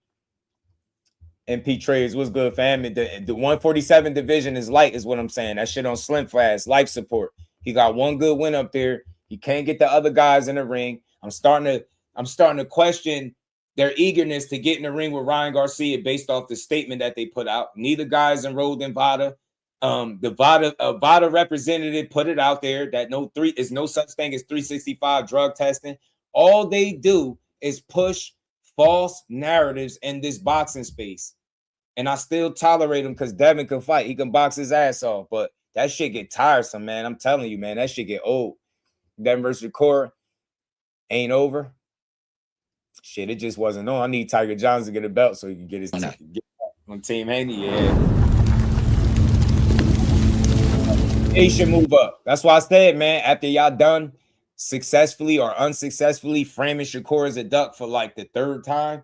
MP Trades, what's good, fam? The 147 division is light, is what I'm saying. That shit on Slim Fast, life support. He got one good win up there. He can't get the other guys in the ring. I'm starting to question their eagerness to get in the ring with Ryan Garcia based off the statement that they put out. Neither guy's enrolled in VADA. The VADA representative put it out there that is no such thing as 365 drug testing. All they do is push false narratives in this boxing space. And I still tolerate him because Devin can fight. He can box his ass off. But that shit get tiresome, man. I'm telling you, man. That shit get old. Devin versus Shakur ain't over. Shit, it just wasn't on. I need Tiger Johnson to get a belt so he can get his get on Team Haney. Yeah. He should move up. That's why I said, man, after y'all done successfully or unsuccessfully framing Shakur as a duck for like the 3rd time,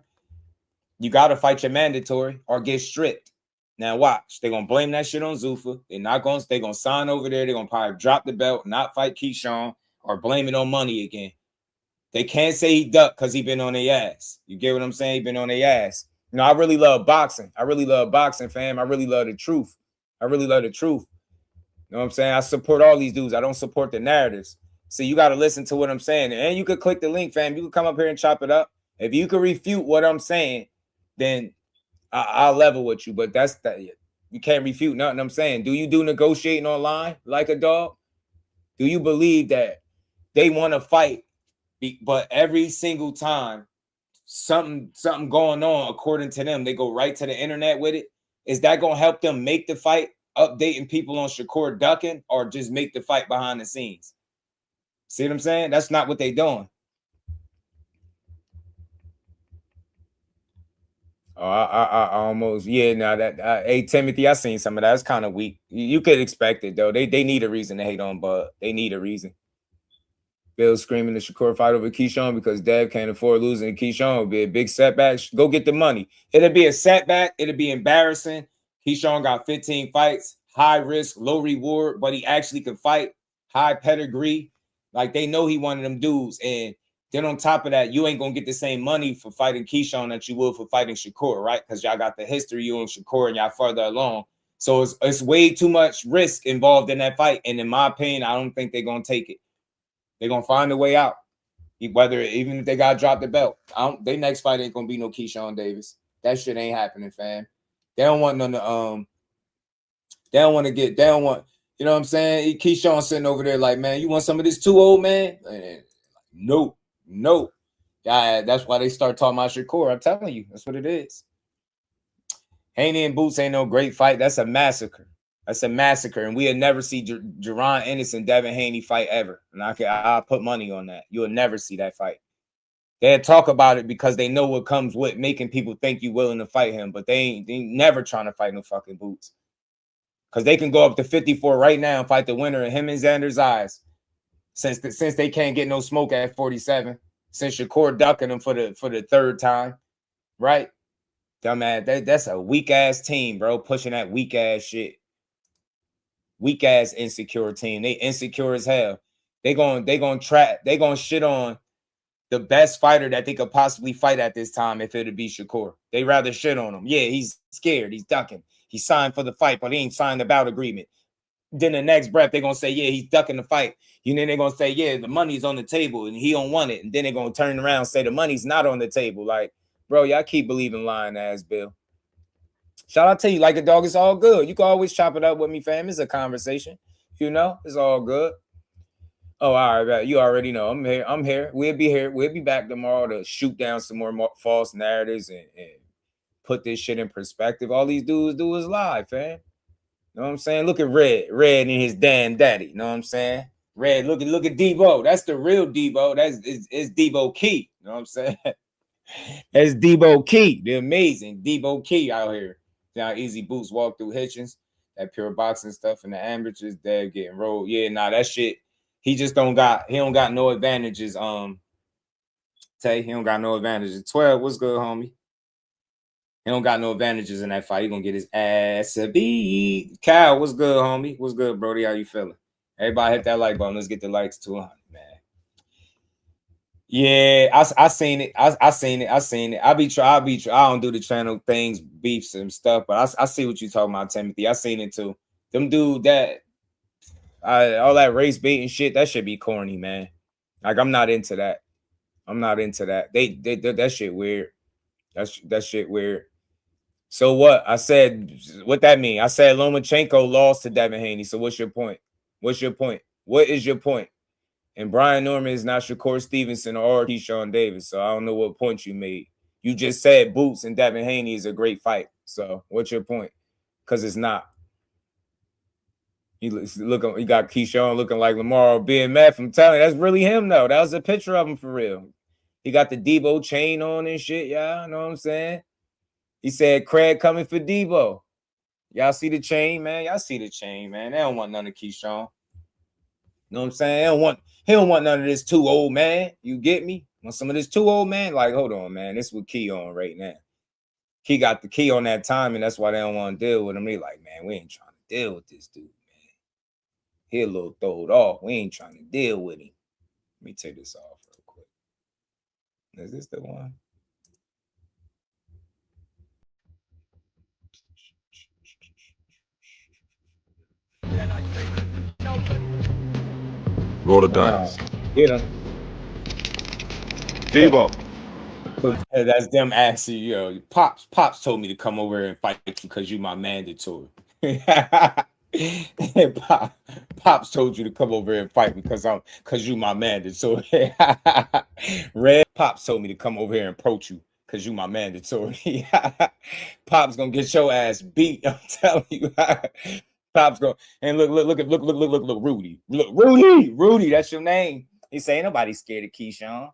you got to fight your mandatory or get stripped. Now watch. They're going to blame that shit on Zuffa. They're going to sign over there. They're going to probably drop the belt, not fight KEYSHAWN, or blame it on money again. They can't say he ducked because he been on their ass. You get what I'm saying? He been on their ass. You know, I really love boxing. I really love boxing, fam. I really love the truth. I really love the truth. You know what I'm saying? I support all these dudes. I don't support the narratives. So you got to listen to what I'm saying. And you could click the link, fam. You can come up here and chop it up. If you can refute what I'm saying, then I'll level with you. But that's that. You can't refute nothing I'm saying. Do you do negotiating online like a dog? Do you believe that they want to fight, but every single time something going on, according to them, they go right to the internet with it. Is that gonna help them make the fight, updating people on Shakur ducking, or just make the fight behind the scenes? See what I'm saying? That's not what they doing. Oh, I almost, yeah. Now that hey Timothy, I seen some of that. It's kind of weak. You could expect it though. They need a reason to hate on Bud. They need a reason. Bill screaming the Shakur fight over KEYSHAWN because Dev can't afford losing to KEYSHAWN would be a big setback. Go get the money. It'll be a setback. It'll be embarrassing. KEYSHAWN got 15 fights, high risk, low reward, but he actually can fight. High pedigree. Like, they know he one of them dudes. And then on top of that, you ain't going to get the same money for fighting KEYSHAWN that you would for fighting Shakur, right? Because y'all got the history, you and Shakur, and y'all further along. So it's way too much risk involved in that fight. And in my opinion, I don't think they're going to take it. They're going to find a way out. Whether, even if they got to drop the belt. Their next fight ain't going to be no KEYSHAWN Davis. That shit ain't happening, fam. They don't want none of, they don't want, you know what I'm saying? KEYSHAWN sitting over there like, man, you want some of this too, old man? No. Yeah, that's why they start talking about Shakur. I'm telling you, that's what it is. Haney and Boots ain't no great fight. That's a massacre. That's a massacre. And we'll never see Jerron Ennis and Devin Haney fight ever. And I'll put money on that. You'll never see that fight. They'll talk about it because they know what comes with making people think you willing to fight him. But they ain't never trying to fight no fucking Boots. Because they can go up to 54 right now and fight the winner of him and Xander's eyes. Since they can't get no smoke at 47. Since Shakur ducking them for the third time. Right? Dumbass. That's a weak-ass team, bro. Pushing that weak-ass shit. Weak-ass insecure team. They insecure as hell. They gonna shit on the best fighter that they could possibly fight at this time if it'd be Shakur. They rather shit on him. Yeah, he's scared. He's ducking. He signed for the fight, but he ain't signed the bout agreement. Then the next breath, they're going to say, yeah, he's ducking the fight. And then they're going to say, yeah, the money's on the table and he don't want it. And then they're going to turn around and say the money's not on the table. Like, bro, y'all keep believing lying ass Bill. Shout out to you, like a dog, it's all good. You can always chop it up with me, fam. It's a conversation. You know, it's all good. Oh, all right. You already know. I'm here. We'll be here. We'll be back tomorrow to shoot down some more false narratives and put this shit in perspective. All these dudes do is lie, fam. You know what I'm saying? Look at Red and his damn daddy. You know what I'm saying? Red, look at Debo. That's the real Debo. It's Debo Key. You know what I'm saying? That's Debo Key, the amazing Debo Key out here. Now easy Boots walk through Hitchens, that pure boxing stuff, and the amateurs, they're getting rolled. Yeah, that shit. He don't got no advantages. Tay, he don't got no advantages. 12, what's good, homie? He don't got no advantages in that fight. He gonna get his ass beat. Kyle, what's good, homie? What's good, Brody? How you feeling? Everybody hit that like button. Let's get the likes to 100, man. Yeah, I seen it. I seen it. I don't do the channel things, beefs and stuff, but I see what you talking about, Timothy. I seen it too. Them dude all that race baiting shit, that should be corny, man. Like, I'm not into that. They that shit weird. That shit weird. So what? I said, what that mean? I said Lomachenko lost to Devin Haney. So what's your point? What is your point? And Brian Norman is not Shakur Stevenson or KEYSHAWN Davis. So I don't know what point you made. You just said Boots and Devin Haney is a great fight. So what's your point? Because it's not. You got KEYSHAWN looking like Lamar BMF. I'm telling you, that's really him, though. That was a picture of him for real. He got the Debo chain on and shit, y'all. You know what I'm saying? He said, Craig coming for Debo. Y'all see the chain, man? Y'all see the chain, man. They don't want none of KEYSHAWN. You know what I'm saying? He don't want none of this too old, man. You get me? Want some of this too old, man? Like, hold on, man. This is what Key on right now. Key got the key on that time, and that's why they don't want to deal with him. They like, man, we ain't trying to deal with this dude, man. He a little throwed off. We ain't trying to deal with him. Let me take this off real quick. Is this the one? Roll the dice. Get him. Debo. That's them asking, yo. Pops told me to come over and fight you because you my mandatory. Pops told you to come over here and fight me because you my mandatory. Red Pops told me to come over here and approach you because you my mandatory. Pops gonna get your ass beat. I'm telling you. Pops go and look, Rudy. Look, Rudy, that's your name. He say ain't nobody scared of KEYSHAWN.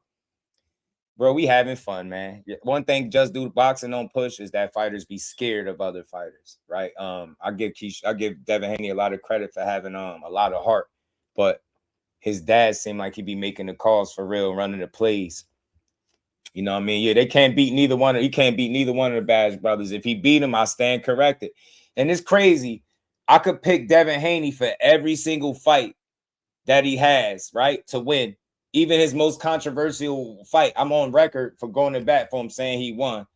Bro, we having fun, man. One thing just do boxing don't push is that fighters be scared of other fighters, right? I give Devin Haney a lot of credit for having a lot of heart, but his dad seemed like he be making the calls for real, running the plays. You know what I mean? Yeah, they can't beat neither one. He can't beat neither one of the Badge brothers. If he beat him, I stand corrected. And it's crazy. I could pick Devin Haney for every single fight that he has, right, to win. Even his most controversial fight, I'm on record for going to bat for him saying he won.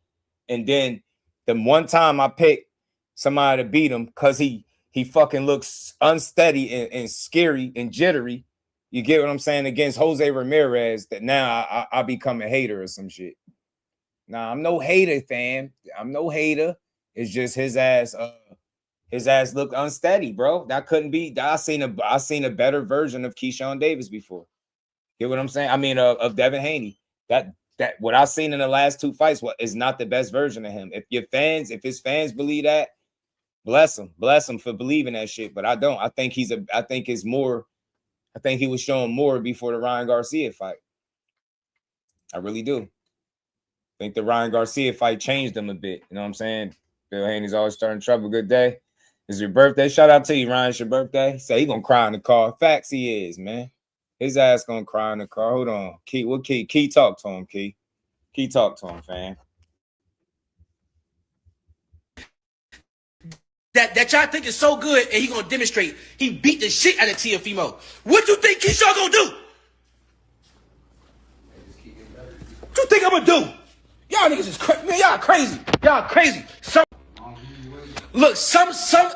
And then the one time I picked somebody to beat him because he fucking looks unsteady and scary and jittery. You get what I'm saying? Against Jose Ramirez, that now I become a hater or some shit. Nah, I'm no hater, fam. I'm no hater. It's just his ass looked unsteady, bro. That couldn't be. I seen a better version of KEYSHAWN Davis before. Get what I'm saying? I mean, of Devin Haney. That what I've seen in the last two fights is not the best version of him. If his fans believe that, bless him for believing that shit. But I don't. I think he was showing more before the Ryan Garcia fight. I really do. I think the Ryan Garcia fight changed him a bit. You know what I'm saying? Bill Haney's always starting trouble. Good day. It's your birthday. Shout out to you, Ryan. It's your birthday. Say he gonna cry in the car. Facts he is, man. His ass gonna cry in the car. Hold on. Key, what Key? Key, talk to him, Key. Key, talk to him, fam. That y'all think is so good, and he gonna demonstrate. He beat the shit out of Teofimo. What you think KEYSHAWN gonna do? What you think I'm gonna do? Y'all niggas is crazy. Man, y'all crazy. Y'all crazy. Some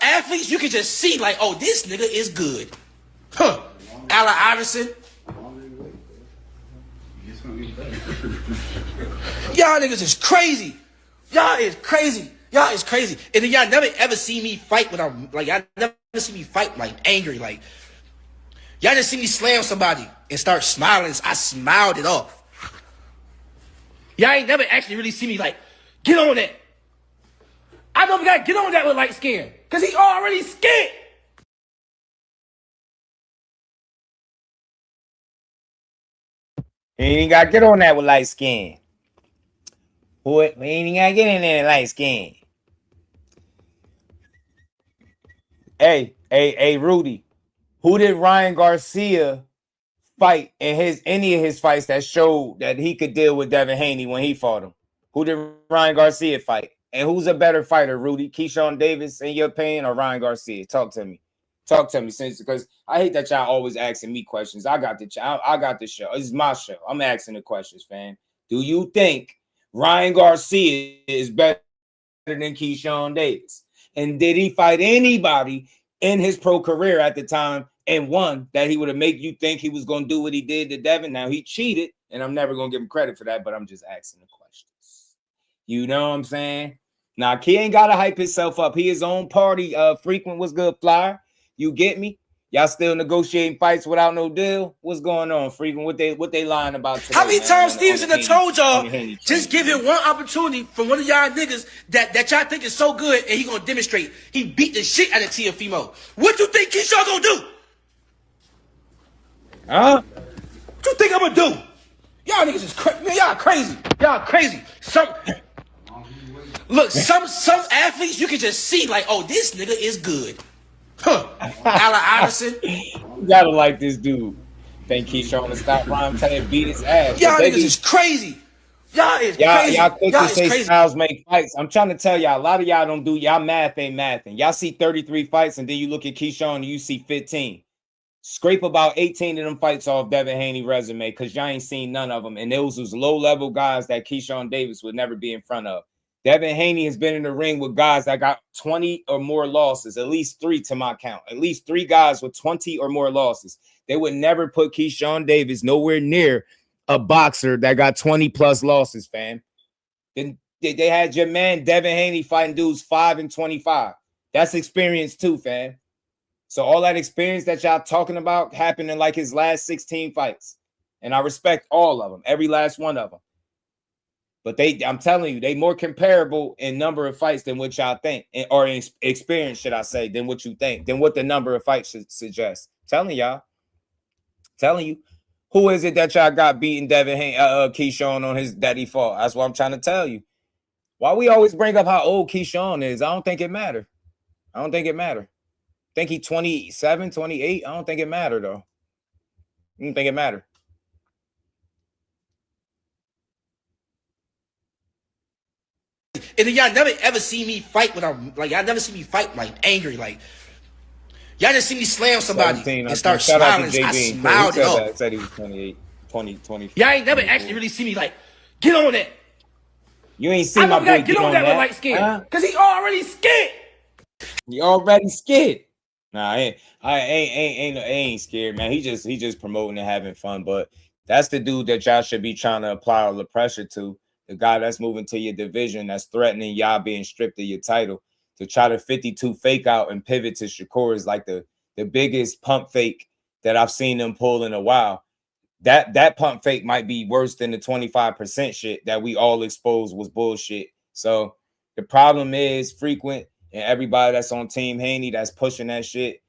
athletes you can just see like, oh, this nigga is good. Huh. Allen Iverson. Y'all niggas is crazy. Y'all is crazy. Y'all is crazy. And then y'all never ever see me fight when I'm like, y'all never see me fight like angry. Like, y'all just see me slam somebody and start smiling. I smiled it off. Y'all ain't never actually really see me like, get on that. I never got to get on that with light skin. Because he already scared. He ain't got to get on that with light skin. What? We ain't got to get in there with light skin. Hey, Rudy. Who did Ryan Garcia fight in any of his fights that showed that he could deal with Devin Haney when he fought him? Who did Ryan Garcia fight? And who's a better fighter, Rudy? KEYSHAWN Davis, in your opinion, or Ryan Garcia? Talk to me. Talk to me, because I hate that y'all always asking me questions. I got the show. This is my show. I'm asking the questions, fam. Do you think Ryan Garcia is better than KEYSHAWN Davis? And did he fight anybody in his pro career at the time and won that he would have made you think he was going to do what he did to Devin? Now, he cheated, and I'm never going to give him credit for that, but I'm just asking the questions. You know what I'm saying? Now, Key ain't got to hype himself up. He his own party frequent. What's good, Flyer? You get me? Y'all still negotiating fights without no deal? What's going on, Frequent? What they lying about today? How many times Stevenson have told y'all, just give him one opportunity from one of y'all niggas that y'all think is so good, and he gonna demonstrate. He beat the shit out of Teofimo. What you think KEYSHAWN gonna do? Huh? What you think I'm gonna do? Y'all niggas is crazy. Man, y'all crazy. Y'all crazy. Some athletes you can just see like, oh, this nigga is good. Huh. Allen Iverson. You gotta like this dude. Think KEYSHAWN to stop Ryan Taylor beat his ass. Y'all niggas is crazy. Y'all is crazy. Y'all quick to say styles make fights. I'm trying to tell y'all, a lot of y'all don't do y'all math ain't mathing. Y'all see 33 fights and then you look at KEYSHAWN and you see 15. Scrape about 18 of them fights off Devin Haney resume because y'all ain't seen none of them. And those was low-level guys that KEYSHAWN Davis would never be in front of. Devin Haney has been in the ring with guys that got 20 or more losses, at least 3 to my count. At least 3 guys with 20 or more losses. They would never put KEYSHAWN Davis nowhere near a boxer that got 20 plus losses, fam. Then they had your man Devin Haney fighting dudes 5 and 25. That's experience too, fam. So all that experience that y'all talking about happened in like his last 16 fights. And I respect all of them, every last one of them. But I'm telling you, they more comparable in number of fights than what y'all think, or in experience, should I say, than what you think, than what the number of fights should suggest. Telling y'all, telling you, who is it that y'all got beating Devin KEYSHAWN on his daddy fought? That's what I'm trying to tell you. Why we always bring up how old KEYSHAWN is? I don't think it matter. I don't think it matter. I think he 27, 28. I don't think it matter though. I don't think it matter. And then y'all never ever see me fight when I'm like, y'all never see me fight like angry. Like, y'all just see me slam somebody and start smiling. I smiled it off. Said he was 28, 20. Y'all ain't never actually really see me like, get on that. You ain't seen my boy get on that with light skin. Because he already scared. He already scared. Nah, I ain't scared, man. He just promoting and having fun. But that's the dude that y'all should be trying to apply all the pressure to. The guy that's moving to your division, that's threatening y'all being stripped of your title. To try to 52 fake out and pivot to Shakur is like the biggest pump fake that I've seen them pull in a while. That pump fake might be worse than the 25% shit that we all exposed was bullshit. So the problem is Frequent and everybody that's on Team Haney that's pushing that shit,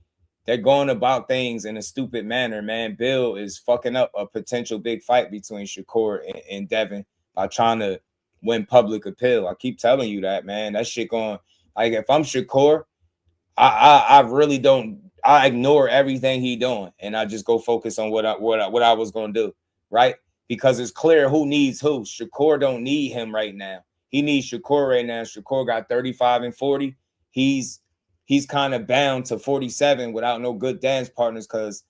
they're going about things in a stupid manner, man. Bill is fucking up a potential big fight between Shakur and Devin by trying to win public appeal. I keep telling you that, man. That shit going, like, if I'm Shakur, I really don't. I ignore everything he doing, and I just go focus on what I was gonna do, right? Because it's clear who needs who. Shakur don't need him right now. He needs Shakur right now. Shakur got 35 and 40. He's kind of bound to 47 without no good dance partners because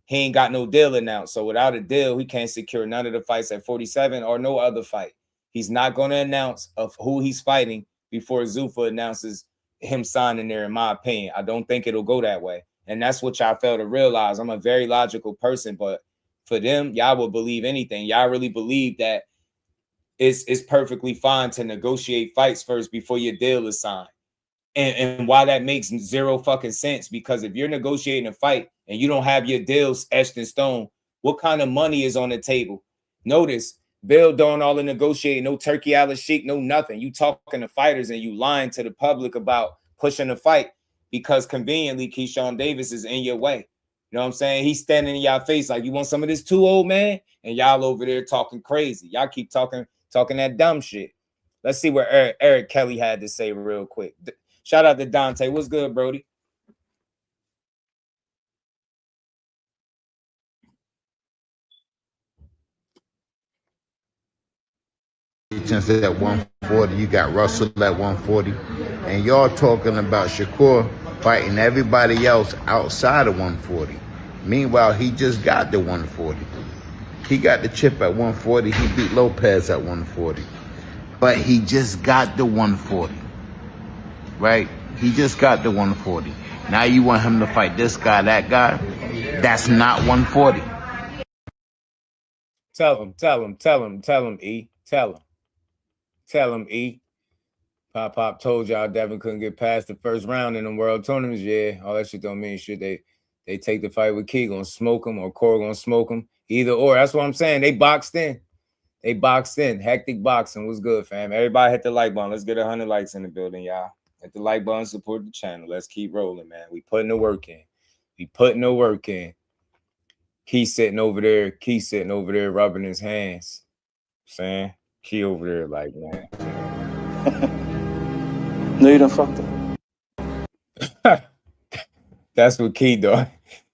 he ain't got no deal announced. So without a deal, he can't secure none of the fights at 47 or no other fight. He's not going to announce of who he's fighting before Zuffa announces him signing there, in my opinion. I don't think it'll go that way. And that's what y'all fail to realize. I'm a very logical person, but for them, y'all will believe anything. Y'all really believe that it's perfectly fine to negotiate fights first before your deal is signed. And why that makes zero fucking sense, because if you're negotiating a fight and you don't have your deals etched in stone, what kind of money is on the table? Notice, Bill doing all the negotiating, no turkey Alice Sheik, no nothing. You talking to fighters and you lying to the public about pushing the fight because conveniently KEYSHAWN Davis is in your way. You know what I'm saying? He's standing in y'all face like, you want some of this too, old man? And y'all over there talking crazy. Y'all keep talking that dumb shit. Let's see what Eric Kelly had to say real quick. Shout out to Dante. What's good, Brody? Since at 140, you got Russell at 140, and y'all talking about Shakur fighting everybody else outside of 140. Meanwhile, he just got the 140. He got the chip at 140. He beat Lopez at 140, but he just got the 140, right? He just got the 140. Now you want him to fight this guy, that guy? That's not 140. Tell him, E. Tell him, E. Pop told y'all Devin couldn't get past the first round in the world tournaments. Yeah, all that shit don't mean shit. They take the fight with Key, gonna smoke him, or Core gonna smoke him. Either or. That's what I'm saying. They boxed in. Hectic boxing was good, fam. Everybody hit the like button. Let's get 100 likes in the building, y'all. Hit the like button, support the channel. Let's keep rolling, man. We putting the work in. Key sitting over there rubbing his hands. Saying Key over there like, man. No, you done fucked up. That's what Key doing.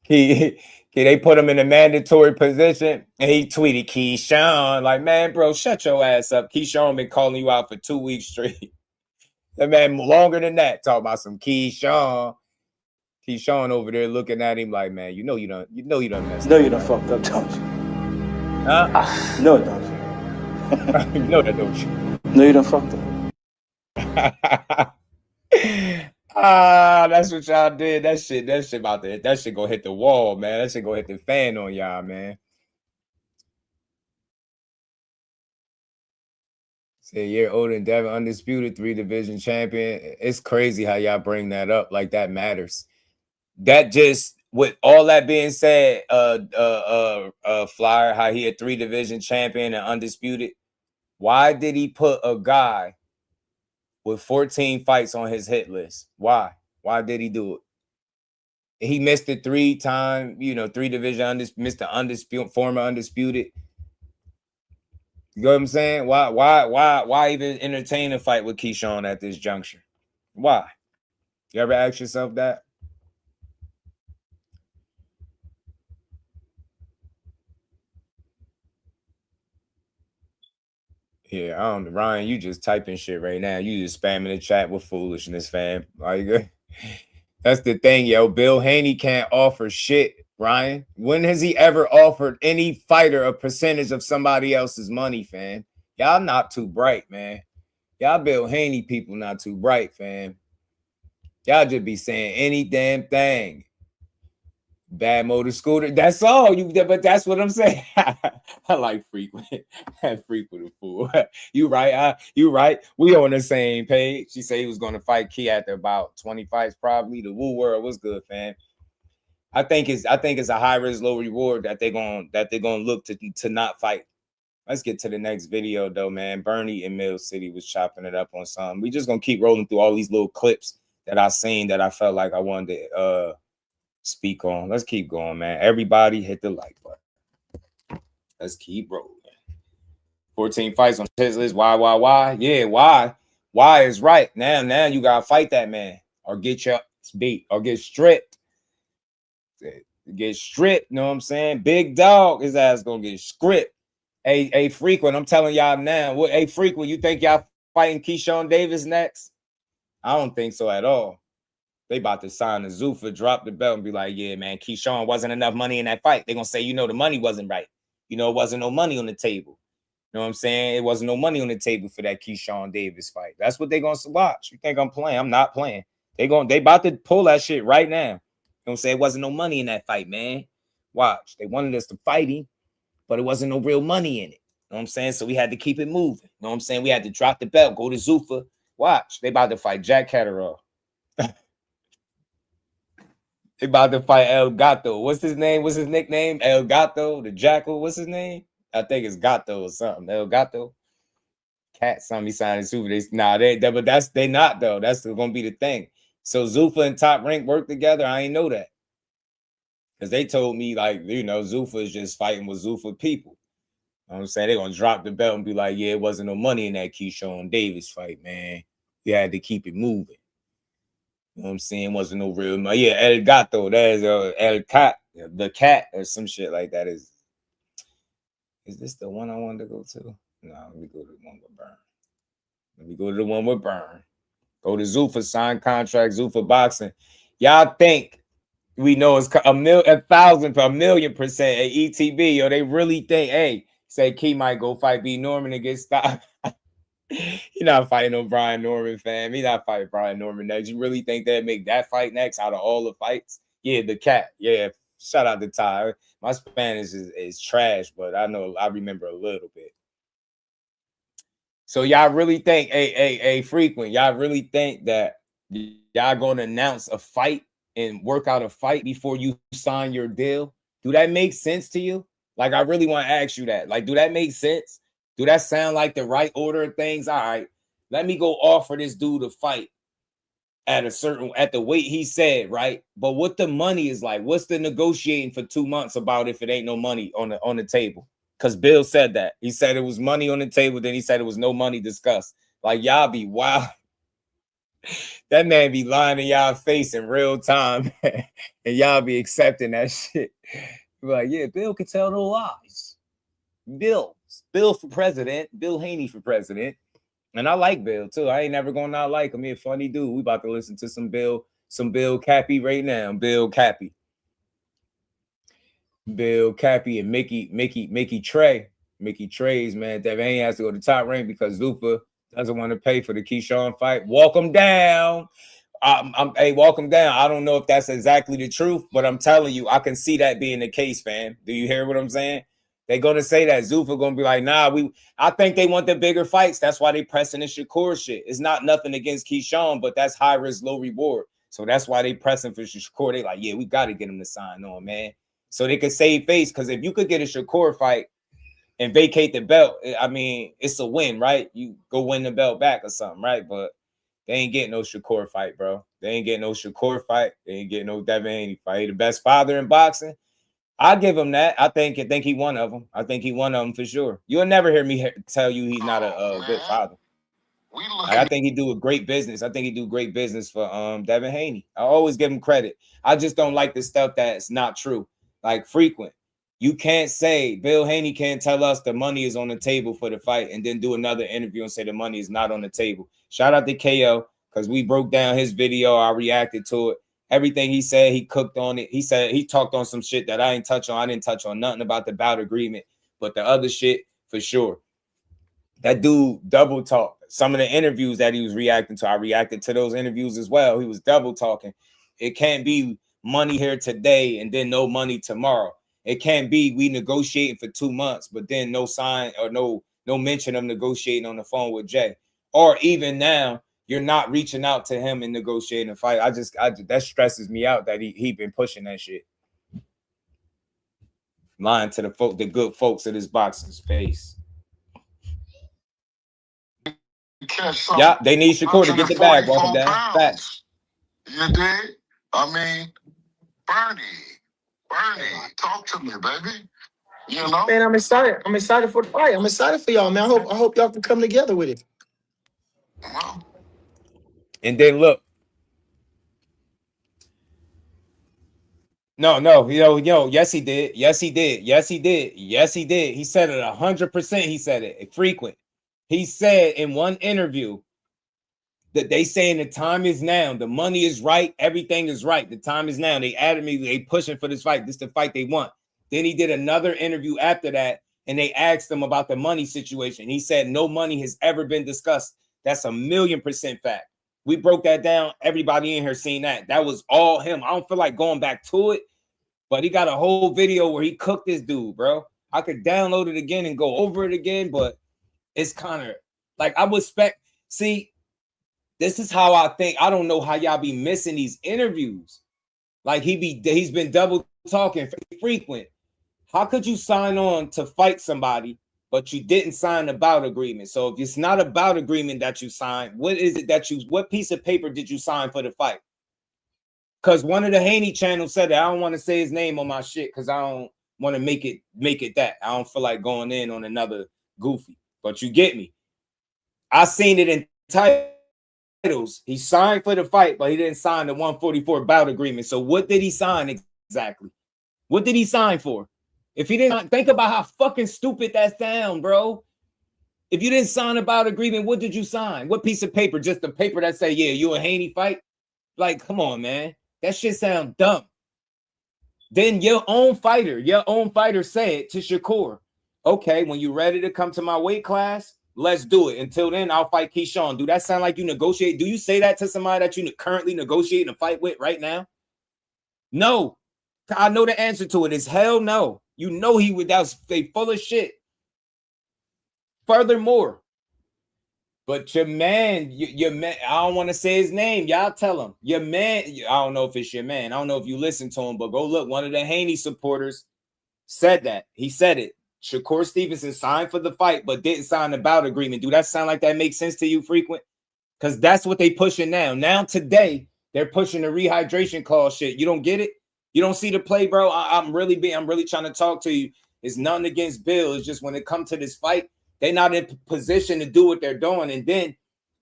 Key, they put him in a mandatory position, and he tweeted KEYSHAWN like, man, bro, shut your ass up. KEYSHAWN been calling you out for 2 weeks straight. That man longer than that talking about some KEYSHAWN. KEYSHAWN over there looking at him like, man, you know you done messed up. No, you done fucked up, don't you? Huh? No, don't you? No, that don't you. No, you done fucked up. That's what y'all did. That shit about that shit gonna hit the wall, man. That shit gonna hit the fan on y'all, man. Say a year older than Devin, undisputed 3 division champion. It's crazy how y'all bring that up. Like that matters. that just with all that being said, Flyer, how he a 3-division champion and undisputed. Why did he put a guy with 14 fights on his hit list? Why? Why did he do it? He missed it 3-time, 3-division Mr. Undisputed, former undisputed. You know what I'm saying? Why even entertain a fight with KEYSHAWN at this juncture? Why? You ever ask yourself that? Yeah, I don't know. Ryan, you just typing shit right now. You just spamming the chat with foolishness, fam. Like, that's the thing, yo. Bill Haney can't offer shit, Ryan. When has he ever offered any fighter a percentage of somebody else's money, fam? Y'all not too bright, man. Y'all Bill Haney people not too bright, fam. Y'all just be saying any damn thing. Bad motor scooter. That's all you. But that's what I'm saying. I like frequent. Frequent a fool. You right. You right. We on the same page. She said he was going to fight Key after about 20 fights, probably. The Woo World was good, fam. I think it's a high risk, low reward that they're gonna look to not fight. Let's get to the next video though, man. Bernie in Mill City was chopping it up on something. We just gonna keep rolling through all these little clips that I seen that I felt like I wanted to speak on. Let's keep going, man. Everybody hit the like button. Let's keep rolling. 14 fights on his list. Why? Yeah, why? Why is right. Now you gotta fight that man or get your beat or get stripped. Get stripped, you know what I'm saying? Big dog, his ass gonna get stripped. Hey, frequent, I'm telling y'all now. What frequent, you think y'all fighting KEYSHAWN Davis next? I don't think so at all. They about to sign a Zuffa, drop the belt, and be like, yeah, man, KEYSHAWN wasn't enough money in that fight. They're going to say, the money wasn't right. It wasn't no money on the table. You know what I'm saying? It wasn't no money on the table for that KEYSHAWN Davis fight. That's what they're going to watch. You think I'm playing? I'm not playing. They about to pull that shit right now. You know what I'm saying? It wasn't no money in that fight, man. Watch. They wanted us to fight him, but it wasn't no real money in it. You know what I'm saying? So we had to keep it moving. You know what I'm saying? We had to drop the belt, go to Zuffa. Watch. They about to fight Jack Catterall. They about to fight El Gato. What's his name? What's his nickname? El Gato, the Jackal. What's his name? I think it's Gato or something. El Gato. Cat, something he signed Zuffa. But they not though. That's gonna be the thing. So Zuffa and Top Rank work together. I ain't know that. Because they told me, like, Zuffa is just fighting with Zuffa people. You know what I'm saying? They're gonna drop the belt and be like, yeah, it wasn't no money in that KEYSHAWN Davis fight, man. You had to keep it moving. You know what I'm saying? Wasn't no real money. Yeah, El Gato. That is El Cat, the cat, or some shit like that. Is this the one I wanted to go to? No, let me go to the one with Burn. Go to Zuffa, sign contract, Zuffa Boxing. Y'all think we know it's 1,000% at ETB, yo. They really think, hey, say Key might go fight B Norman and get stopped. He not fighting no Brian Norman, fam. He not fighting Brian Norman next. You really think they'd make that fight next out of all the fights? Yeah, the cat. Yeah, shout out to Ty. My Spanish is trash, but I remember a little bit. So y'all really think, hey, frequent, y'all really think that y'all gonna announce a fight and work out a fight before you sign your deal? Do that make sense to you? Like, I really want to ask you that. Like, do that make sense? Do that sound like the right order of things? All right, let me go offer this dude a fight at the weight he said, right? But what the money is like, what's the negotiating for 2 months about if it ain't no money on the table? Because Bill said that. He said it was money on the table, then he said it was no money discussed. Like, y'all be wild. That man be lying in y'all face in real time, and y'all be accepting that shit. Be like, yeah, Bill can tell no lies. Bill for president, Bill Haney for president. And I like Bill too. I ain't never gonna not like him. He a funny dude. We about to listen to some Bill Cappy right now. Bill Cappy and Mickey Trey. Mickey Trey's, man. Devin has to go to Top Rank because Zuffa doesn't want to pay for the KEYSHAWN fight. Walk him down. Walk him down. I don't know if that's exactly the truth, but I'm telling you, I can see that being the case, fam. Do you hear what I'm saying? They're going to say that. Zuffa going to be like, nah, I think they want the bigger fights. That's why they pressing the Shakur shit. It's not nothing against KEYSHAWN, but that's high risk, low reward. So that's why they pressing for Shakur. They like, yeah, we got to get him to sign on, man. So they could save face. Because if you could get a Shakur fight and vacate the belt, I mean, it's a win, right? You go win the belt back or something, right? But they ain't getting no Shakur fight, bro. They ain't getting no Shakur fight. They ain't getting no Devin Haney fight. He the best father in boxing. I give him that. I think he one of them. I think he one of them for sure. You'll never hear me tell you he's not a good father. I think he do a great business. I think he do great business for Devin Haney. I always give him credit. I just don't like the stuff that's not true, like frequent. You can't say Bill Haney can't tell us the money is on the table for the fight and then do another interview and say the money is not on the table. Shout out to KO because we broke down his video. I reacted to it. Everything he said, he cooked on it. He said he talked on some shit that I ain't touch on. I didn't touch on nothing about the bout agreement, but the other shit for sure. That dude double talk. Some of the interviews that he was reacting to, I reacted to those interviews as well. He was double talking. It can't be money here today and then no money tomorrow. It can't be we negotiating for 2 months, but then no sign or no mention of negotiating on the phone with Jay. Or even now, you're not reaching out to him and negotiating a fight. I just that stresses me out that he been pushing that shit. Lying to the good folks of this boxing space. Yeah, they need Shakur to get the bag, walk him down. Facts. You dig? I mean, Bernie, talk to me, baby. You know? Man, I'm excited. I'm excited for the fight. I'm excited for y'all, man. I hope y'all can come together with it. And then look. No, yes, he did. Yes, he did. Yes, he did. Yes, he did. He said it 100%. He said it frequent. He said in one interview that they saying the time is now. The money is right. Everything is right. The time is now. They added me. They pushing for this fight. This is the fight they want. Then he did another interview after that, and they asked him about the money situation. He said no money has ever been discussed. That's 1,000,000% fact. We broke that down. Everybody in here seen that. That was all him. I don't feel like going back to it, but he got a whole video where he cooked this dude, bro. I could download it again and go over it again, but it's kind of like I would expect. See, this is how I think. I don't know how y'all be missing these interviews. Like he's been double talking frequent. How could you sign on to fight somebody, but you didn't sign a bout agreement? So if it's not a bout agreement that you signed, what is it that what piece of paper did you sign for the fight? Because one of the Haney channels said that. I don't want to say his name on my shit because I don't want to make it that. I don't feel like going in on another goofy. But you get me. I seen it in titles. He signed for the fight, but he didn't sign the 144 bout agreement. So what did he sign exactly? What did he sign for? If he didn't, think about how fucking stupid that sound, bro. If you didn't sign a bout agreement, what did you sign? What piece of paper? Just the paper that say, yeah, you a Haney fight? Like, come on, man. That shit sound dumb. Then your own fighter said to Shakur, okay, when you're ready to come to my weight class, let's do it. Until then, I'll fight KEYSHAWN. Do that sound like you negotiate? Do you say that to somebody that you currently negotiating a fight with right now? No. I know the answer to it is hell no. You know he would. That's full of shit. Furthermore, but your man, I don't want to say his name. Y'all tell him. Your man, I don't know if it's your man. I don't know if you listen to him, but go look. One of the Haney supporters said that. He said it. Shakur Stevenson signed for the fight, but didn't sign the bout agreement. Do that sound like that makes sense to you, frequent? Because that's what they pushing now. Now today, they're pushing the rehydration clause shit. You don't get it? You don't see the play, bro? I'm really trying to talk to you. It's nothing against Bill. It's just when it comes to this fight, they're not in position to do what they're doing. And then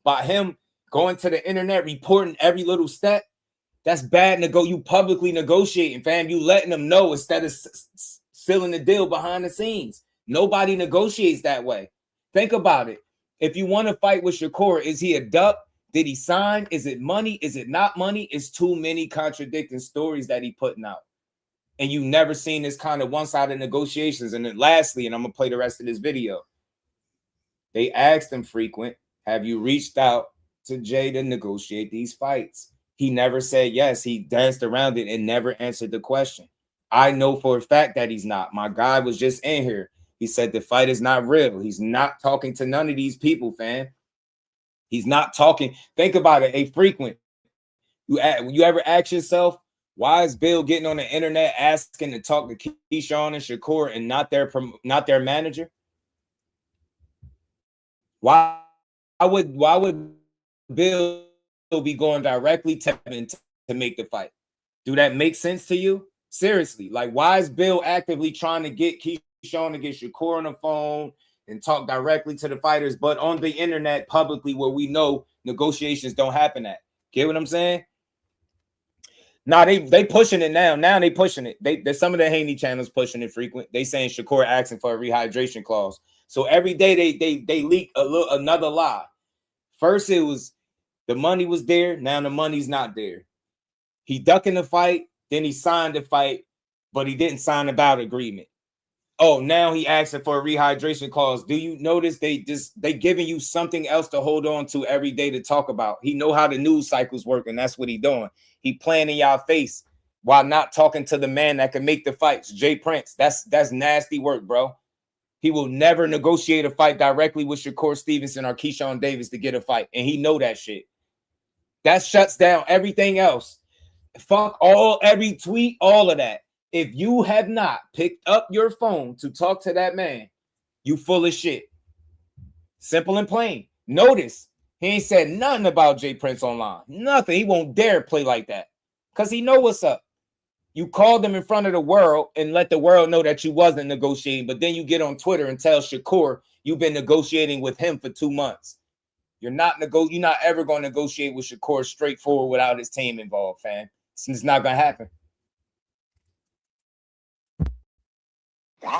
by him going to the internet, reporting every little step, that's bad. You publicly negotiating, fam. You letting them know instead of sealing the deal behind the scenes. Nobody negotiates that way. Think about it. If you want to fight with Shakur, is he a duck? Did he sign? Is it money? Is it not money? It's too many contradicting stories that he putting out. And you've never seen this kind of one-sided negotiations. And then lastly, and I'm going to play the rest of this video. They asked him frequent, have you reached out to Jay to negotiate these fights? He never said yes. He danced around it and never answered the question. I know for a fact that he's not. My guy was just in here. He said the fight is not real. He's not talking to none of these people, fam. He's not talking. Think about it. A frequent. You ever ask yourself, why is Bill getting on the internet asking to talk to KEYSHAWN and Shakur and not their manager? Why would Bill be going directly to Devin to make the fight? Do that make sense to you? Seriously, like, why is Bill actively trying to get KEYSHAWN to get Shakur on the phone and talk directly to the fighters, but on the internet publicly where we know negotiations don't happen at? Get what I'm saying? Nah, they pushing it now. Now they pushing it. There's some of the Haney channels pushing it frequent. They saying Shakur asking for a rehydration clause. So every day they leak another lie. First it was the money was there. Now the money's not there. He ducking the fight. Then he signed the fight, but he didn't sign a bout agreement. Oh, now he asking for a rehydration clause. Do you notice they giving you something else to hold on to every day to talk about? He know how the news cycles work, and that's what he doing. He playing in y'all face while not talking to the man that can make the fights, Jay Prince. That's nasty work, bro. He will never negotiate a fight directly with Shakur Stevenson or KEYSHAWN Davis to get a fight, and he know that shit. That shuts down everything else. Fuck every tweet, all of that. If you have not picked up your phone to talk to that man, you full of shit. Simple and plain. Notice he ain't said nothing about Jay Prince online. Nothing. He won't dare play like that because he know what's up. You called him in front of the world and let the world know that you wasn't negotiating, but then you get on Twitter and tell Shakur you've been negotiating with him for 2 months. You're not ever going to negotiate with Shakur straightforward without his team involved, fam. It's not going to happen. Well, I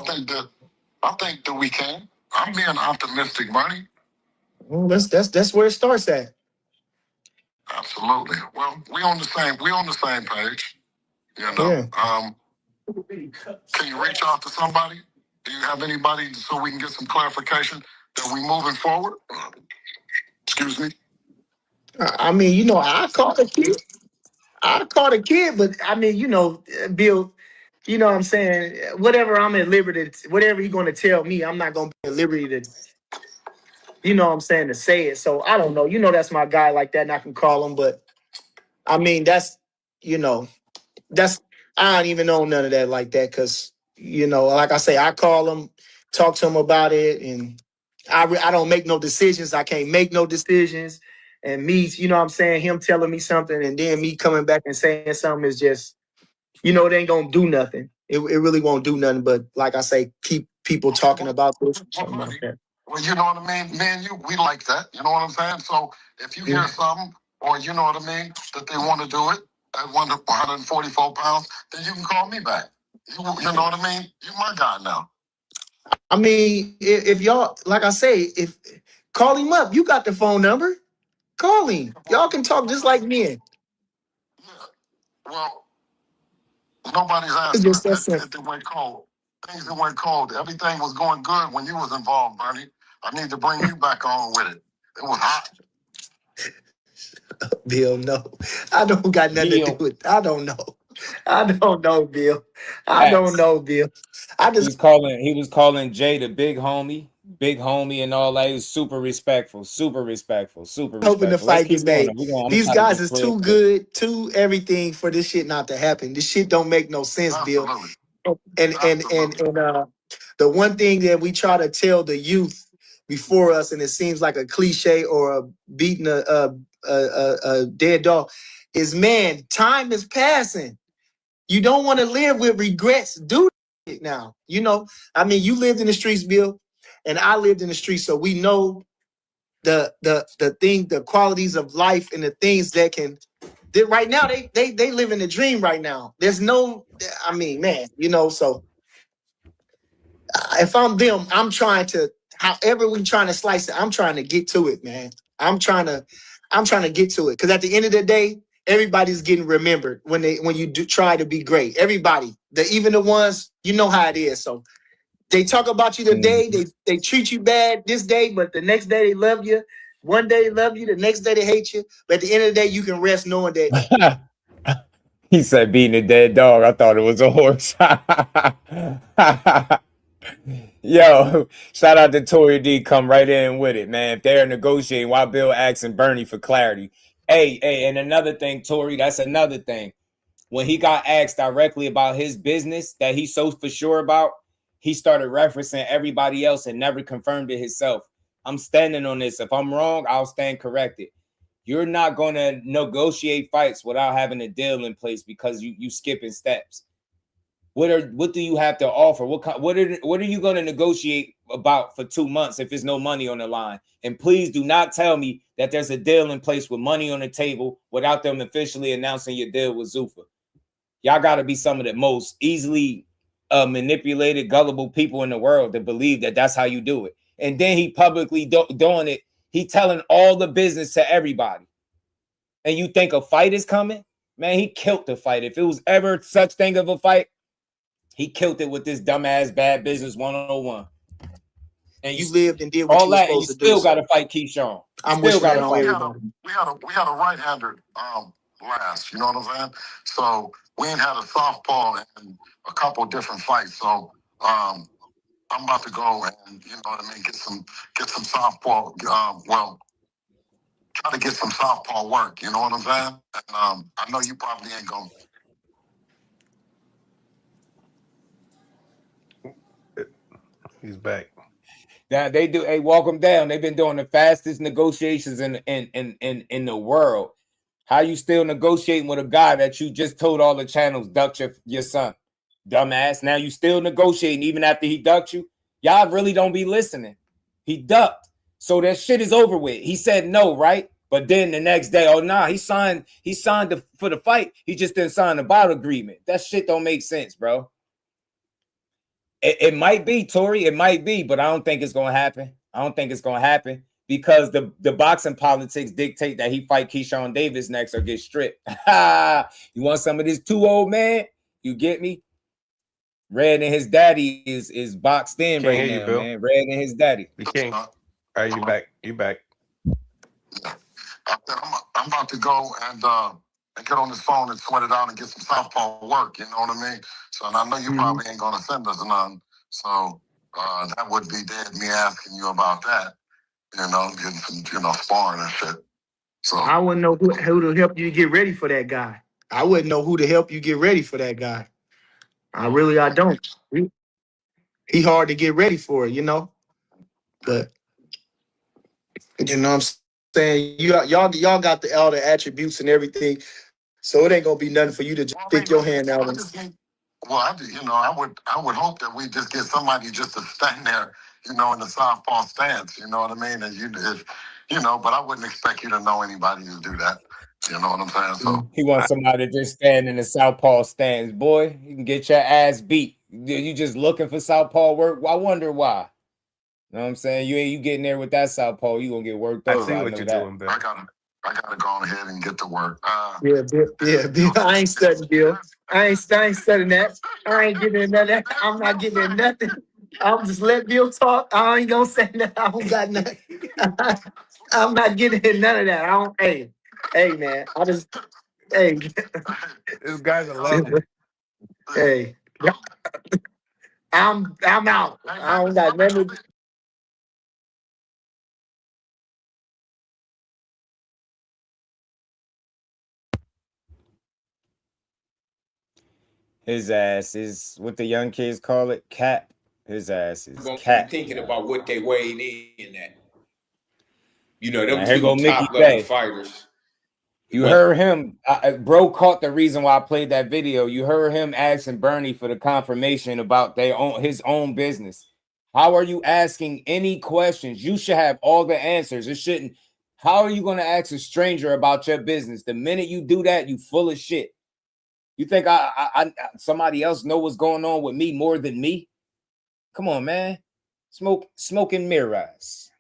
think that we can. I'm being optimistic, Marty. Well, that's where it starts at. Absolutely. Well, we on the same page. You know. Yeah. Can you reach out to somebody? Do you have anybody so we can get some clarification that we moving forward? Excuse me. I mean, I called a kid. But I mean, Bill, you know what I'm saying? Whatever I'm at liberty, whatever he's going to tell me, I'm not going to be at liberty to, you know what I'm saying, to say it. So I don't know. That's my guy like that, and I can call him. But I mean, that's I don't even know none of that like that because, like I say, I call him, talk to him about it, and I don't make no decisions. I can't make no decisions. And me, you know what I'm saying, him telling me something and then me coming back and saying something is just, it ain't going to do nothing. It really won't do nothing but, like I say, keep people talking about this. Well, you know what I mean? Me and you, we like that. You know what I'm saying? So if you hear something or you know what I mean, that they want to do it at 144 pounds, then you can call me back. You know what I mean? You're my guy now. I mean, if y'all, like I say, call him up. You got the phone number. Call him. Y'all can talk just like men. Yeah. Well, nobody's asking if it went cold. Things that went cold. Everything was going good when you was involved, Bernie. I need to bring you back on with it. It was hot. Bill, no. I don't got nothing to do with it. I don't know. I don't know, Bill. I don't know, Bill. He was calling Jay the big homie and all that. He was super respectful. Hoping the fight gets made. These guys is too good, too everything for this shit not to happen. This shit don't make no sense, Bill. And the one thing that we try to tell the youth before us, and it seems like a cliche or a beating a dead dog, is man, time is passing. You don't want to live with regrets. Do it now. I mean, you lived in the streets, Bill, and I lived in the streets, so we know the qualities of life and the things that can. Right now, they live in a dream right now. There's no, I mean, man, so if I'm them, I'm trying to, however we trying to slice it, I'm trying to get to it, man. I'm trying to get to it. Because at the end of the day, everybody's getting remembered when you do try to be great. Everybody, even the ones, you know how it is. So they talk about you today, they treat you bad this day, but the next day they love you. One day they love you, the next day they hate you. But at the end of the day, you can rest knowing that. He said beating a dead dog. I thought it was a horse. Yo, shout out to Tory D. Come right in with it, man. If they're negotiating, why Bill asking Bernie for clarity? Hey, and another thing, Tori, that's another thing. When he got asked directly about his business that he's so for sure about, he started referencing everybody else and never confirmed it himself. I'm standing on this. If I'm wrong, I'll stand corrected. You're not going to negotiate fights without having a deal in place because you skipping steps. What do you have to offer? What are you going to negotiate about for 2 months if there's no money on the line? And please do not tell me that there's a deal in place with money on the table without them officially announcing your deal with Zuffa. Y'all got to be some of the most easily manipulated, gullible people in the world to believe that that's how you do it. And then he publicly doing it. He telling all the business to everybody. And you think a fight is coming? Man, he killed the fight. If it was ever such thing of a fight, he killed it with this dumbass bad business 101. And you lived and did what all you were that, and you supposed to do. still got to fight KEYSHAWN. I'm still wishing got that to on fight. everybody. We had a right-handed last, you know what I'm saying? So we ain't had a southpaw in a couple of different fights. So I'm about to go and, you know what I mean, get some southpaw, try to get some southpaw work, you know what I'm saying? And I know you probably ain't going to. He's back. Now they do. Hey, walk them down. They've been doing the fastest negotiations in the world. How you still negotiating with a guy that you just told all the channels duck your son, dumbass? Now you still negotiating even after he ducked you? Y'all really don't be listening. He ducked, so that shit is over with. He said no, right? But then the next day, oh nah, he signed for the fight. He just didn't sign the bottle agreement. That shit don't make sense, bro. It might be, Tori. It might be, but I don't think it's going to happen. I don't think it's going to happen because the boxing politics dictate that he fight KEYSHAWN Davis next or get stripped. You want some of this too old man? You get me? Red and his daddy is boxed in Can't right hear now, you, Bill. man. Red and his daddy. We can't. All right, you back. You back. I'm about to go and get on this phone and sweat it out and get some southpaw work. You know what I mean? So, and I know you probably ain't gonna send us none. So that would be dead me asking you about that. You know, getting some sparring and shit. So I wouldn't know who to help you get ready for that guy. I wouldn't know who to help you get ready for that guy. I don't. He hard to get ready for it, you know. But you know what I'm saying? Y'all got all the attributes and everything. So it ain't gonna be nothing for you to just stick your hand out and I would hope that we just get somebody just to stand there, in the southpaw stance. You know what I mean? And but I wouldn't expect you to know anybody to do that. You know what I'm saying? So He wants somebody to just stand in the southpaw stance. Boy, you can get your ass beat. You just looking for southpaw work? I wonder why. You know what I'm saying? You getting there with that southpaw, you gonna get worked over. I see what you're doing, Bill. I gotta go on ahead and get to work. Bill. I ain't studying, Bill. I ain't studying that. I ain't getting into that. I'm not getting into nothing. I'm just let Bill talk. I ain't gonna say that. I don't got nothing. I'm not getting in none of that. I don't. Hey, man. Hey. This guy's a legend. Hey. I'm out. I don't got nothing. His ass is what the young kids call it, cap. His ass is Gonna cap. be thinking about what they weighed in at. Them now, here two go Mickey top level Day. fighters. You heard him, bro. Caught the reason why I played that video. You heard him asking Bernie for the confirmation about his own business. How are you asking any questions? You should have all the answers. It shouldn't. How are you going to ask a stranger about your business? The minute you do that, you full of shit. You think somebody else know what's going on with me more than me? Come on, man. Smoking mirrors.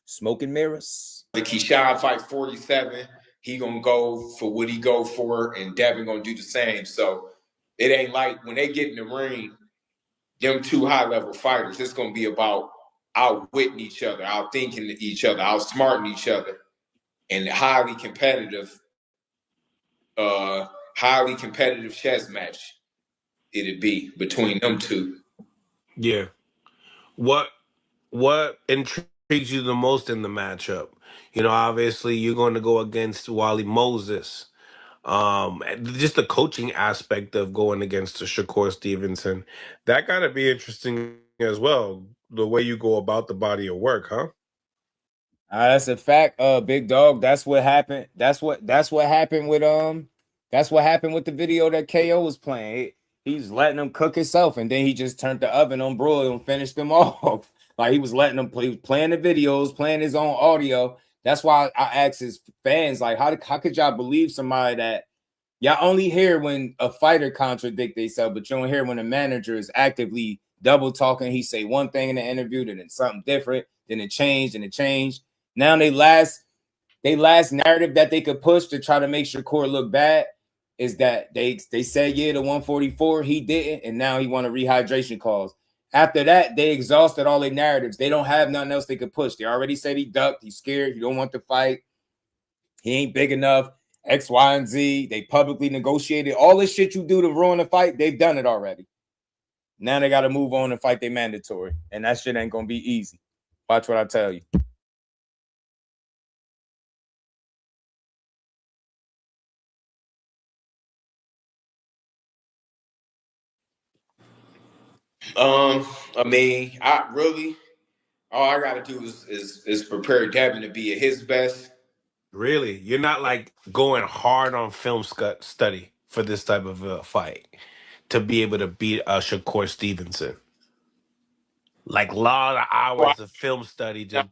Smoking mirrors. The KEYSHAWN fight 47. He gonna go for what he go for, and Devin gonna do the same. So it ain't like when they get in the ring, them two high level fighters. It's gonna be about outwitting each other, outthinking each other, outsmarting each other, and highly competitive chess match it'd be between them two. Yeah. What intrigues intrigues you the most in the matchup? You know, obviously you're going to go against Wally Moses. Just the coaching aspect of going against the Shakur Stevenson, that gotta be interesting as well. The way you go about the body of work, huh? That's a fact, big dog. That's what happened. That's what happened with that's what happened with the video that KO was playing. He's letting him cook himself, and then he just turned the oven on broil and finished them off. Like he was letting him play, he was playing the videos, playing his own audio. That's why I asked his fans, like, how could y'all believe somebody that y'all only hear when a fighter contradict themselves, but you don't hear when a manager is actively double talking. He say one thing in the interview, then it's something different, then it changed, and it changed. Now they last narrative that they could push to try to make Shakur look bad is that they said, yeah, the 144, he didn't, and now he won a rehydration cause. After that, they exhausted all their narratives. They don't have nothing else they could push. They already said he ducked, he's scared, he don't want to fight, he ain't big enough, X, Y, and Z. They publicly negotiated. All this shit you do to ruin the fight, they've done it already. Now they got to move on and fight their mandatory, and that shit ain't going to be easy. Watch what I tell you. I mean, all I gotta do is prepare Devin to be at his best. Really, you're not like going hard on film study for this type of fight to be able to beat Shakur Stevenson. Like a lot of hours of film study to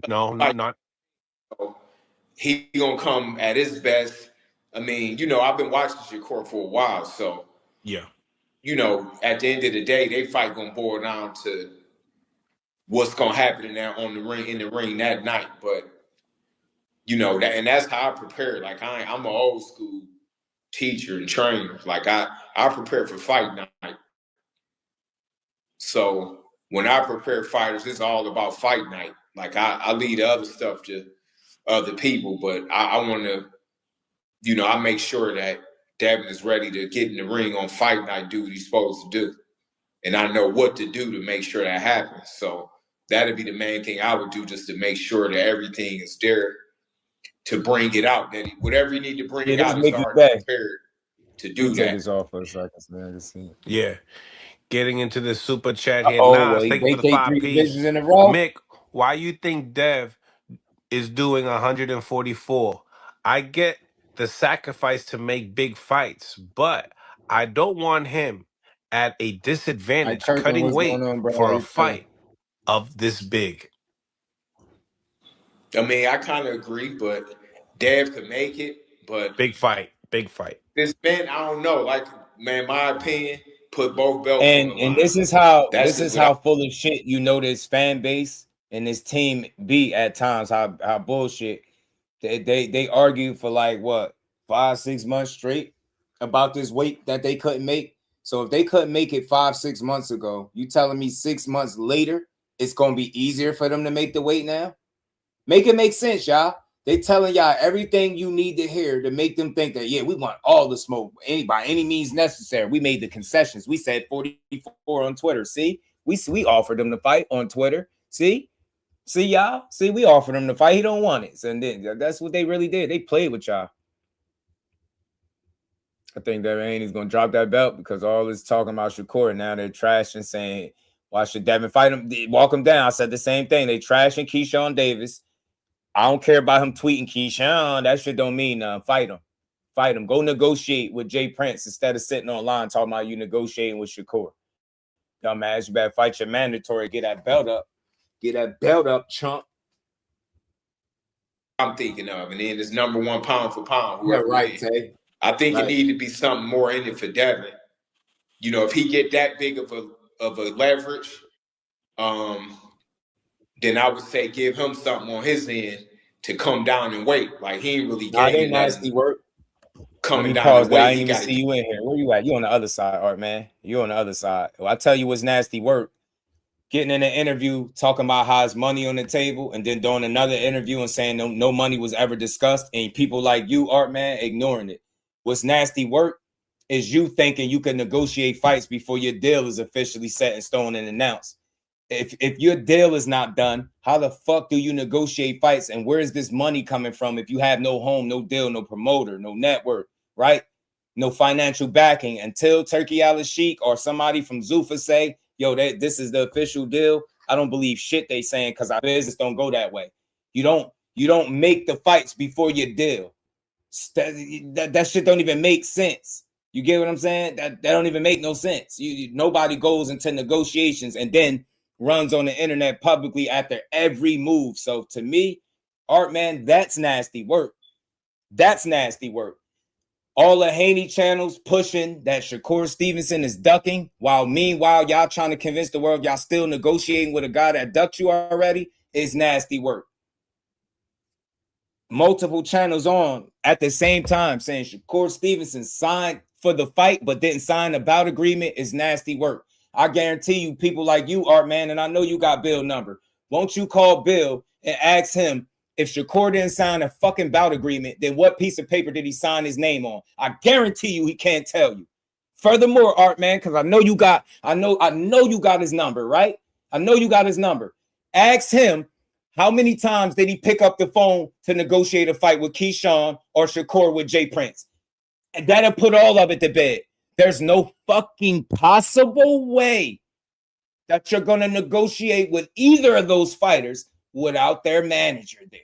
no, not. He gonna come at his best. I mean, I've been watching Shakur for a while, so yeah. At the end of the day, they fight gonna boil down to what's gonna happen in the ring that night. But and that's how I prepare. Like I'm an old school teacher and trainer. Like I prepare for fight night. So when I prepare fighters, it's all about fight night. Like I leave the other stuff to other people, but I want to, I make sure that Devin is ready to get in the ring on fight night, do what he's supposed to do. And I know what to do to make sure that happens. So that'd be the main thing I would do, just to make sure that everything is there to bring it out. That whatever you need to bring out is already prepared to do that. Take this off for a second. Yeah. Getting into the super chat here. Thank you for the 5 piece. In a row. Mick, why you think Dev is doing 144? I get the sacrifice to make big fights, but I don't want him at a disadvantage cutting weight for a fight of this big. I mean, I kind of agree, but Dev could make it, but big fight. This man, I don't know. Like, man, my opinion, put both belts on the line. And this is how full of shit this fan base and this team be at times. How bullshit they argue for like what 5-6 months straight about this weight that they couldn't make. So if they couldn't make it 5-6 months ago, you telling me 6 months later it's gonna be easier for them to make the weight now? Make it make sense, y'all. They telling y'all everything you need to hear to make them think that, yeah, we want all the smoke by any means necessary. We made the concessions. We said 44 on Twitter. See, we offered them to fight on Twitter. See y'all. See, we offered him to fight. He don't want it. And then that's what they really did. They played with y'all. I think that Haney's gonna drop that belt because all this talking about Shakur, now they're trashing, saying, why should Devin fight him? Walk him down. I said the same thing. They trashing KEYSHAWN Davis. I don't care about him tweeting KEYSHAWN. That shit don't mean nothing. Fight him. Fight him. Go negotiate with Jay Prince instead of sitting online talking about you negotiating with Shakur. Dumbass, you better fight your mandatory. Get that belt up. Get that belt up, chump. I'm thinking of, and then it's number one pound for pound. Yeah, right, Tay. I think it need to be something more in it for Devin. If he get that big of a leverage, then I would say give him something on his end to come down and weight. Like he ain't really getting nasty work. Coming down and weight. I didn't even see you in here. Where you at? You on the other side, Art, man. You on the other side. Well, I tell you what's nasty work. Getting in an interview, talking about how it's money on the table, and then doing another interview and saying no money was ever discussed, and people like you, Art, man, ignoring it. What's nasty work is you thinking you can negotiate fights before your deal is officially set in stone and announced. If your deal is not done, how the fuck do you negotiate fights? And where is this money coming from if you have no home, no deal, no promoter, no network, right? No financial backing until Turkey Al-Sheikh or somebody from Zuffa say, yo, this is the official deal. I don't believe shit they saying because our business don't go that way. You don't make the fights before your deal. That shit don't even make sense. You get what I'm saying? That don't even make no sense. Nobody goes into negotiations and then runs on the internet publicly after every move. So to me, Art, man, that's nasty work. That's nasty work. All the Haney channels pushing that Shakur Stevenson is ducking, while meanwhile y'all trying to convince the world y'all still negotiating with a guy that ducked you already is nasty work. Multiple channels on at the same time saying Shakur Stevenson signed for the fight but didn't sign a bout agreement is nasty work. I guarantee you, people like you, Art, man, and I know you got Bill number. Won't you call Bill and ask him if Shakur didn't sign a fucking bout agreement, then what piece of paper did he sign his name on? I guarantee you he can't tell you. Furthermore, Art, man, because I know you got his number, right? I know you got his number. Ask him how many times did he pick up the phone to negotiate a fight with KEYSHAWN or Shakur with Jay Prince? And that'll put all of it to bed. There's no fucking possible way that you're going to negotiate with either of those fighters without their manager there.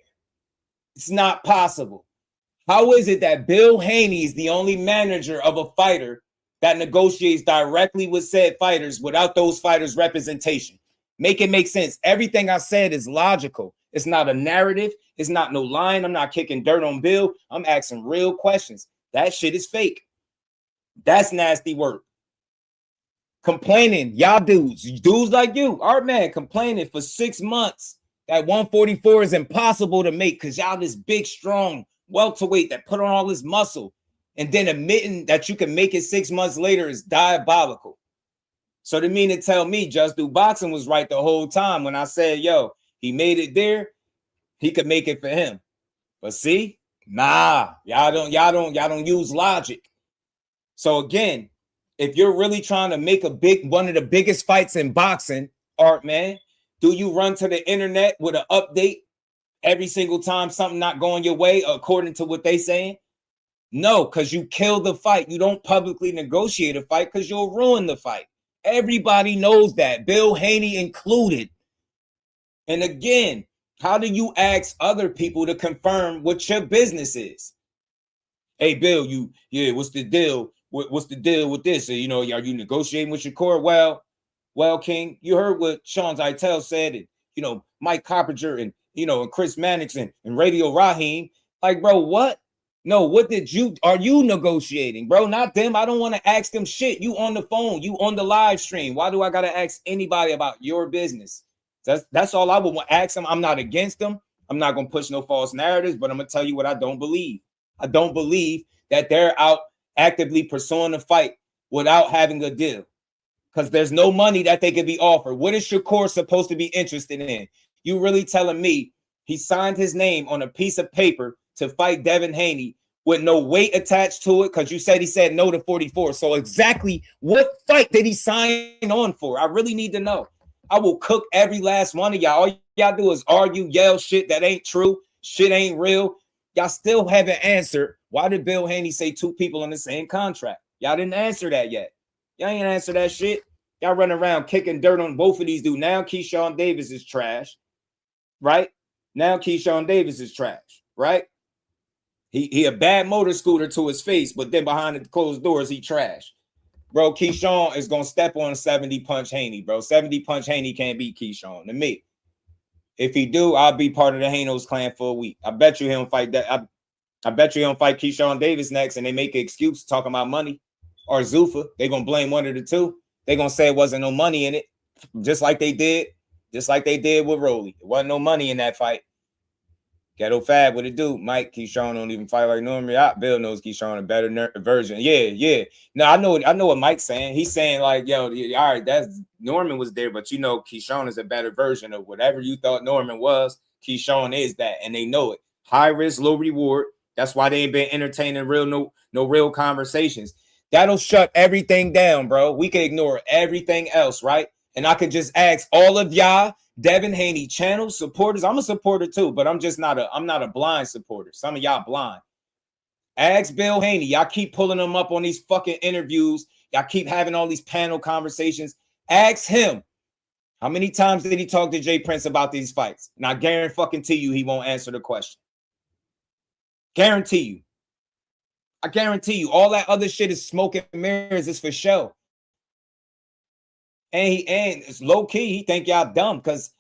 It's not possible. How is it that Bill Haney is the only manager of a fighter that negotiates directly with said fighters without those fighters' representation? Make it make sense. Everything I said is logical. It's not a narrative. It's not no line. I'm not kicking dirt on Bill. I'm asking real questions. That shit is fake. That's nasty work. Complaining, y'all dudes like you, Art, man, complaining for 6 months that 144 is impossible to make because y'all this big, strong welterweight that put on all this muscle, and then admitting that you can make it 6 months later is diabolical. So to mean to tell me Just Do Boxing was right the whole time when I said, yo, he made it there, he could make it for him. But see, nah, y'all don't use logic. So again, if you're really trying to make one of the biggest fights in boxing, Art, man, do you run to the internet with an update every single time something not going your way according to what they saying? No, because you kill the fight. You don't publicly negotiate a fight because you'll ruin the fight. Everybody knows that, Bill Haney included. And again, how do you ask other people to confirm what your business is? Hey, Bill, what's the deal? What's the deal with this? Are you negotiating with Shakur? Well, King, you heard what Sean Zeitel said, and Mike Coppinger and and Chris Mannix and Radio Raheem. Like, bro, what? No, what are you negotiating, bro? Not them. I don't want to ask them shit. You on the phone, you on the live stream. Why do I gotta ask anybody about your business? That's all I would want to ask them. I'm not against them. I'm not gonna push no false narratives, but I'm gonna tell you what I don't believe. I don't believe that they're out actively pursuing a fight without having a deal, because there's no money that they could be offered. What is Shakur supposed to be interested in? You really telling me he signed his name on a piece of paper to fight Devin Haney with no weight attached to it? Because you said he said no to 44. So exactly what fight did he sign on for? I really need to know. I will cook every last one of y'all. All y'all do is argue, yell shit that ain't true. Shit ain't real. Y'all still haven't answered. Why did Bill Haney say 2 people on the same contract? Y'all didn't answer that yet. Y'all ain't answer that shit. Y'all running around kicking dirt on both of these dudes. Now KEYSHAWN Davis is trash, right? Now KEYSHAWN Davis is trash, right? He a bad motor scooter to his face, but then behind the closed doors, he trash. Bro, KEYSHAWN is going to step on 70 punch Haney, bro. 70 punch Haney can't beat KEYSHAWN to me. If he do, I'll be part of the Hanos clan for a week. I bet you he don't fight that. I bet you he don't fight KEYSHAWN Davis next, and they make an excuse talking about money or Zuffa. They're going to blame one of the two. They're going to say it wasn't no money in it, just like they did with Rolly. There wasn't no money in that fight. Ghetto Fab, what it do? Mike, KEYSHAWN don't even fight like Norman. Bill knows KEYSHAWN a better version. Yeah. No, I know what Mike's saying. He's saying like, yo, all right, that's Norman was there, but KEYSHAWN is a better version of whatever you thought Norman was. KEYSHAWN is that, and they know it. High risk, low reward. That's why they ain't been entertaining no real conversations. That'll shut everything down, bro. We can ignore everything else, right? And I could just ask all of y'all, Devin Haney channel supporters. I'm a supporter too, but I'm not a blind supporter. Some of y'all blind. Ask Bill Haney. Y'all keep pulling him up on these fucking interviews. Y'all keep having all these panel conversations. Ask him. How many times did he talk to Jay Prince about these fights? And I guarantee you he won't answer the question. Guarantee you. I guarantee you. All that other shit is smoke and mirrors. It's for show. And it's low key. He think y'all dumb because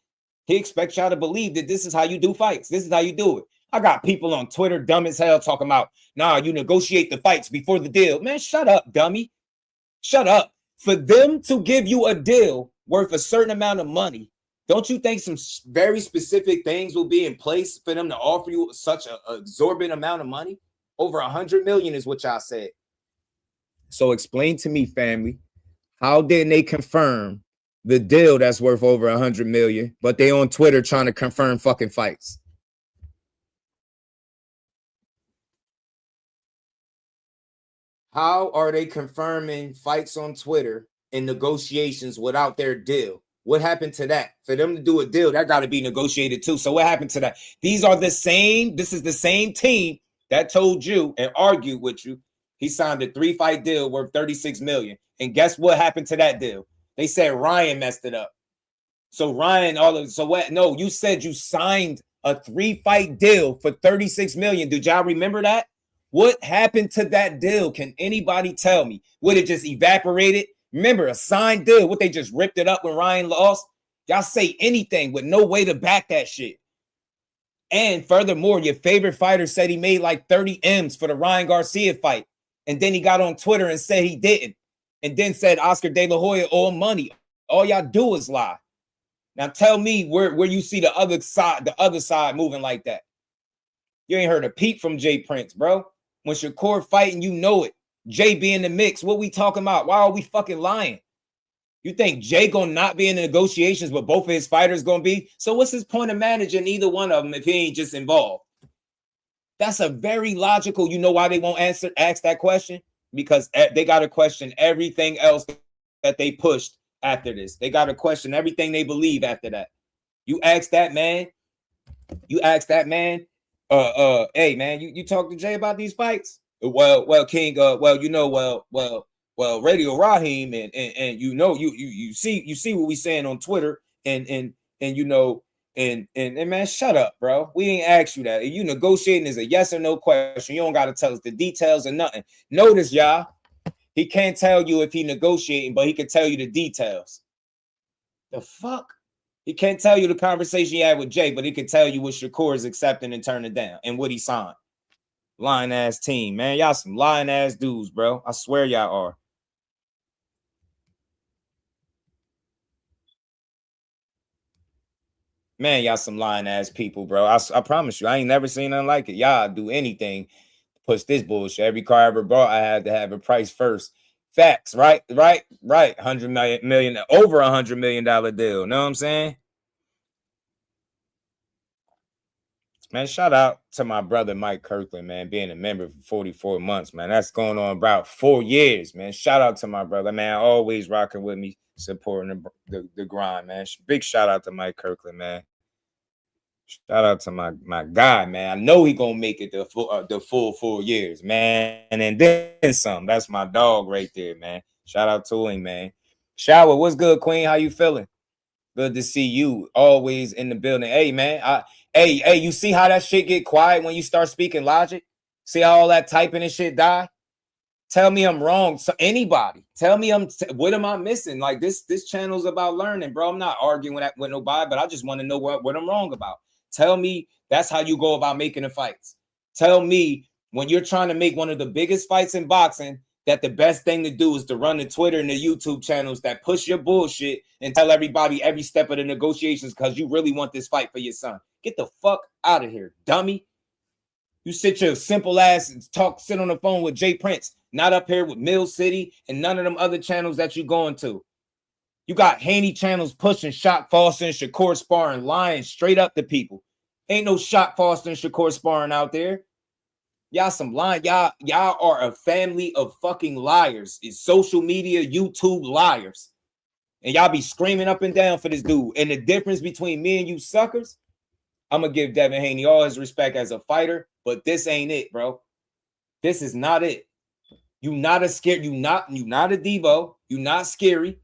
he expects y'all to believe that this is how you do fights. This is how you do it. I got people on Twitter dumb as hell talking about, nah, you negotiate the fights before the deal. Man, shut up, dummy. Shut up. For them to give you a deal worth a certain amount of money, don't you think some very specific things will be in place for them to offer you such an exorbitant amount of money? Over 100 million is what y'all said. So explain to me, family, how didn't they confirm the deal that's worth over 100 million, but they on Twitter trying to confirm fucking fights? How are they confirming fights on Twitter in negotiations without their deal? What happened to that? For them to do a deal, that got to be negotiated too. So what happened to that? These are the same. This is the same team that told you and argued with you. He signed a 3-fight deal worth 36 million. And guess what happened to that deal? They said Ryan messed it up. So Ryan, so what? No, you said you signed a 3-fight deal for 36 million. Did y'all remember that? What happened to that deal? Can anybody tell me? Would it just evaporated? Remember, a signed deal. What, they just ripped it up when Ryan lost? Y'all say anything with no way to back that shit. And furthermore, your favorite fighter said he made like 30 M's for the Ryan Garcia fight. And then he got on Twitter and said he didn't. And then said Oscar De La Hoya owed money. All y'all do is lie. Now tell me where you see the other side moving like that. You ain't heard a peep from Jay Prince, bro. When Shakur fighting, you know it. Jay be in the mix. What we talking about? Why are we fucking lying? You think Jay gonna not be in the negotiations, but both of his fighters gonna be? So what's his point of managing either one of them if he ain't just involved? That's a very logical. You know why they won't ask that question? Because they got to question everything else that they pushed after this. They got to question everything they believe after that. You ask that man. You ask that man. Hey man, you talk to Jay about these fights? Well, King. Well, Radio Raheem, and you know, you see what we saying on Twitter, and you know, and man, shut up, bro. We ain't asked you that. You negotiating is a yes or no question. You don't got to tell us the details or nothing. Notice, y'all, he can't tell you if he negotiating, but he can tell you the details. The fuck? He can't tell you the conversation he had with Jay, but he can tell you what Shakur is accepting and turning down and what he signed. Lying ass team, man. Y'all some lying ass dudes, bro. I swear y'all are. Man, y'all some lying ass people, bro. I promise you, I ain't never seen nothing like it. Y'all do anything to push this bullshit. Every car I ever bought, I had to have a price first. Facts, right? 100 million, over $100 million deal. Know what I'm saying? Man, shout out to my brother Mike Kirkland, man, being a member for 44 months, man. That's going on about 4 years, man. Shout out to my brother, man. Always rocking with me, supporting the grind, man. Big shout out to Mike Kirkland, man. Shout out to my guy, man. I know he gonna make it the full 4 years, man. And then some. That's my dog right there, man. Shout out to him, man. Shower, what's good, Queen? How you feeling? Good to see you. Always in the building. Hey, man. Hey, you see how that shit get quiet when you start speaking logic? See how all that typing and shit die? Tell me I'm wrong. So anybody, tell me what am I missing? Like this channel's about learning, bro. I'm not arguing with nobody, but I just want to know what I'm wrong about. Tell me that's how you go about making the fights. Tell me when you're trying to make one of the biggest fights in boxing, that the best thing to do is to run the Twitter and the YouTube channels that push your bullshit and tell everybody every step of the negotiations because you really want this fight for your son. Get the fuck out of here, dummy. You sit your simple ass and sit on the phone with Jay Prince, not up here with Mill City and none of them other channels that you going to. You got Haney channels pushing Shock Foster and Shakur sparring, lying straight up to people. Ain't no Shock Foster and Shakur sparring out there. Y'all some lying. Y'all are a family of fucking liars. It's social media, YouTube liars. And y'all be screaming up and down for this dude. And the difference between me and you suckers, I'm going to give Devin Haney all his respect as a fighter, but this ain't it, bro. This is not it. You not a scary, you not a Devo, you not scary.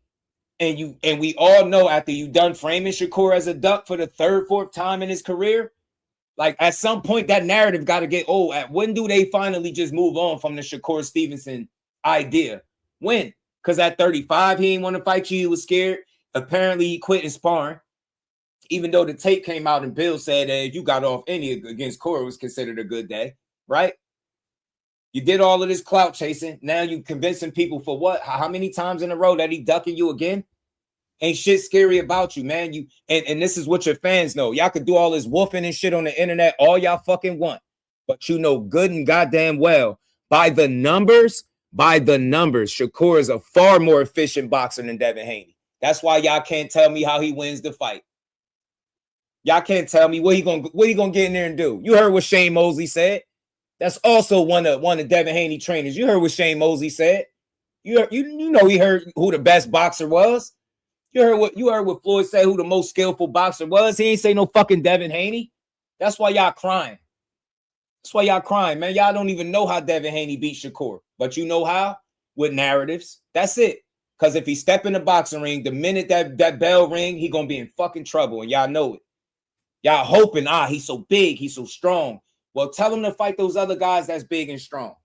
And we all know after you done framing Shakur as a duck for the third, fourth time in his career, like at some point that narrative got to get old. At when do they finally just move on from the Shakur Stevenson idea? When? Because at 35, he didn't want to fight you. He was scared. Apparently, he quit in sparring. Even though the tape came out and Bill said that if you got off any against Corey, it was considered a good day, right? You did all of this clout chasing. Now you convincing people for what? How many times in a row that he ducking you again? Ain't shit scary about you, man. You and this is what your fans know. Y'all could do all this wolfing and shit on the internet all y'all fucking want. But you know good and goddamn well, by the numbers, Shakur is a far more efficient boxer than Devin Haney. That's why y'all can't tell me how he wins the fight. Y'all can't tell me what he gonna get in there and do. You heard what Shane Mosley said. That's also one of Devin Haney trainers. You heard what Shane Mosley said. You know he heard who the best boxer was. You heard what Floyd said who the most skillful boxer was. He ain't say no fucking Devin Haney. That's why y'all crying. That's why y'all crying, man. Y'all don't even know how Devin Haney beat Shakur. But you know how? With narratives. That's it. Because if he step in the boxing ring, the minute that bell ring, he gonna be in fucking trouble. And y'all know it. Y'all hoping, he's so big, he's so strong. Well, tell him to fight those other guys that's big and strong.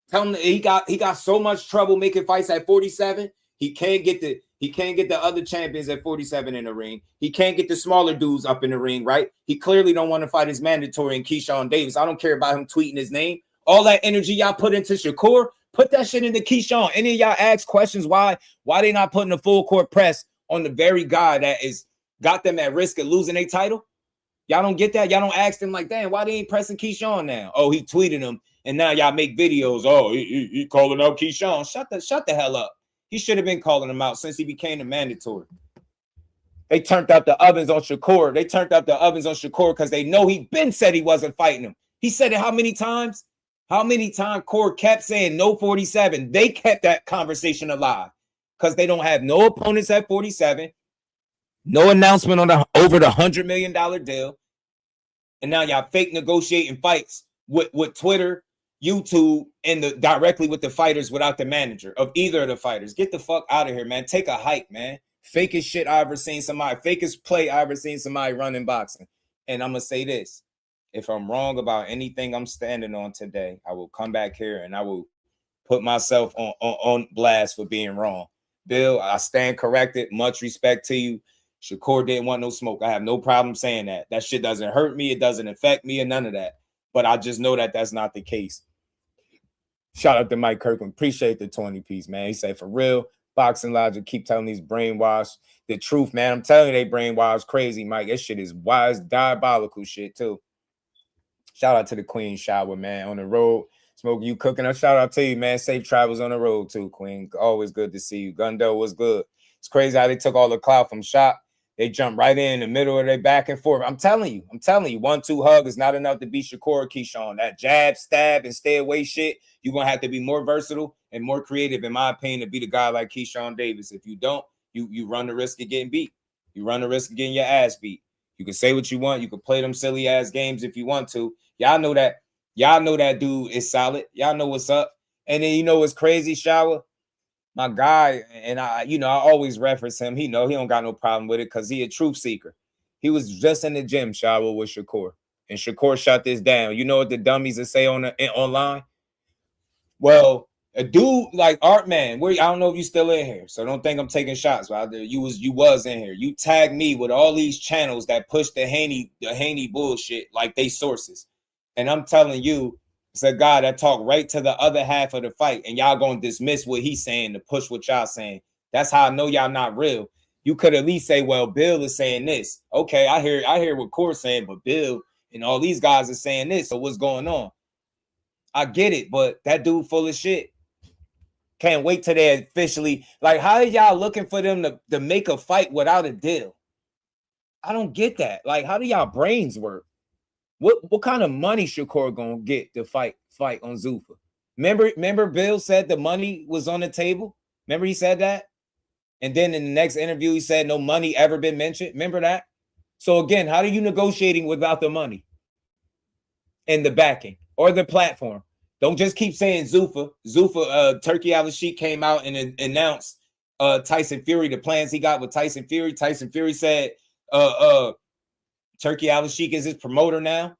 Tell him that he got so much trouble making fights at 47. He can't get the other champions at 47 in the ring. He can't get the smaller dudes up in the ring, right? He clearly don't want to fight his mandatory in KEYSHAWN Davis. I don't care about him tweeting his name. All that energy y'all put into Shakur, put that shit into KEYSHAWN. Any of y'all ask questions why they not putting a full court press on the very guy that is got them at risk of losing a title? Y'all don't get that? Y'all don't ask them like, damn, why they ain't pressing KEYSHAWN now? Oh, he tweeted him, and now y'all make videos. Oh, he calling out KEYSHAWN. Shut the hell up. He should have been calling him out since he became the mandatory. They turned out the ovens on Shakur. They turned out the ovens on Shakur because they know he been said he wasn't fighting him. He said it how many times? How many times Core kept saying no 47? They kept that conversation alive because they don't have no opponents at 47. No announcement on over the $100 million deal. And now y'all fake negotiating fights with Twitter, YouTube, and directly with the fighters without the manager of either of the fighters. Get the fuck out of here, man. Take a hike, man. Fakest shit I ever seen somebody. Fakest play I ever seen somebody run in boxing. And I'm going to say this. If I'm wrong about anything I'm standing on today, I will come back here and I will put myself on blast for being wrong. Bill, I stand corrected. Much respect to you. Shakur didn't want no smoke. I have no problem saying that. That shit doesn't hurt me. It doesn't affect me or none of that. But I just know that that's not the case. Shout out to Mike Kirkland. Appreciate the 20 piece, man. He said, for real, Boxing Logic, keep telling these brainwashed the truth, man. I'm telling you, they brainwashed crazy, Mike. That shit is wise, diabolical shit, too. Shout out to the Queen Shower, man. On the road. Smoke, you cooking up. Shout out to you, man. Safe travels on the road, too, Queen. Always good to see you. Gundo was good. It's crazy how they took all the clout from Shop. They jumped right in the middle of their back and forth. I'm telling you, 1-2 hug is not enough to beat Shakur or KEYSHAWN. That jab, stab, and stay away shit, you're going to have to be more versatile and more creative, in my opinion, to beat a guy like KEYSHAWN Davis. If you don't, you run the risk of getting beat. You run the risk of getting your ass beat. You can say what you want. You can play them silly-ass games if you want to. Y'all know that. Y'all know that dude is solid. Y'all know what's up. And then you know what's crazy, Shower? My guy, and I always reference him. He don't got no problem with it because he a truth seeker. He was just in the gym, Shower, with Shakur. And Shakur shut this down. You know what the dummies that say online? Well, a dude like Art Man, I don't know if you still in here, so don't think I'm taking shots. But you was in here. You tagged me with all these channels that push the Haney bullshit like they sources. And I'm telling you, it's a guy that talked right to the other half of the fight, and y'all gonna dismiss what he's saying to push what y'all saying. That's how I know y'all not real. You could at least say, well, Bill is saying this. Okay, I hear what Core's saying, but Bill and all these guys are saying this. So what's going on? I get it, but that dude full of shit. Can't wait till they officially, like, how are y'all looking for them to make a fight without a deal? I don't get that. Like, how do y'all brains work? What kind of money Shakur gonna get to fight on Zuffa? Remember Bill said the money was on the table? Remember he said that? And then in the next interview, he said no money ever been mentioned. Remember that? So again, how are you negotiating without the money and the backing or the platform? Don't just keep saying Zuffa. Turkey Al-Sheikh came out and announced Tyson Fury, the plans he got with Tyson Fury. Tyson Fury said Turkey Al-Sheikh is his promoter now.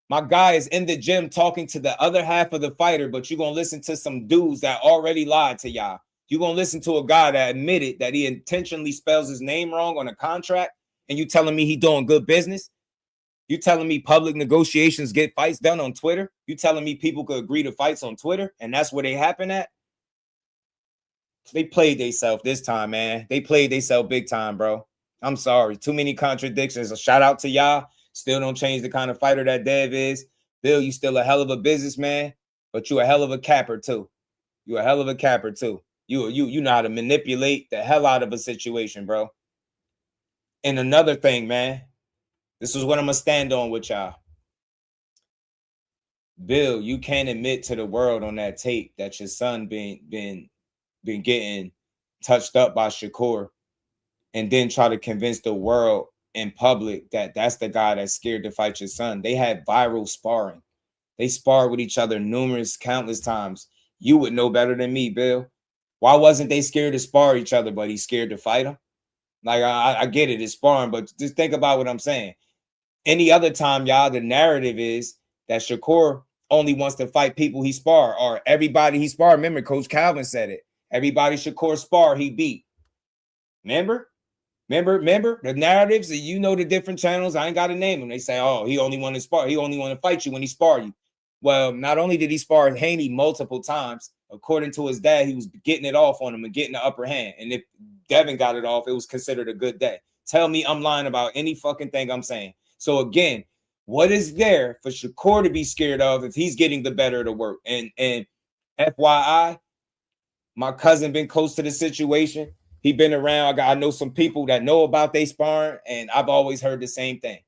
My guy is in the gym talking to the other half of the fighter, but you're going to listen to some dudes that already lied to y'all. You're going to listen to a guy that admitted that he intentionally spells his name wrong on a contract, and you telling me he doing good business? You telling me public negotiations get fights done on Twitter? You telling me people could agree to fights on Twitter, and that's where they happen at? They played themselves this time, man. They played themselves big time, bro. I'm sorry. Too many contradictions. A shout out to y'all. Still don't change the kind of fighter that Dev is. Bill, you still a hell of a businessman, but you a hell of a capper too. You a hell of a capper too. You know how to manipulate the hell out of a situation, bro. And another thing, man, this is what I'm gonna stand on with y'all. Bill, you can't admit to the world on that tape that your son been getting touched up by Shakur, and then try to convince the world in public that that's the guy that's scared to fight your son. They had viral sparring. They sparred with each other countless times. You would know better than me, Bill. Why wasn't they scared to spar each other, but he's scared to fight him? Like, I get it, it's sparring, but just think about what I'm saying. Any other time, y'all, the narrative is that Shakur only wants to fight people he spar, or everybody he spar. Remember, Coach Calvin said it. Everybody Shakur spar, he beat. Remember the narratives, you know the different channels. I ain't got to name them. They say, oh, he only want to spar. He only want to fight you when he spar you. Well, not only did he spar Haney multiple times, according to his dad, he was getting it off on him and getting the upper hand. And if Devin got it off, it was considered a good day. Tell me I'm lying about any fucking thing I'm saying. So again, what is there for Shakur to be scared of if he's getting the better of the work? And FYI, my cousin been close to the situation. He been around. I know some people that know about they sparring, and I've always heard the same thing.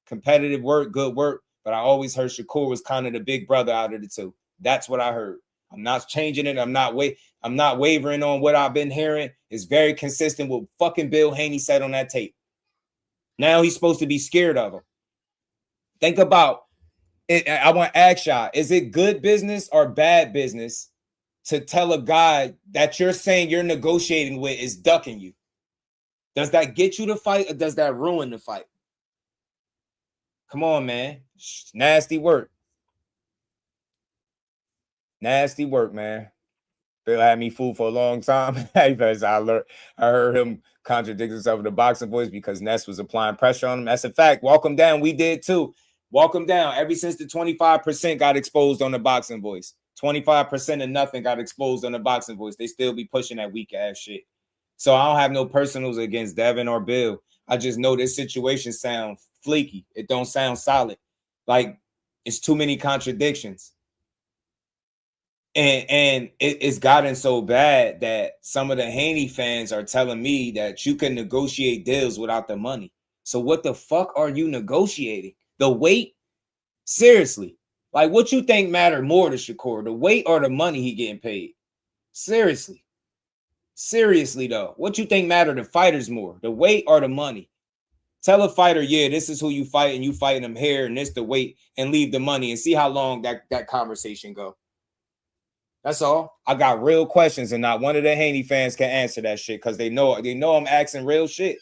Competitive work, good work, but I always heard Shakur was kind of the big brother out of the two. That's what I heard. I'm not changing it. I'm not wavering on what I've been hearing. It's very consistent with fucking Bill Haney said on that tape. Now he's supposed to be scared of him. Think about it. I want to ask y'all, is it good business or bad business to tell a guy that you're saying you're negotiating with is ducking you? Does that get you to fight, or does that ruin the fight? Come on, man. Nasty work. Nasty work, man. Bill had me fooled for a long time. Because I heard him contradict himself in the boxing voice because Ness was applying pressure on him. That's a fact. Walk him down. We did too. Walk him down. Ever since the 25% got exposed on the boxing voice. 25% of nothing got exposed on the boxing voice. They still be pushing that weak ass shit. So I don't have no personals against Devin or Bill. I just know this situation sounds fleeky. It don't sound solid. Like, it's too many contradictions. And it's gotten so bad that some of the Haney fans are telling me that you can negotiate deals without the money. So what the fuck are you negotiating? The weight? Seriously. Like, what you think matter more to Shakur, the weight or the money he getting paid? Seriously. Seriously, though. What you think matter to fighters more, the weight or the money? Tell a fighter, yeah, this is who you fight, and you fighting them here, and this the weight, and leave the money, and see how long that conversation go. That's all. I got real questions, and not one of the Haney fans can answer that shit because they know I'm asking real shit.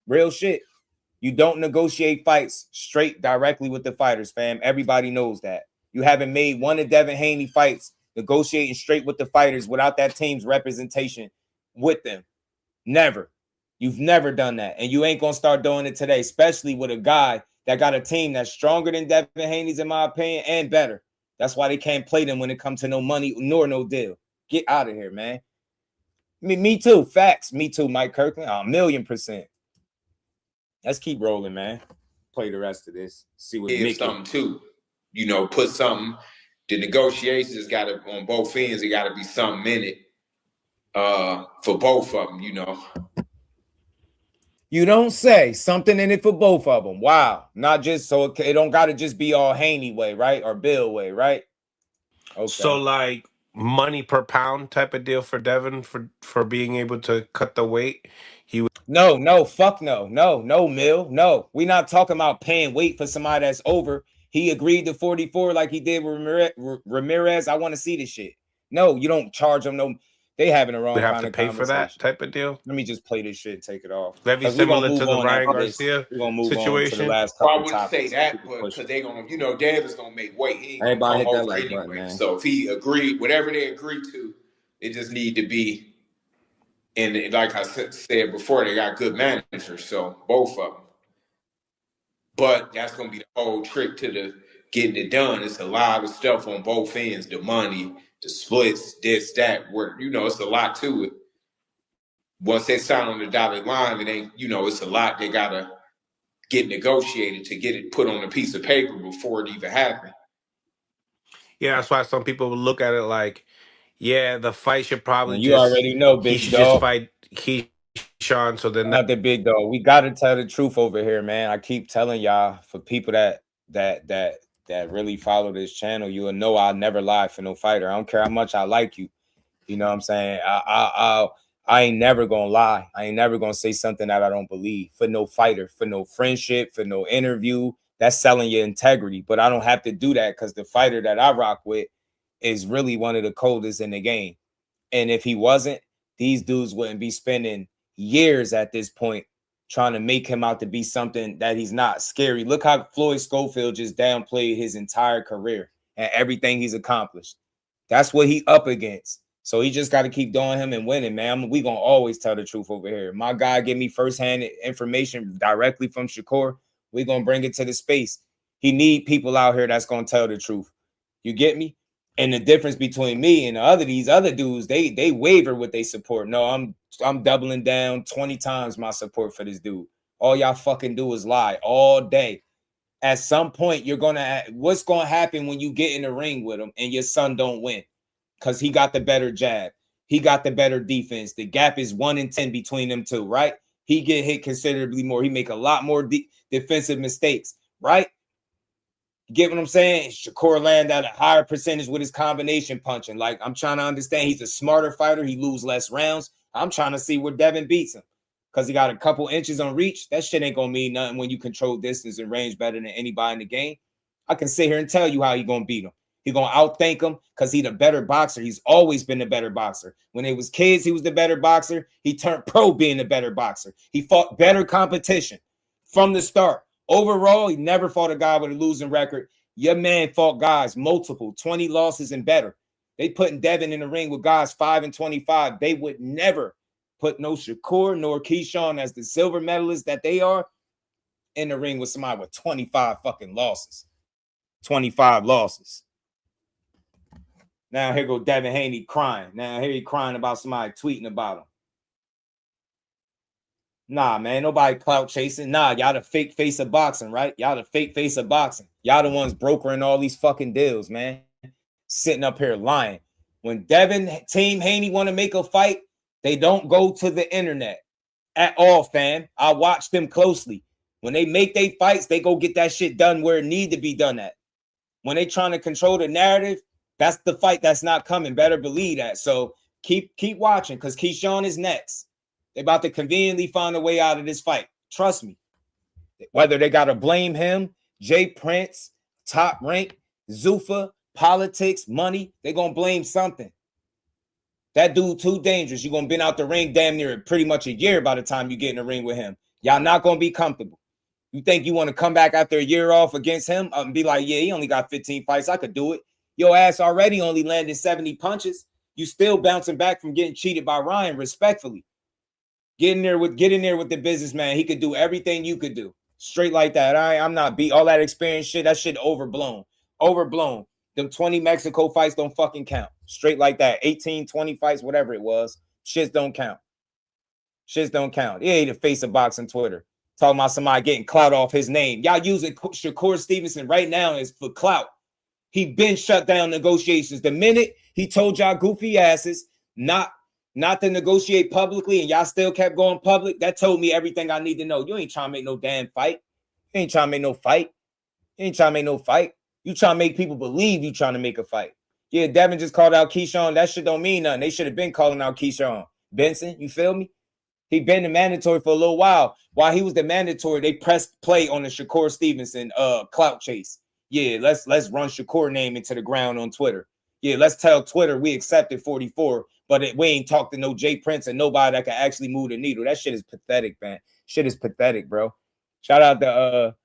Real shit. You don't negotiate fights straight directly with the fighters, fam. Everybody knows that. You haven't made one of Devin Haney fights negotiating straight with the fighters without that team's representation with them. Never. You've never done that. And you ain't going to start doing it today, especially with a guy that got a team that's stronger than Devin Haney's, in my opinion, and better. That's why they can't play them when it comes to no money nor no deal. Get out of here, man. Me too. Facts. Me too, Mike Kirkland. 1,000,000%. Let's keep rolling, man. Play the rest of this. See what Mickey. Something too. You know, put something. The negotiations got to, on both ends, it got to be something in it for both of them, you know. You don't say. Something in it for both of them. Wow. Not just so it don't got to just be all Haney way, right? Or Bill way, right? Okay. So, like, money per pound type of deal for Devin for being able to cut the weight. He would No, fuck no, Mill, no. We not talking about paying weight for somebody that's over. He agreed to 44 like he did with Ramirez. I want to see this shit. No, you don't charge them no. They having the wrong have kind to of pay for that conversation. type of deal. Let me just play this shit and take it off. Very Because we're going to similar move to the on Ryan after this. Garcia We're going to move on to the situation. last Well, I couple wouldn't say topics. that, but because they're gonna, Dave is gonna make weight. He ain't gonna Everybody come hit that over like anyway. button, man. So if he agreed, whatever they agree to, it just need to be. And like I said before, they got good managers, so both of them. But that's gonna be the whole trick to the getting it done. It's a lot of stuff on both ends: the money, the splits, this, that. Where it's a lot to it. Once they sign on the dotted line, it ain't. It's a lot they gotta get negotiated to get it put on a piece of paper before it even happens. Yeah, that's why some people would look at it like, yeah, the fight should probably And you already know, he big should just dog. fight KEYSHAWN. So then Not the big dog. We got to tell the truth over here, man. I keep telling y'all, for people that really follow this channel, you will know I'll never lie for no fighter. I don't care how much I like you. You know what I'm saying? I ain't never gonna lie. I ain't never gonna say something that I don't believe for no fighter, for no friendship, for no interview. That's selling your integrity. But I don't have to do that because the fighter that I rock with is really one of the coldest in the game. And if he wasn't, these dudes wouldn't be spending years at this point trying to make him out to be something that he's not. Scary. Look how Floyd Schofield just downplayed his entire career and everything he's accomplished. That's what he up against. So he just got to keep doing him and winning, man. We going to always tell the truth over here. My guy give me firsthand information directly from Shakur. We going to bring it to the space. He need people out here that's going to tell the truth. You get me? And the difference between me and these other dudes, they waver with their support. No, I'm doubling down 20 times my support for this dude. All y'all fucking do is lie all day. At some point, what's gonna happen when you get in the ring with him and your son don't win? Because he got the better jab, he got the better defense. The gap is 1 in 10 between them two, right? He get hit considerably more. He make a lot more defensive mistakes, right? You get what I'm saying? Shakur land at a higher percentage with his combination punching. Like, I'm trying to understand. He's a smarter fighter. He lose less rounds. I'm trying to see where Devin beats him because he got a couple inches on reach. That shit ain't going to mean nothing when you control distance and range better than anybody in the game. I can sit here and tell you how he going to beat him. He going to outthink him because he the better boxer. He's always been the better boxer. When they was kids, he was the better boxer. He turned pro being the better boxer. He fought better competition from the start. Overall, he never fought a guy with a losing record. Your man fought guys, multiple, 20 losses and better. They putting Devin in the ring with guys 5 and 25. They would never put no Shakur nor KEYSHAWN as the silver medalists that they are in the ring with somebody with 25 fucking losses. 25 losses. Now here go Devin Haney crying. Now here he crying about somebody tweeting about him. Nah, man, nobody clout chasing. Nah, y'all the fake face of boxing, right? Y'all the fake face of boxing. Y'all the ones brokering all these fucking deals, man. Sitting up here lying. When Devin, Team Haney want to make a fight, they don't go to the internet at all, fam. I watch them closely. When they make their fights, they go get that shit done where it need to be done at. When they trying to control the narrative, that's the fight that's not coming. Better believe that. So keep watching because KEYSHAWN is next. They about to conveniently find a way out of this fight. Trust me. Whether they got to blame him, Jay Prince, Top Rank, Zuffa, politics, money, they going to blame something. That dude too dangerous. You're going to been out the ring damn near pretty much a year by the time you get in the ring with him. Y'all not going to be comfortable. You think you want to come back after a year off against him and be like, yeah, he only got 15 fights. I could do it. Your ass already only landed 70 punches. You still bouncing back from getting cheated by Ryan, respectfully. Get in there with the businessman. He could do everything you could do. Straight like that. I'm not beat all that experience shit. That shit overblown. Overblown. Them 20 Mexico fights don't fucking count. Straight like that. 18, 20 fights, whatever it was. Shits don't count. Shits don't count. He ain't the face of boxing Twitter. Talking about somebody getting clout off his name. Y'all using Shakur Stevenson right now is for clout. He been shut down negotiations. The minute he told y'all goofy asses not to negotiate publicly and y'all still kept going public, that told me everything I need to know. You ain't trying to make no damn fight. You ain't trying to make no fight. You ain't trying to make no fight. You trying to make people believe you trying to make a fight. Yeah, Devin just called out KEYSHAWN. That shit don't mean nothing. They should have been calling out KEYSHAWN. Benson, you feel me? He been the mandatory for a little while. While he was the mandatory, they pressed play on the Shakur Stevenson clout chase. Yeah, let's run Shakur name into the ground on Twitter. Yeah, let's tell Twitter we accepted 44, but we ain't talked to no Jay Prince and nobody that can actually move the needle. That shit is pathetic, man. Shit is pathetic, bro. Shout out to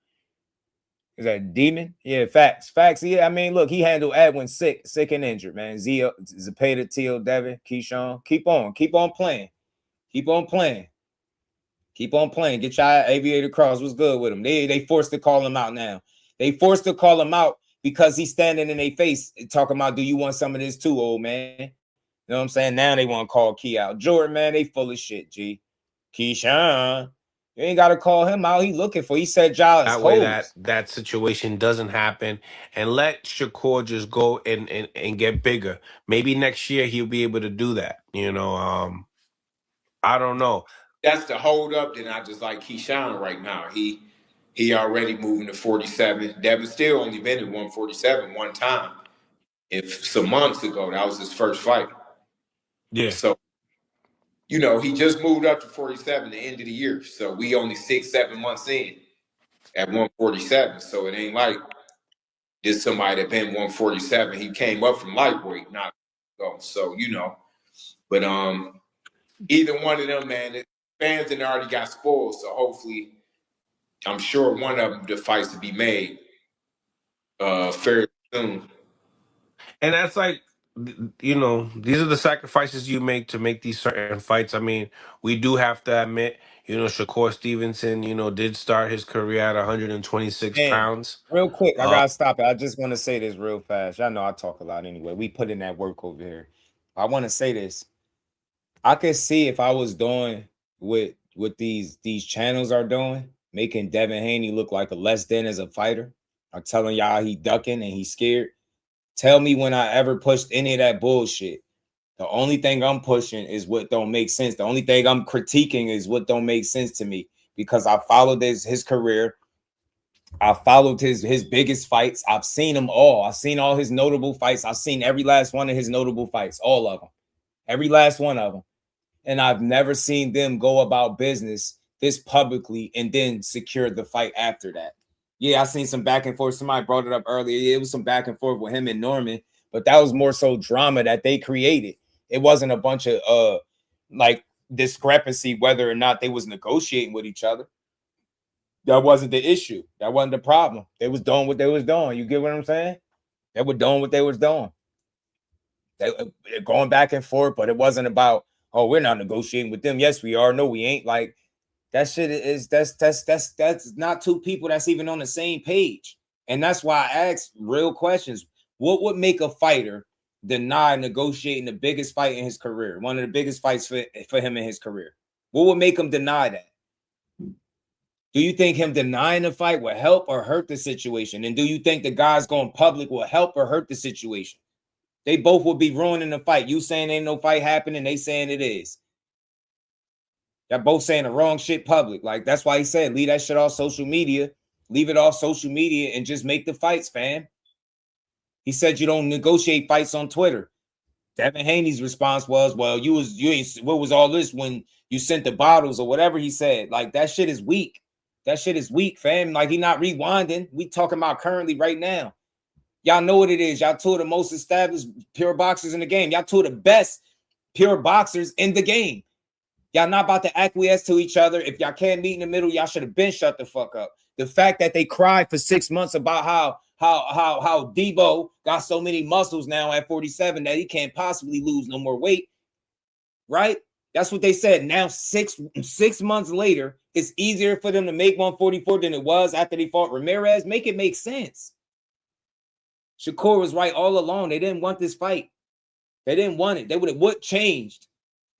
is that Demon? Yeah, facts. Facts. Yeah, I mean, look, he handled Edwin sick and injured, man. Zapata, Teal, Devin, KEYSHAWN. Keep on playing. Keep on playing. Keep on playing. Get your aviator cross. What's good with him? They forced to call him out now. They forced to call him out because he's standing in their face talking about, do you want some of this too, old man? You know what I'm saying? Now they want to call Key out. Jordan, man, they full of shit, G. KEYSHAWN. You ain't got to call him out. He looking for. He said y'all is That way hoes. that situation doesn't happen, and let Shakur just go and get bigger. Maybe next year he'll be able to do that. I don't know. That's the hold up. Then I just like KEYSHAWN right now. He already moving to 47. Devin still only been at 147 one time. If some months ago, that was his first fight. Yeah. So, he just moved up to 47 the end of the year. So we only 6-7 months in at 147. So it ain't like this somebody that been 147. He came up from lightweight not ago. So, But either one of them, man, the fans had already got spoiled. So hopefully, I'm sure one of them the fights to be made fairly soon. And that's like, these are the sacrifices you make to make these certain fights. I mean, we do have to admit, Shakur Stevenson, did start his career at 126 Man, pounds. real quick, I gotta stop it. I just want to say this real fast. Y'all know I talk a lot anyway. We put in that work over here. I want to say this. I could see if I was doing what these channels are doing, making Devin Haney look like a less than as a fighter. I'm telling y'all he ducking and he's scared. Tell me when I ever pushed any of that bullshit. The only thing I'm pushing is what don't make sense. The only thing I'm critiquing is what don't make sense to me, because I followed his career. I followed his biggest fights. I've seen them all. I've seen all his notable fights. I've seen every last one of his notable fights, all of them, every last one of them. And I've never seen them go about business this publicly and then secure the fight after that. Yeah, I seen some back and forth. Somebody brought it up earlier. Yeah, it was some back and forth with him and Norman, but that was more so drama that they created. It wasn't a bunch of like discrepancy whether or not they was negotiating with each other. That wasn't the issue. That wasn't the problem. They was doing what they was doing. You get what I'm saying? They were doing what they was doing. They going back and forth, but it wasn't about, oh, we're not negotiating with them. Yes, we are. No, we ain't. Like, that shit is that's not two people that's even on the same page. And that's why I ask real questions. What would make a fighter deny negotiating the biggest fight in his career? One of the biggest fights for him in his career. What would make him deny that? Do you think him denying the fight will help or hurt the situation? And do you think the guys going public will help or hurt the situation? They both will be ruining the fight. You saying ain't no fight happening, they saying it is. Y'all both saying the wrong shit public. Like, that's why he said, leave that shit off social media. Leave it off social media and just make the fights, fam. He said you don't negotiate fights on Twitter. Devin Haney's response was, well, you ain't, what was all this when you sent the bottles or whatever he said? Like, that shit is weak. That shit is weak, fam. Like, he not rewinding. We talking about currently right now. Y'all know what it is. Y'all two of the most established pure boxers in the game. Y'all two of the best pure boxers in the game. Y'all not about to acquiesce to each other. If y'all can't meet in the middle, y'all should have been shut the fuck up. The fact that they cried for 6 months about how Debo got so many muscles now at 47 that he can't possibly lose no more weight, right? That's what they said. Now, six months later, it's easier for them to make 144 than it was after they fought Ramirez. Make it make sense. Shakur was right all along. They didn't want this fight. They didn't want it. They would have, what changed?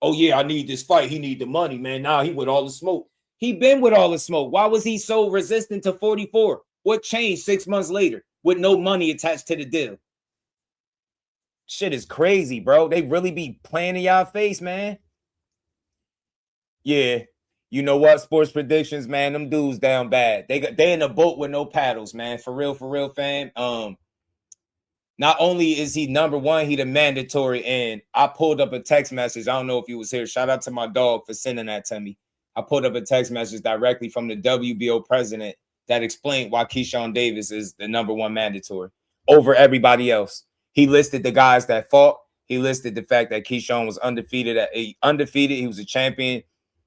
Oh, yeah, I need this fight. He need the money, man. Now he with all the smoke. He been with all the smoke. Why was he so resistant to 44? What changed 6 months later with no money attached to the deal? Shit is crazy, bro. They really be playing in y'all face, man. Yeah. You know what? Sports predictions, man. Them dudes down bad. They in a boat with no paddles, man. For real, fam. Not only is he number one, he the mandatory. And I pulled up a text message. I don't know if he was here. Shout out to my dog for sending that to me. I pulled up a text message directly from the WBO president that explained why KEYSHAWN Davis is the number one mandatory over everybody else. He listed the guys that fought. He listed the fact that KEYSHAWN was undefeated. He was a champion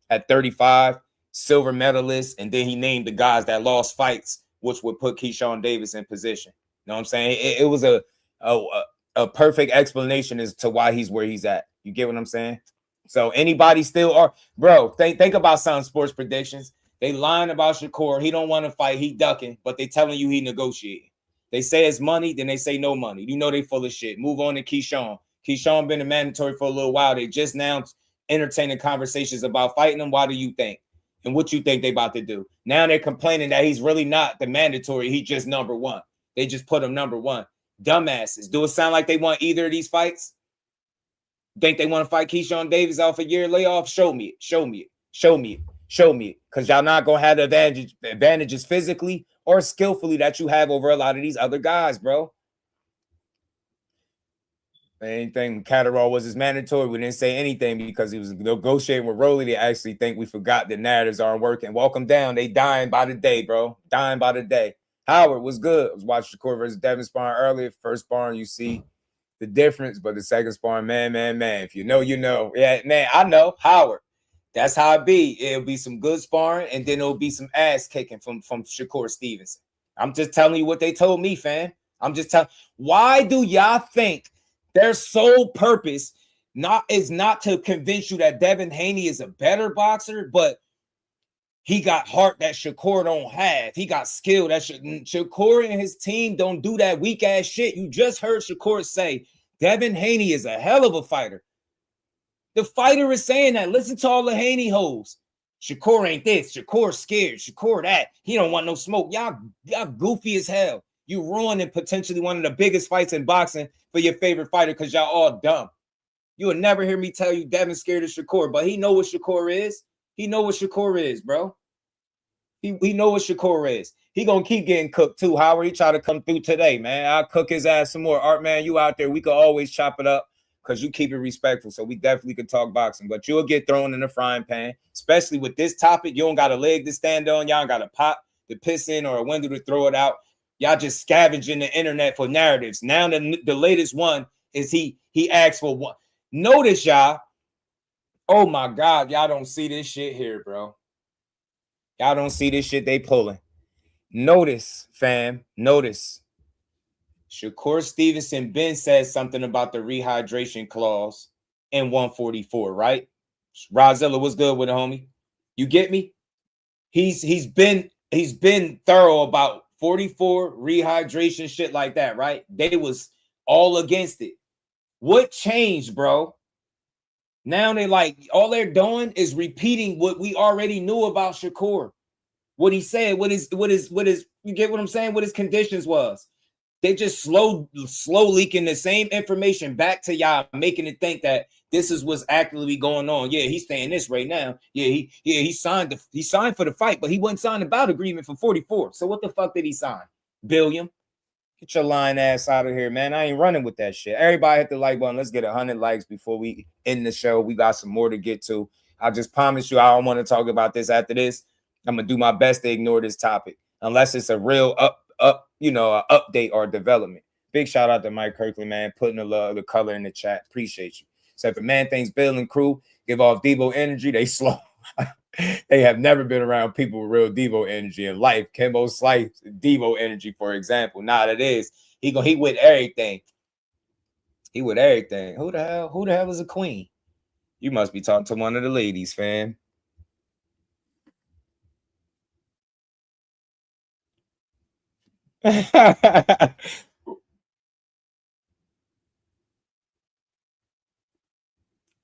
at 35, silver medalist, and then he named the guys that lost fights, which would put KEYSHAWN Davis in position. You know what I'm saying? It was a perfect explanation as to why he's where he's at. You get what I'm saying? So anybody still are, bro, think about some sports predictions. They lying about Shakur. He don't want to fight. He ducking, but they telling you he negotiating. They say it's money, then they say no money. You know they full of shit. Move on to KEYSHAWN. KEYSHAWN been a mandatory for a little while. They just now entertaining conversations about fighting him. Why do you think? And what you think they about to do? Now they're complaining that he's really not the mandatory. He just number one. They just put him number one. Dumbasses. Do it sound like they want either of these fights? Think they want to fight KEYSHAWN Davis off a year layoff? Show me it. Show me it. Show me it. Show me it. Because y'all not going to have the advantages physically or skillfully that you have over a lot of these other guys, bro. Anything Catterall was his mandatory. We didn't say anything because he was negotiating with Rolly. They actually think we forgot the narratives aren't working. Welcome down. They dying by the day, bro. Dying by the day. Howard was good. I was watching Shakur versus Devin sparring earlier. First sparring, you see the difference, but the second sparring, man. If you know, you know. Yeah, man, I know. Howard. That's how it be. It'll be some good sparring, and then it'll be some ass kicking from Shakur Stevenson. I'm just telling you what they told me, fam. I'm just telling. Why do y'all think their sole purpose is not to convince you that Devin Haney is a better boxer, but he got heart that Shakur don't have. He got skill that Shakur and his team don't do that weak ass shit. You just heard Shakur say Devin Haney is a hell of a fighter. The fighter is saying that. Listen to all the Haney hoes. Shakur ain't this. Shakur scared. Shakur that. He don't want no smoke. Y'all goofy as hell. You ruining potentially one of the biggest fights in boxing for your favorite fighter because y'all all dumb. You will never hear me tell you Devin's scared of Shakur, but he know what Shakur is. He know what Shakur is, bro. He know what Shakur is. He gonna keep getting cooked too, Howard. He try to come through today, man. I'll cook his ass some more. Art, man, you out there. We could always chop it up because you keep it respectful. So we definitely could talk boxing, but you'll get thrown in the frying pan, especially with this topic. You don't got a leg to stand on. Y'all got a pot to piss in or a window to throw it out. Y'all just scavenging the internet for narratives. Now the latest one is he asked for one. Notice, y'all. Oh my God, y'all don't see this shit here, bro. Y'all don't see this shit they pulling. Notice, fam. Notice. Shakur Stevenson been said something about the rehydration clause in 144, right? Rozilla, what's good with it, homie? You get me? He's been thorough about 44 rehydration shit like that, right? They was all against it. What changed, bro? Now they like all they're doing is repeating what we already knew about Shakur. What he said, what his you get what I'm saying? What his conditions was. They just slow leaking the same information back to y'all, making it think that this is what's actively going on. Yeah, he's saying this right now. Yeah, he signed for the fight, but he wasn't signed about agreement for 44. So what the fuck did he sign? Billion. Get your lying ass out of here, man. I ain't running with that shit. Everybody hit the like button. Let's get 100 likes before we end the show. We got some more to get to. I just promise you I don't want to talk about this after this. I'm going to do my best to ignore this topic unless it's a real update or development. Big shout out to Mike Kirkland, man, putting the color in the chat. Appreciate you. So if a man thinks Bill and crew give off Devo energy, they slow. They have never been around people with real Devo energy in life. Kimbo Slice, Devo energy, for example. Nah, that is. He with everything. He with everything. Who the hell is a queen? You must be talking to one of the ladies, fam.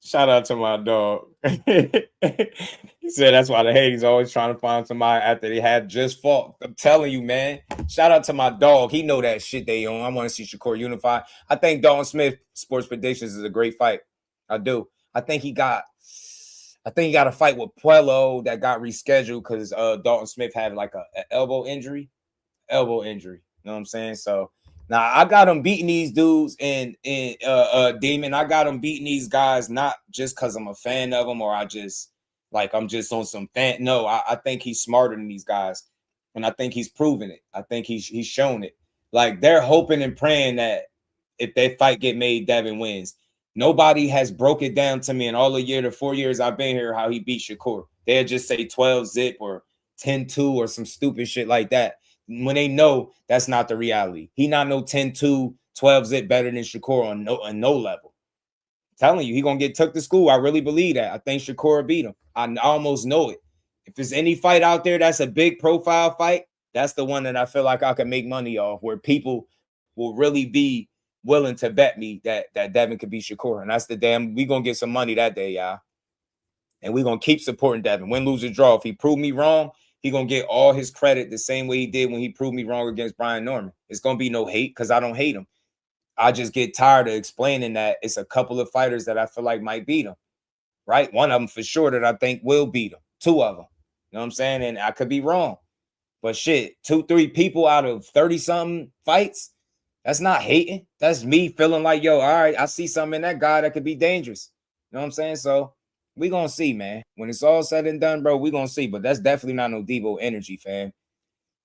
Shout out to my dog. He said that's why the Haney's always trying to find somebody after they had just fought. I'm telling you, man. Shout out to my dog. He know that shit they own. I want to see Shakur unify. I think Dalton Smith Sports Predictions is a great fight. I do. I think he got a fight with Puello that got rescheduled because Dalton Smith had like an elbow injury. You know what I'm saying? So Now I got him beating these dudes and Demon. I got him beating these guys not just because I'm a fan of them or I'm just on some fan. No, I think he's smarter than these guys, and I think he's proven it. I think he's shown it. Like they're hoping and praying that if that fight get made, Devin wins. Nobody has broke it down to me in all the 4 years I've been here how he beat Shakur. They'll just say 12-zip or 10-2 or some stupid shit like that. When they know that's not the reality. He not no 10-2, 12-zip better than Shakur on no level. I'm telling you, he gonna get took to school. I really believe that. I think Shakur beat him. I almost know it. If there's any fight out there that's a big profile fight, that's the one that I feel like I can make money off, where people will really be willing to bet me that Devin could beat Shakur. And that's we gonna get some money that day, y'all. And we're gonna keep supporting Devin. Win, lose, or draw. If he proved me wrong, he gonna get all his credit the same way he did when he proved me wrong against Brian Norman. It's gonna be no hate because I don't hate him. I just get tired of explaining that it's a couple of fighters that I feel like might beat him. Right? One of them for sure that I think will beat him. Two of them. You know what I'm saying? And I could be wrong. But shit, 2-3 people out of 30-something fights, that's not hating. That's me feeling like, yo, all right, I see something in that guy that could be dangerous. You know what I'm saying? So we gonna see, man. When it's all said and done, bro, we gonna see. But that's definitely not no Debo energy, fam.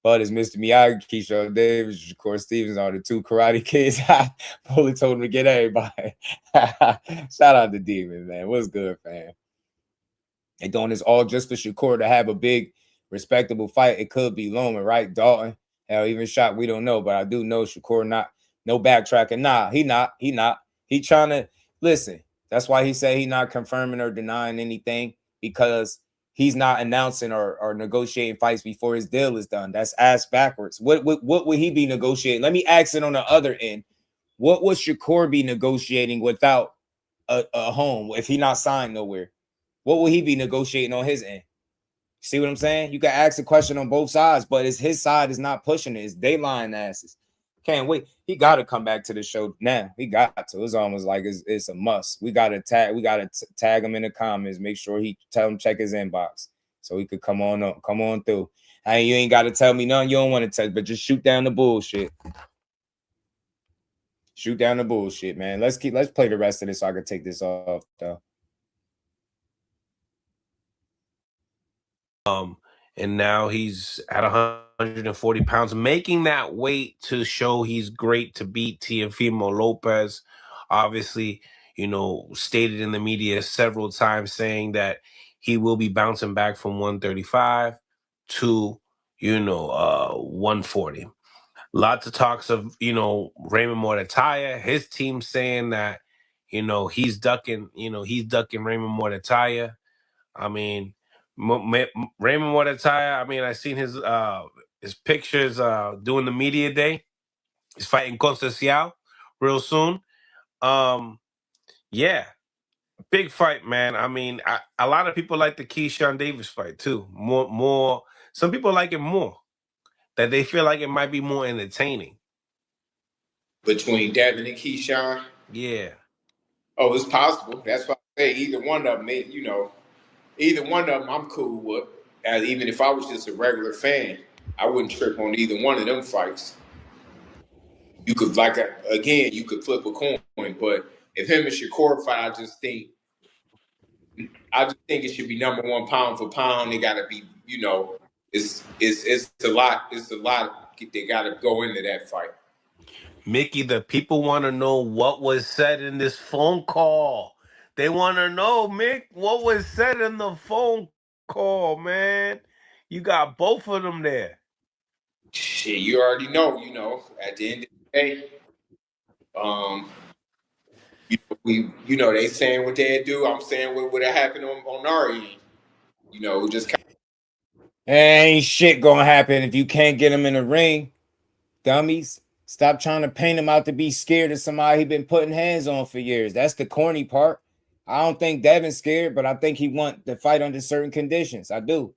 But it's Mr. Miyagi, KEYSHAWN Davis, Shakur Stevenson are the two Karate Kids. Bully told him to get everybody. Shout out to Demon, man. What's good, fam? They doing this all just for Shakur to have a big, respectable fight. It could be Loman, right? Dalton, hell, even shot. We don't know, but I do know Shakur no backtracking. Nah, he not. He trying to listen. That's why he said he not confirming or denying anything, because he's not announcing or negotiating fights before his deal is done. That's ass backwards. What would he be negotiating? Let me ask it on the other end. What would Shakur be negotiating without a home if he not signed nowhere? What will he be negotiating on his end? See what I'm saying? You can ask a question on both sides, but it's his side is not pushing it. It's they lying asses. Can't wait. He got to come back to the show now. He got to. It's almost like it's a must. We got to tag him in the comments. Make sure he tell him check his inbox so he could come on through. And you ain't got to tell me nothing you don't want to tell, but just shoot down the bullshit. Shoot down the bullshit, man. Let's play the rest of this so I can take this off though. And now he's at 140 pounds, making that weight to show he's great to beat Teofimo Lopez. Obviously, stated in the media several times saying that he will be bouncing back from 135 to, 140. Lots of talks of, Raymond Morataya, his team saying that, he's ducking Raymond Morataya. I mean, Raymond Morataya, I mean, I seen his pictures doing the media day. He's fighting Conceicao real soon. Yeah, big fight, man. I mean, a lot of people like the KEYSHAWN Davis fight too. More. Some people like it more. That they feel like it might be more entertaining. Between Devin and KEYSHAWN? Yeah. Oh, it's possible. That's why I say either one of them, either one of them I'm cool with. Even if I was just a regular fan, I wouldn't trip on either one of them fights. You could you could flip a coin, but if him and Shakur fight, I just think it should be number one pound for pound. They gotta be, it's a lot. It's a lot. They gotta go into that fight. Mickey, the people want to know what was said in this phone call. They want to know, Mick, what was said in the phone call, man. You got both of them there. Shit, you already know, at the end of the day, they saying what they do. I'm saying what would have happened on our end. Just kind of. Ain't shit gonna happen if you can't get him in the ring, dummies. Stop trying to paint him out to be scared of somebody he been putting hands on for years. That's the corny part. I don't think Devin's scared, but I think he want to fight under certain conditions. I do.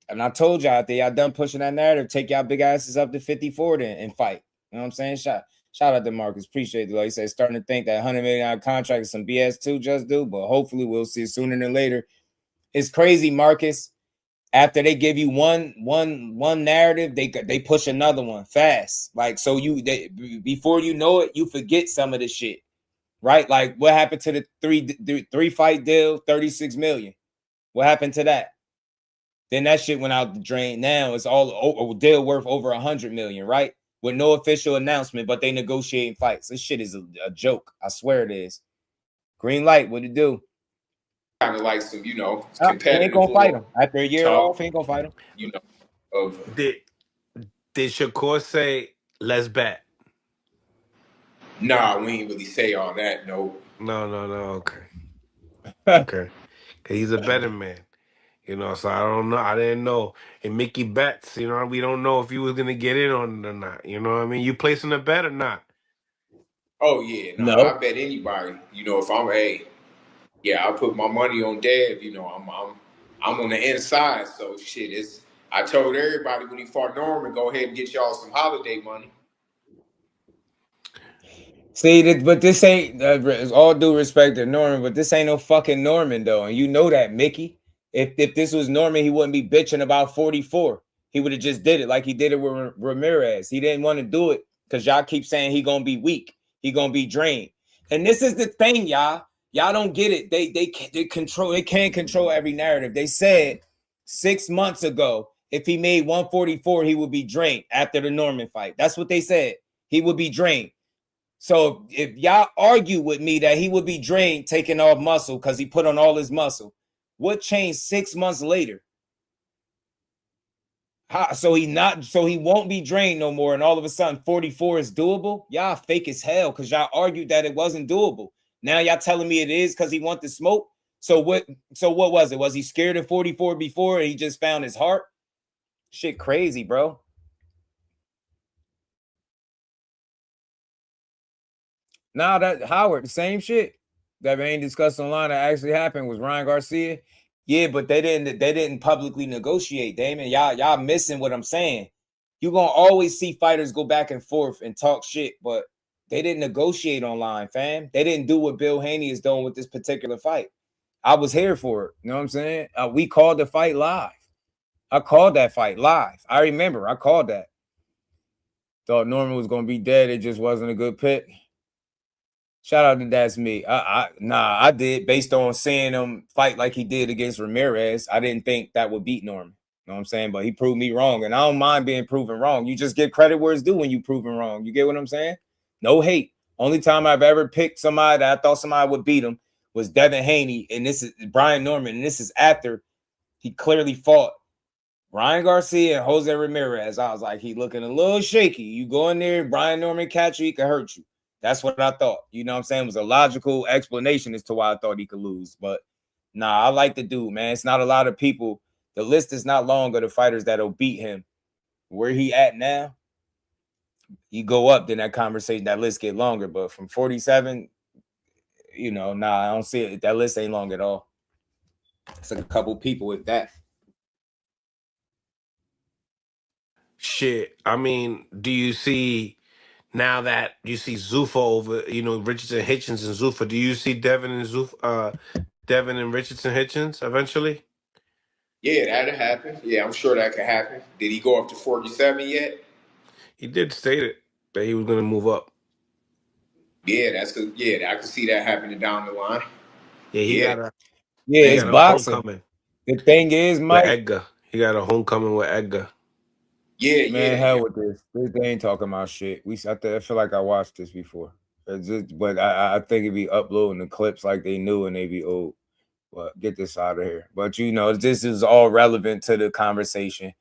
And I told y'all out there, y'all done pushing that narrative. Take y'all big asses up to 54 then and fight. You know what I'm saying? Shout out to Marcus. Appreciate it. Like he said, starting to think that $100 million contract is some BS too, just do. But hopefully we'll see it sooner than later. It's crazy, Marcus. After they give you one narrative, they push another one fast. Like, so before you know it, you forget some of the shit, right? Like, what happened to the three fight deal, 36 million? What happened to that? Then that shit went out the drain. Now it's all a deal worth over 100 million, right? With no official announcement, but they negotiating fights. This shit is a joke. I swear it is. Green light, what it do? Kind of like some, He competitive ain't gonna fight him little after a year talk, off. He ain't gonna fight him. of Did Shakur say let's bet? nah, we ain't really say all that. No. No. Okay. Okay. 'Cause he's a betting man. So I don't know. I didn't know. And Mickey bets, we don't know if he was gonna get in on it or not. You know what I mean? You placing a bet or not? Oh yeah, no, I No. bet anybody. If I'm I put my money on Dev. I'm on the inside, so shit. I told everybody when he fought Norman, go ahead and get y'all some holiday money. See, but this ain't, all due respect to Norman, but this ain't no fucking Norman though, and you know that, Mickey. If this was Norman, he wouldn't be bitching about 44. He would have just did it like he did it with Ramirez. He didn't want to do it because y'all keep saying he gonna be weak, he gonna be drained. And this is the thing, y'all. Y'all don't get it. They can't control every narrative. They said 6 months ago, if he made 144, he would be drained after the Norman fight. That's what they said. He would be drained. So if y'all argue with me that he would be drained taking off muscle because he put on all his muscle, what changed 6 months later? So he won't be drained no more, and all of a sudden 44 is doable? Y'all fake as hell because y'all argued that it wasn't doable. Now y'all telling me it is because he want the smoke. So what was it? Was he scared of 44 before and he just found his heart? Shit crazy, bro. Nah, that Howard, the same shit that ain't discussed online that actually happened was Ryan Garcia. Yeah, but they didn't publicly negotiate, Damon. Y'all missing what I'm saying. You're gonna always see fighters go back and forth and talk shit, but they didn't negotiate online, fam. They didn't do what Bill Haney is doing with this particular fight. I was here for it. You know what I'm saying? We called the fight live. I called that fight live. I remember I called that. Thought Norman was gonna be dead. It just wasn't a good pick. Shout out to That's Me. I did based on seeing him fight like he did against Ramirez. I didn't think that would beat Norman. You know what I'm saying? But he proved me wrong, and I don't mind being proven wrong. You just get credit where it's due when you proven wrong. You get what I'm saying? No hate. Only time I've ever picked somebody that I thought somebody would beat him was Devin Haney, and this is Brian Norman, and this is after he clearly fought Ryan Garcia and Jose Ramirez. I was like, he looking a little shaky. You go in there, Brian Norman catch you, he can hurt you. That's what I thought. You know what I'm saying? It was a logical explanation as to why I thought he could lose. But nah, I like the dude, man. It's not a lot of people. The list is not long of the fighters that'll beat him. Where he at now, you go up, then that list get longer. But from 47, I don't see it. That list ain't long at all. It's like a couple people with that. Shit. I mean, do you see now that you see Zuffa over, Richardson, Hitchens, and Zuffa? Do you see Devin and Richardson, Hitchens eventually? Yeah, that'll happen. Yeah, I'm sure that could happen. Did he go up to 47 yet? He did state it that he was going to move up. Yeah, I can see that happening down the line. Yeah, he got a it's boxing. homecoming. The thing is, With Mike, Edgar. He got a homecoming with Edgar. Man, hell with this. They ain't talking about shit. I feel like I watched this before. But I think it'd be uploading the clips like they knew and they be old. But get this out of here. But this is all relevant to the conversation.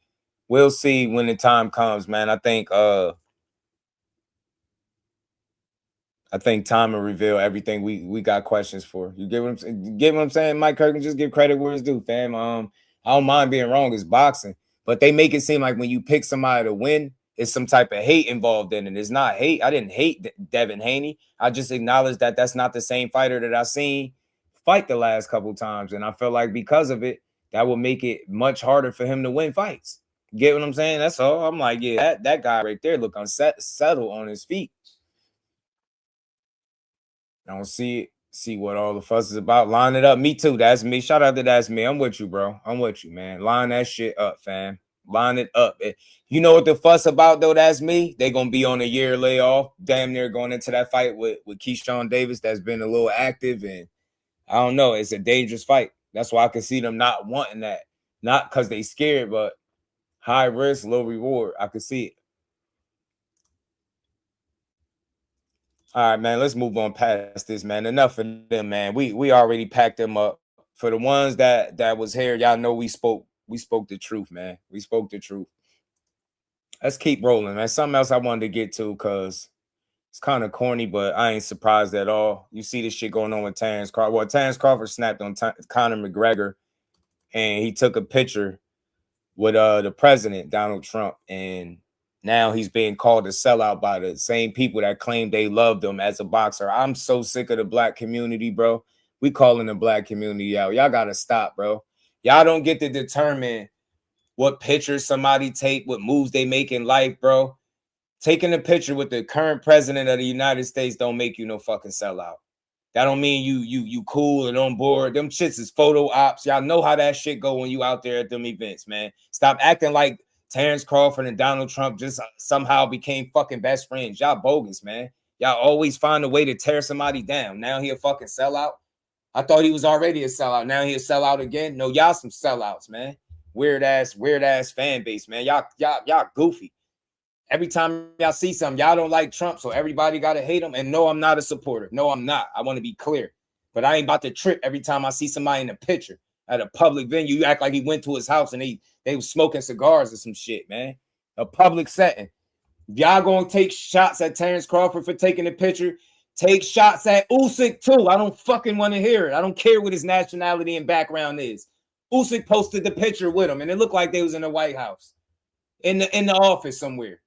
We'll see when the time comes, man. I think time will reveal everything we got questions for. You get what I'm saying? Mike Kirk, just give credit where it's due, fam. I don't mind being wrong. It's boxing. But they make it seem like when you pick somebody to win, it's some type of hate involved in it. It's not hate. I didn't hate Devin Haney. I just acknowledged that that's not the same fighter that I seen fight the last couple times. And I feel like because of it, that will make it much harder for him to win fights. Get what I'm saying? That's all. I'm like, yeah, that guy right there look settled on his feet. I don't see it. See what all the fuss is about. Line it up. Me too. That's me. Shout out to that's me. I'm with you, bro. I'm with you, man. Line that shit up, fam. Line it up. You know what the fuss about though? That's me. They gonna be on a year layoff. Damn near going into that fight with KEYSHAWN Davis. That's been a little active, and I don't know. It's a dangerous fight. That's why I can see them not wanting that. Not because they scared, but high risk, low reward. I could see it. All right, man. Let's move on past this, man. Enough of them, man. We already packed them up. For the ones that was here, y'all know we spoke the truth, man. We spoke the truth. Let's keep rolling, man. Something else I wanted to get to because it's kind of corny, but I ain't surprised at all. You see this shit going on with Terence Crawford. Well, Terence Crawford snapped on Conor McGregor, and he took a picture with the president, Donald Trump, and now he's being called a sellout by the same people that claim they loved him as a boxer. I'm so sick of the black community, bro. We calling the black community out. Y'all got to stop, bro. Y'all don't get to determine what pictures somebody take, what moves they make in life, bro. Taking a picture with the current president of the United States don't make you no fucking sellout. That don't mean you cool and on board. Them shits is photo ops. Y'all know how that shit go when you out there at them events, man. Stop acting like Terence Crawford and Donald Trump just somehow became fucking best friends. Y'all bogus, man. Y'all always find a way to tear somebody down. Now he a fucking sellout. I thought he was already a sellout. Now he a sellout again. No, y'all some sellouts, man. Weird ass fan base, man. Y'all goofy. Every time y'all see something, y'all don't like Trump, so everybody got to hate him. And no, I'm not a supporter. No, I'm not. I want to be clear. But I ain't about to trip every time I see somebody in a picture at a public venue. You act like he went to his house and they was smoking cigars or some shit, man. A public setting. Y'all going to take shots at Terence Crawford for taking a picture. Take shots at Usyk, too. I don't fucking want to hear it. I don't care what his nationality and background is. Usyk posted the picture with him, and it looked like they was in the White House. In the office somewhere.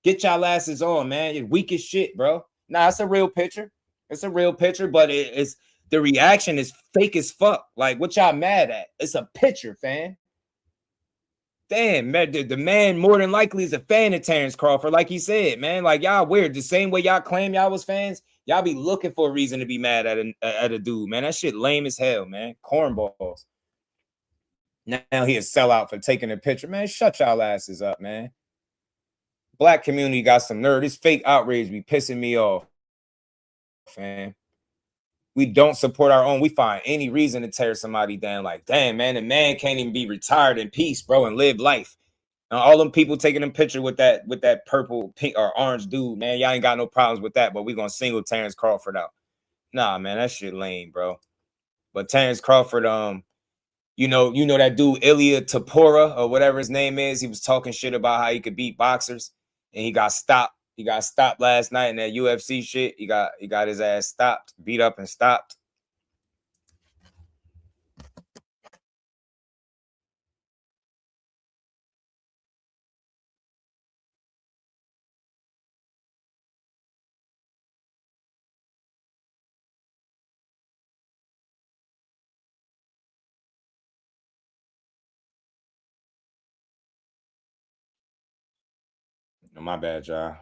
Get y'all asses on, man. You're weak as shit, bro. Nah, it's a real picture. It's a real picture, but it's the reaction is fake as fuck. Like, what y'all mad at? It's a picture, fam. Damn, man, the man more than likely is a fan of Terence Crawford, like he said, man. Like, y'all weird. The same way y'all claim y'all was fans, y'all be looking for a reason to be mad at a dude, man. That shit lame as hell, man. Cornballs. Now he a sellout for taking a picture. Man, shut y'all asses up, man. Black community got some nerve. This fake outrage be pissing me off, fam. We don't support our own. We find any reason to tear somebody down. Like, damn, man, the man can't even be retired in peace, bro, and live life. Now, all them people taking a picture with that purple, pink, or orange dude, man, y'all ain't got no problems with that, but we gonna single Terence Crawford out. Nah, man, that shit lame, bro. But Terence Crawford, you know that dude Ilya Tapora or whatever his name is. He was talking shit about how he could beat boxers, and he got stopped. He got stopped last night in that UFC shit. He got his ass stopped, beat up, and stopped. My bad, y'all.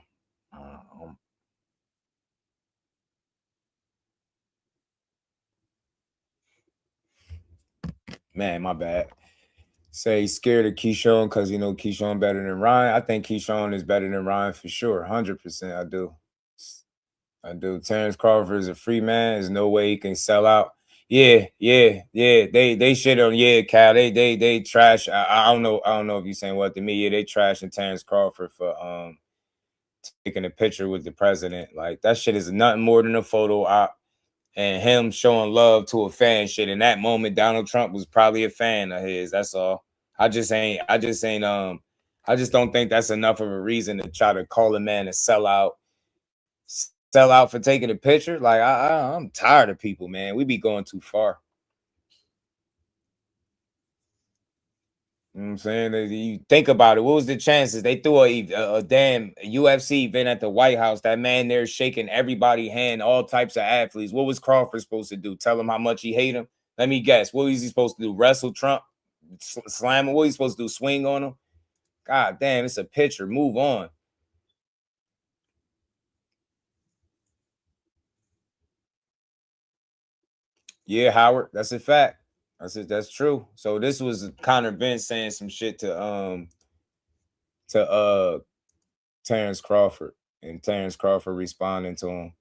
Man, my bad. Say he's scared of KEYSHAWN because you know KEYSHAWN better than Ryan. I think KEYSHAWN is better than Ryan for sure. 100%. I do. Terence Crawford is a free man. There's no way he can sell out. Yeah. They shit on Cal. They trash. I don't know if you're saying what to me. Yeah, they trashing Terence Crawford for taking a picture with the president. Like, that shit is nothing more than a photo op and him showing love to a fan shit. In that moment, Donald Trump was probably a fan of his. That's all. I just don't think that's enough of a reason to try to call a man a sellout for taking a picture. Like, I'm tired of people, man. We be going too far. You know what I'm saying? You think about it. What was the chances? They threw a damn UFC event at the White House. That man there shaking everybody's hand, all types of athletes. What was Crawford supposed to do? Tell him how much he hate him? Let me guess. What was he supposed to do? Wrestle Trump? Slam him? What was he supposed to do? Swing on him? God damn, it's a picture. Move on. Yeah, Howard, that's a fact. That's true. So this was Conor Ben saying some shit to Terence Crawford, and Terence Crawford responding to him.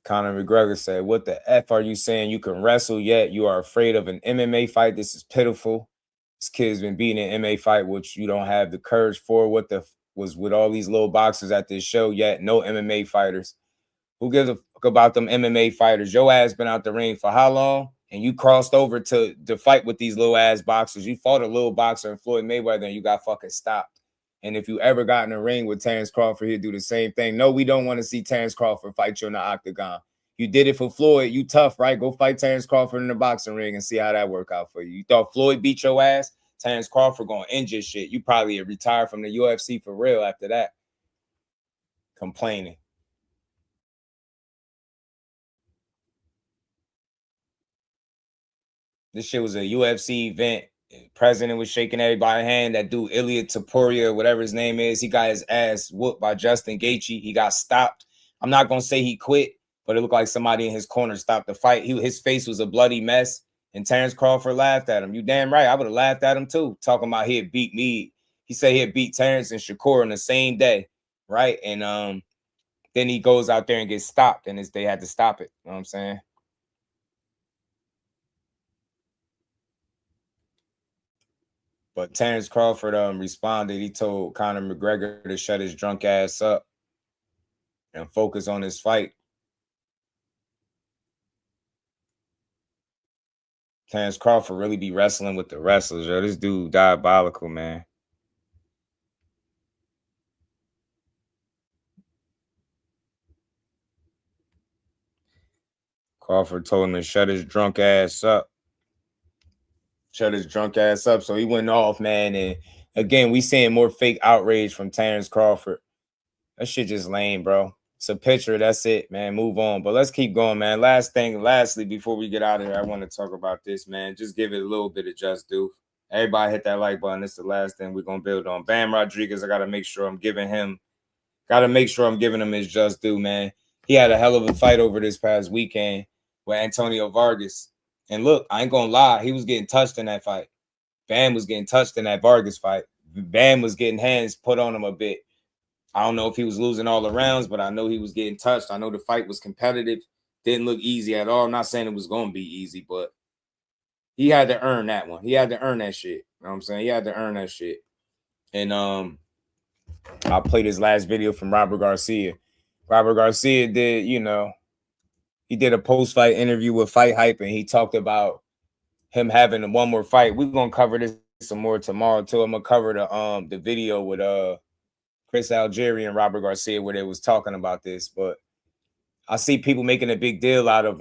Conor McGregor said, "What the F are you saying? You can wrestle, yet you are afraid of an MMA fight? This is pitiful. This kid's been beating an MMA fight, which you don't have the courage for. What the was with all these little boxers at this show, yet no MMA fighters. Who gives a fuck about them MMA fighters? Your ass been out the ring for how long? And you crossed over to fight with these little ass boxers. You fought a little boxer in Floyd Mayweather and you got fucking stopped. And if you ever got in a ring with Terence Crawford, he'd do the same thing. No, we don't want to see Terence Crawford fight you in the octagon. You did it for Floyd. You tough, right? Go fight Terence Crawford in the boxing ring and see how that work out for you. You thought Floyd beat your ass? Terence Crawford gonna end your shit. You probably retire from the UFC for real after that. Complaining. This shit was a UFC event. President was shaking everybody's hand. That dude, Ilya Topuria, whatever his name is, he got his ass whooped by Justin Gaethje. He got stopped. I'm not going to say he quit, but it looked like somebody in his corner stopped the fight. His face was a bloody mess, and Terence Crawford laughed at him. You damn right. I would have laughed at him too, talking about he had beat me. He said he had beat Terence and Shakur on the same day, right? And then he goes out there and gets stopped, and they had to stop it. You know what I'm saying? But Terence Crawford responded. He told Conor McGregor to shut his drunk ass up and focus on his fight. Terence Crawford really be wrestling with the wrestlers, yo. This dude diabolical, man. Crawford told him to shut his drunk ass up. Shut his drunk ass up. So he went off, man. And again, we seeing more fake outrage from Terence Crawford. That shit just lame, bro. It's a picture. That's it, man. Move on. But let's keep going, man. Lastly, before we get out of here, I want to talk about this, man. Just give it a little bit of just due. Everybody hit that like button. It's the last thing we're gonna build on. Bam Rodriguez, I gotta make sure I'm giving him his just due, man. He had a hell of a fight over this past weekend with Antonio Vargas. And look, I ain't gonna lie, he was getting touched in that fight. Bam was getting touched in that Vargas fight. Bam was getting hands put on him a bit. I don't know if he was losing all the rounds, but I know he was getting touched. I know the fight was competitive. Didn't look easy at all. I'm not saying it was going to be easy, but he had to earn that one. He had to earn that shit. You know what I'm saying? He had to earn that shit. And I played his last video from Robert Garcia. Robert Garcia did, he did a post-fight interview with Fight Hype, and he talked about him having one more fight. We're going to cover this some more tomorrow, too. I'm going to cover the video with Chris Algieri and Robert Garcia where they was talking about this, but I see people making a big deal out of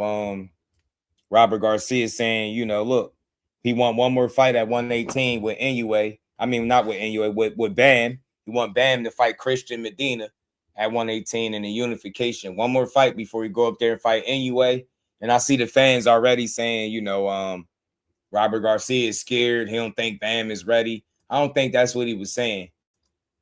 Robert Garcia saying, look, he want one more fight at 118 with Inoue. I mean, not with Inoue, with Bam. He want Bam to fight Christian Medina at 118 in the unification. One more fight before he go up there and fight Inoue. And I see the fans already saying, Robert Garcia is scared. He don't think Bam is ready. I don't think that's what he was saying.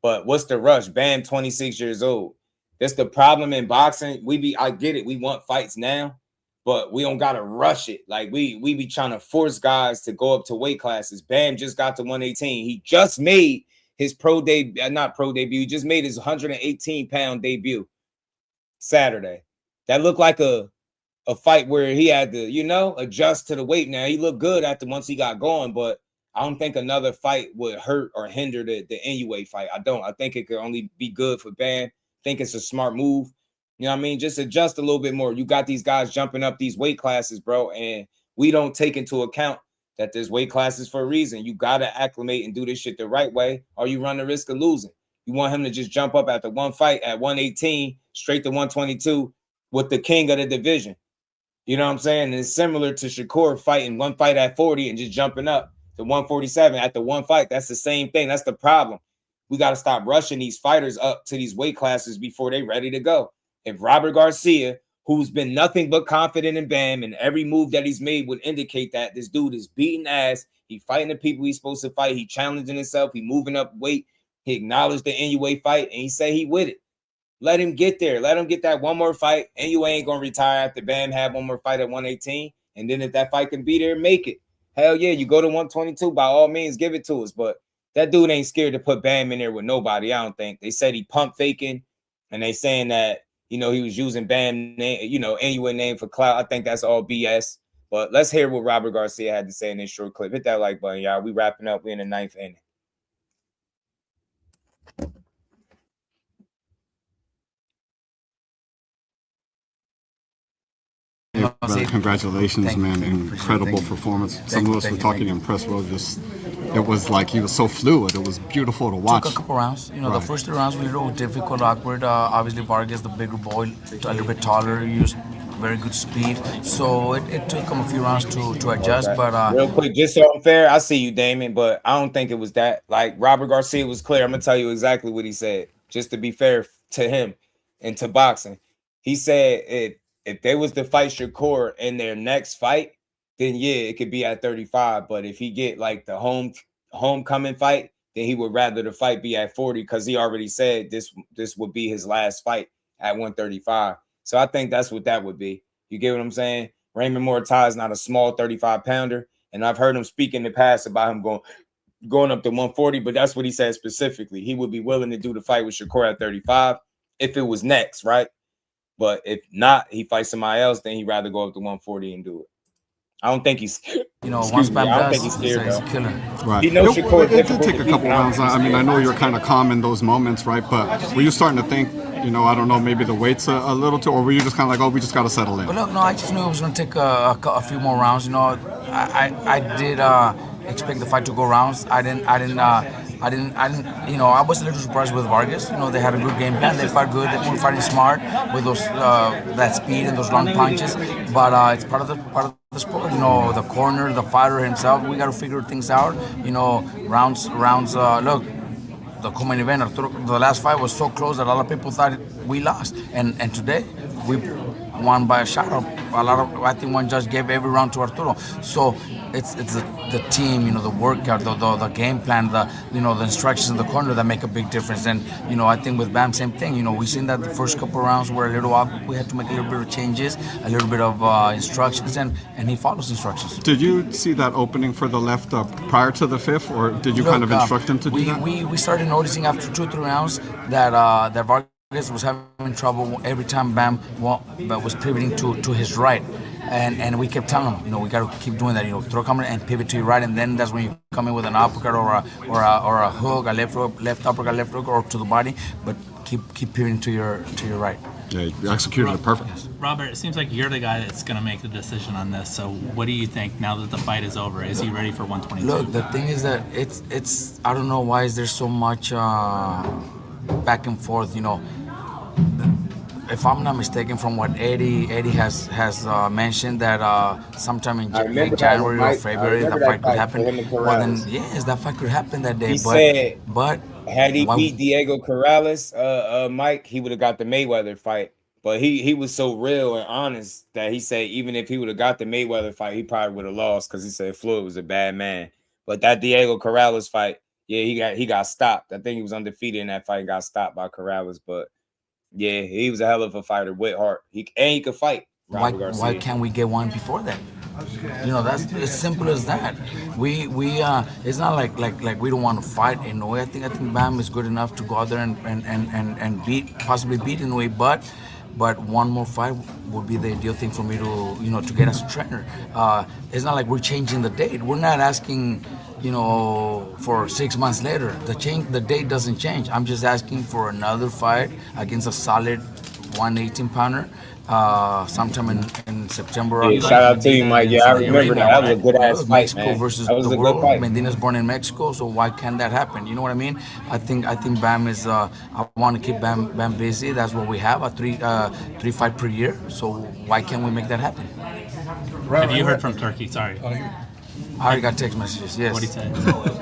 But what's the rush? Bam, 26 years old. That's the problem in boxing. I get it. We want fights now, but we don't gotta rush it. Like we be trying to force guys to go up to weight classes. Bam just got to 118. He just made his not pro debut. He just made his 118-pound debut Saturday. That looked like a fight where he had to, adjust to the weight. Now he looked good once he got going, but I don't think another fight would hurt or hinder the Inoue fight. I don't. I think it could only be good for Bam. I think it's a smart move. You know what I mean? Just adjust a little bit more. You got these guys jumping up these weight classes, bro, and we don't take into account that there's weight classes for a reason. You got to acclimate and do this shit the right way, or you run the risk of losing. You want him to just jump up after one fight at 118, straight to 122 with the king of the division. You know what I'm saying? And it's similar to Shakur fighting one fight at 40 and just jumping up to 147 at the one fight. That's the same thing. That's the problem. We got to stop rushing these fighters up to these weight classes before they're ready to go. If Robert Garcia, who's been nothing but confident in Bam, and every move that he's made would indicate that this dude is beating ass. He fighting the people he's supposed to fight. He challenging himself. He moving up weight. He acknowledged the Inoue fight, and he said he with it. Let him get there. Let him get that one more fight. And you ain't going to retire after Bam have one more fight at 118. And then if that fight can be there, make it. Hell yeah, you go to 122, by all means, give it to us. But that dude ain't scared to put Bam in there with nobody, I don't think. They said he pump faking, and they saying that, he was using Bam name, Inoue name for clout. I think that's all BS. But let's hear what Robert Garcia had to say in this short clip. Hit that like button, y'all. We wrapping up. We in the 9th inning. Congratulations, man. Incredible performance. Some of us were talking in press row. It was like he was so fluid. It was beautiful to watch. Took a couple rounds. The first 3 rounds were a little difficult, awkward. Obviously, Vargas, the bigger boy, a little bit taller, used very good speed. So it took him a few rounds to adjust. Okay. But real quick, just so I'm fair, I see you, Damon, but I don't think it was that. Like, Robert Garcia was clear. I'm going to tell you exactly what he said, just to be fair to him and to boxing. He said if they was to fight Shakur in their next fight, then yeah, it could be at 35. But if he get like the homecoming fight, then he would rather the fight be at 40 because he already said this would be his last fight at 135. So I think that's what that would be. You get what I'm saying? Raymond Mortai is not a small 35-pounder, and I've heard him speak in the past about him going up to 140, but that's what he said specifically. He would be willing to do the fight with Shakur at 35 if it was next, right? But if not, he fights somebody else, then he'd rather go up to 140 and do it. I don't think he's, once Bam I don't does, think he's scared, he's a though. killer. Right. He knows Shakur it did take a couple rounds. I mean, I know you're kind of calm in those moments, right? But were you starting to think, I don't know, maybe the weight's a little too, or were you just kind of like, oh, we just got to settle in? But look, no, I just knew it was going to take a few more rounds. I did expect the fight to go rounds. I was a little surprised with Vargas. They had a good game plan. They fought good. They were fighting smart with those that speed and those long punches. But it's part of the sport. The corner, the fighter himself. We got to figure things out. Rounds. Look, the co-main event, Arturo, the last fight was so close that a lot of people thought we lost. And today we won by a shot. I think one judge gave every round to Arturo. So it's the team, the workout, the game plan, the instructions in the corner that make a big difference. And I think with Bam, same thing. We seen that the first couple rounds were a little awkward. We had to make a little bit of changes, a little bit of instructions, and he follows instructions. Did you see that opening for the left prior to the 5th, or did you kind of instruct him to do that? We started noticing after 2 or 3 rounds that Vargas was having trouble every time Bam was pivoting to his right. And we kept telling him, we got to keep doing that. Throw coming and pivot to your right, and then that's when you come in with an uppercut or a hook, a left uppercut, left hook, or to the body. But keep pivoting to your right. Yeah, you executed it perfect. Robert, it seems like you're the guy that's going to make the decision on this. So what do you think now that the fight is over? Is he ready for 122? Look, the thing is that it's I don't know why is there so much back and forth. If I'm not mistaken, from what Eddie has mentioned, that sometime in late January or February that fight could happen. Well, then yes, that fight could happen that day. But had he beat Diego Corrales, Mike, he would have got the Mayweather fight. But he was so real and honest that he said even if he would have got the Mayweather fight, he probably would have lost because he said Floyd was a bad man. But that Diego Corrales fight, yeah, he got stopped. I think he was undefeated in that fight and got stopped by Corrales, but. Yeah, he was a hell of a fighter with heart. He could fight. Why can't we get one before that? That's as simple as that. We it's not like we don't want to fight Inoue. I think Bam is good enough to go out there and possibly beat Inoue, but one more fight would be the ideal thing for me to get as a trainer. It's not like we're changing the date. We're not asking for 6 months later. The date doesn't change. I'm just asking for another fight against a solid 118-pounder sometime in September. Yeah, shout out to you, Mike. Yeah, I remember that. That was a good-ass fight, Mexico man. Versus that was the a world. good fight. Medina's born in Mexico, so why can't that happen? You know what I mean? I think Bam is. I want to keep Bam busy. That's what we have, a three fight per year. So why can't we make that happen? Have you heard from Turkey? Sorry. I already got text messages, yes. What did he say?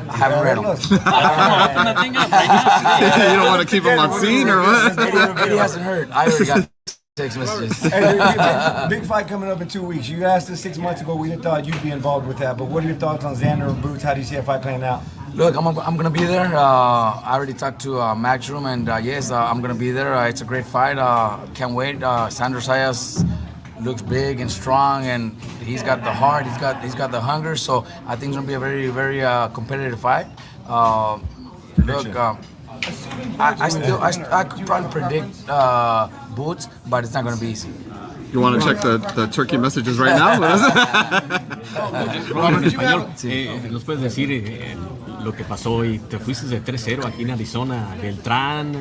I haven't read them. Open the thing up right now. You don't want to keep him on scene or what? Eddie hasn't heard. I already got text messages. Hey, big fight coming up in 2 weeks. You asked us 6 months ago. We didn't thought you'd be involved with that. But what are your thoughts on Xander and Boots? How do you see that fight playing out? Look, I'm gonna be there. I already talked to Matchroom, and yes, I'm gonna be there. It's a great fight. Can't wait. Sandor Sayas looks big and strong, and he's got the heart. He's got the hunger. So I think it's gonna be a very, very competitive fight. Look, I could probably predict Boots, but it's not gonna be easy. You want to check the turkey messages right now? ¿Nos puedes decir lo que pasó y te fuiste de 3-0 aquí en Arizona, Beltrán,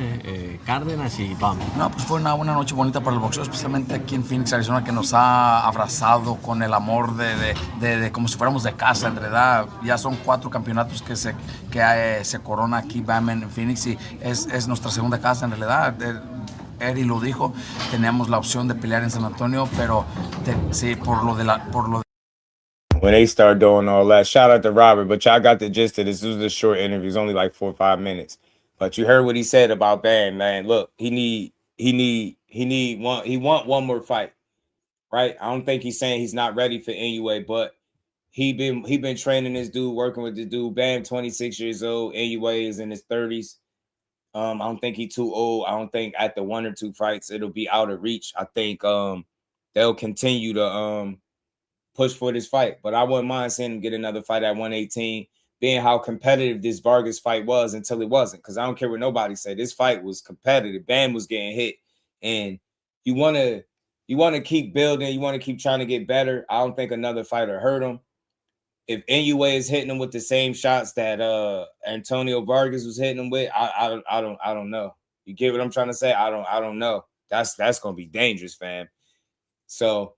Cárdenas y vamos? No, pues fue una noche bonita para el boxeo, especialmente aquí en Phoenix, Arizona, que nos ha abrazado con el amor de como si fuéramos de casa, en realidad. Ya son 4 campeonatos que se corona aquí, BAM, en Phoenix, y es nuestra segunda casa, en realidad. Eddie lo dijo, teníamos la opción de pelear en San Antonio, pero sí, por lo de when they start doing all that. Shout out to Robert, but y'all got the gist of this. This was a short interview. It's only like 4 or 5 minutes. But you heard what he said about Bam, man. Look, he want one more fight, right? I don't think he's saying he's not ready for Inoue, but he been training this dude, working with this dude. Bam, 26 years old. Inoue is in his 30s. I don't think he's too old. I don't think at the 1 or 2 fights it'll be out of reach. I think they'll continue to push for this fight, but I wouldn't mind seeing him get another fight at 118, being how competitive this Vargas fight was until it wasn't. Because I don't care what nobody said, this fight was competitive. Bam was getting hit, and you want to keep building. You want to keep trying to get better. I don't think another fighter hurt him. If Inoue is hitting him with the same shots that Antonio Vargas was hitting him with, I don't know. You get what I'm trying to say? I don't know. That's gonna be dangerous, fam. So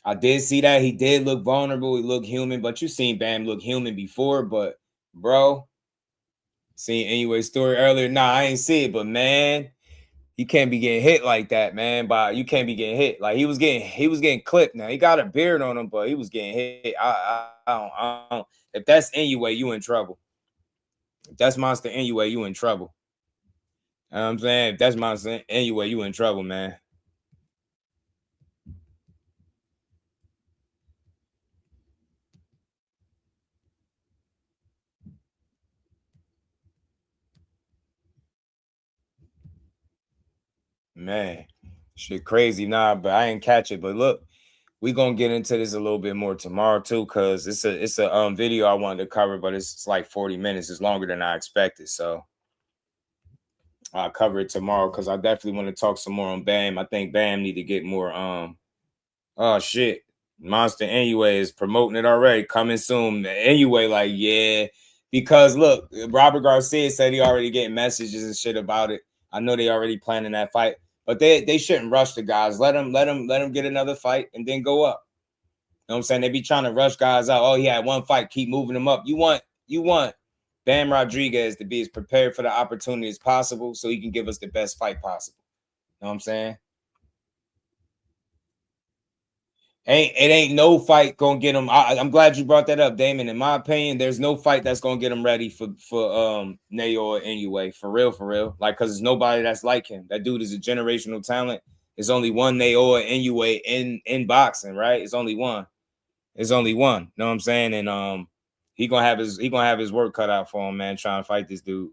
I did see that he did look vulnerable. He looked human, but you seen Bam look human before. But bro, seen Inoue's story earlier. Nah, I ain't see it, but man, you can't be getting hit like that, man. But you can't be getting hit. Like he was getting clipped. Now he got a beard on him, but he was getting hit. I don't. If that's Inoue, you in trouble. If that's Monster Inoue, you in trouble. You know what I'm saying? If that's Monster Inoue, you in trouble, man. Man, shit crazy. Nah, but I ain't catch it. But look, we gonna get into this a little bit more tomorrow too, because it's a video I wanted to cover, but it's like 40 minutes. It's longer than I expected. So I'll cover it tomorrow because I definitely want to talk some more on Bam. I think Bam need to get more oh shit. Monster Inoue is promoting it already. Coming soon. Inoue, like, yeah. Because look, Robert Garcia said he already getting messages and shit about it. I know they already planning that fight, but they shouldn't rush the guys. Let them get another fight and then go up. You know what I'm saying? They be trying to rush guys out. Oh, he had one fight, keep moving them up. You want Bam Rodriguez to be as prepared for the opportunity as possible so he can give us the best fight possible. You know what I'm saying? It ain't no fight gonna get him. I'm glad you brought that up, Damon. In my opinion, there's no fight that's gonna get him ready for Nayo Inoue. For real. Like, cause there's nobody that's like him. That dude is a generational talent. There's only one Nayo Inoue in boxing, right? It's only one. It's only one. You know what I'm saying? And he gonna have his work cut out for him, man, trying to fight this dude.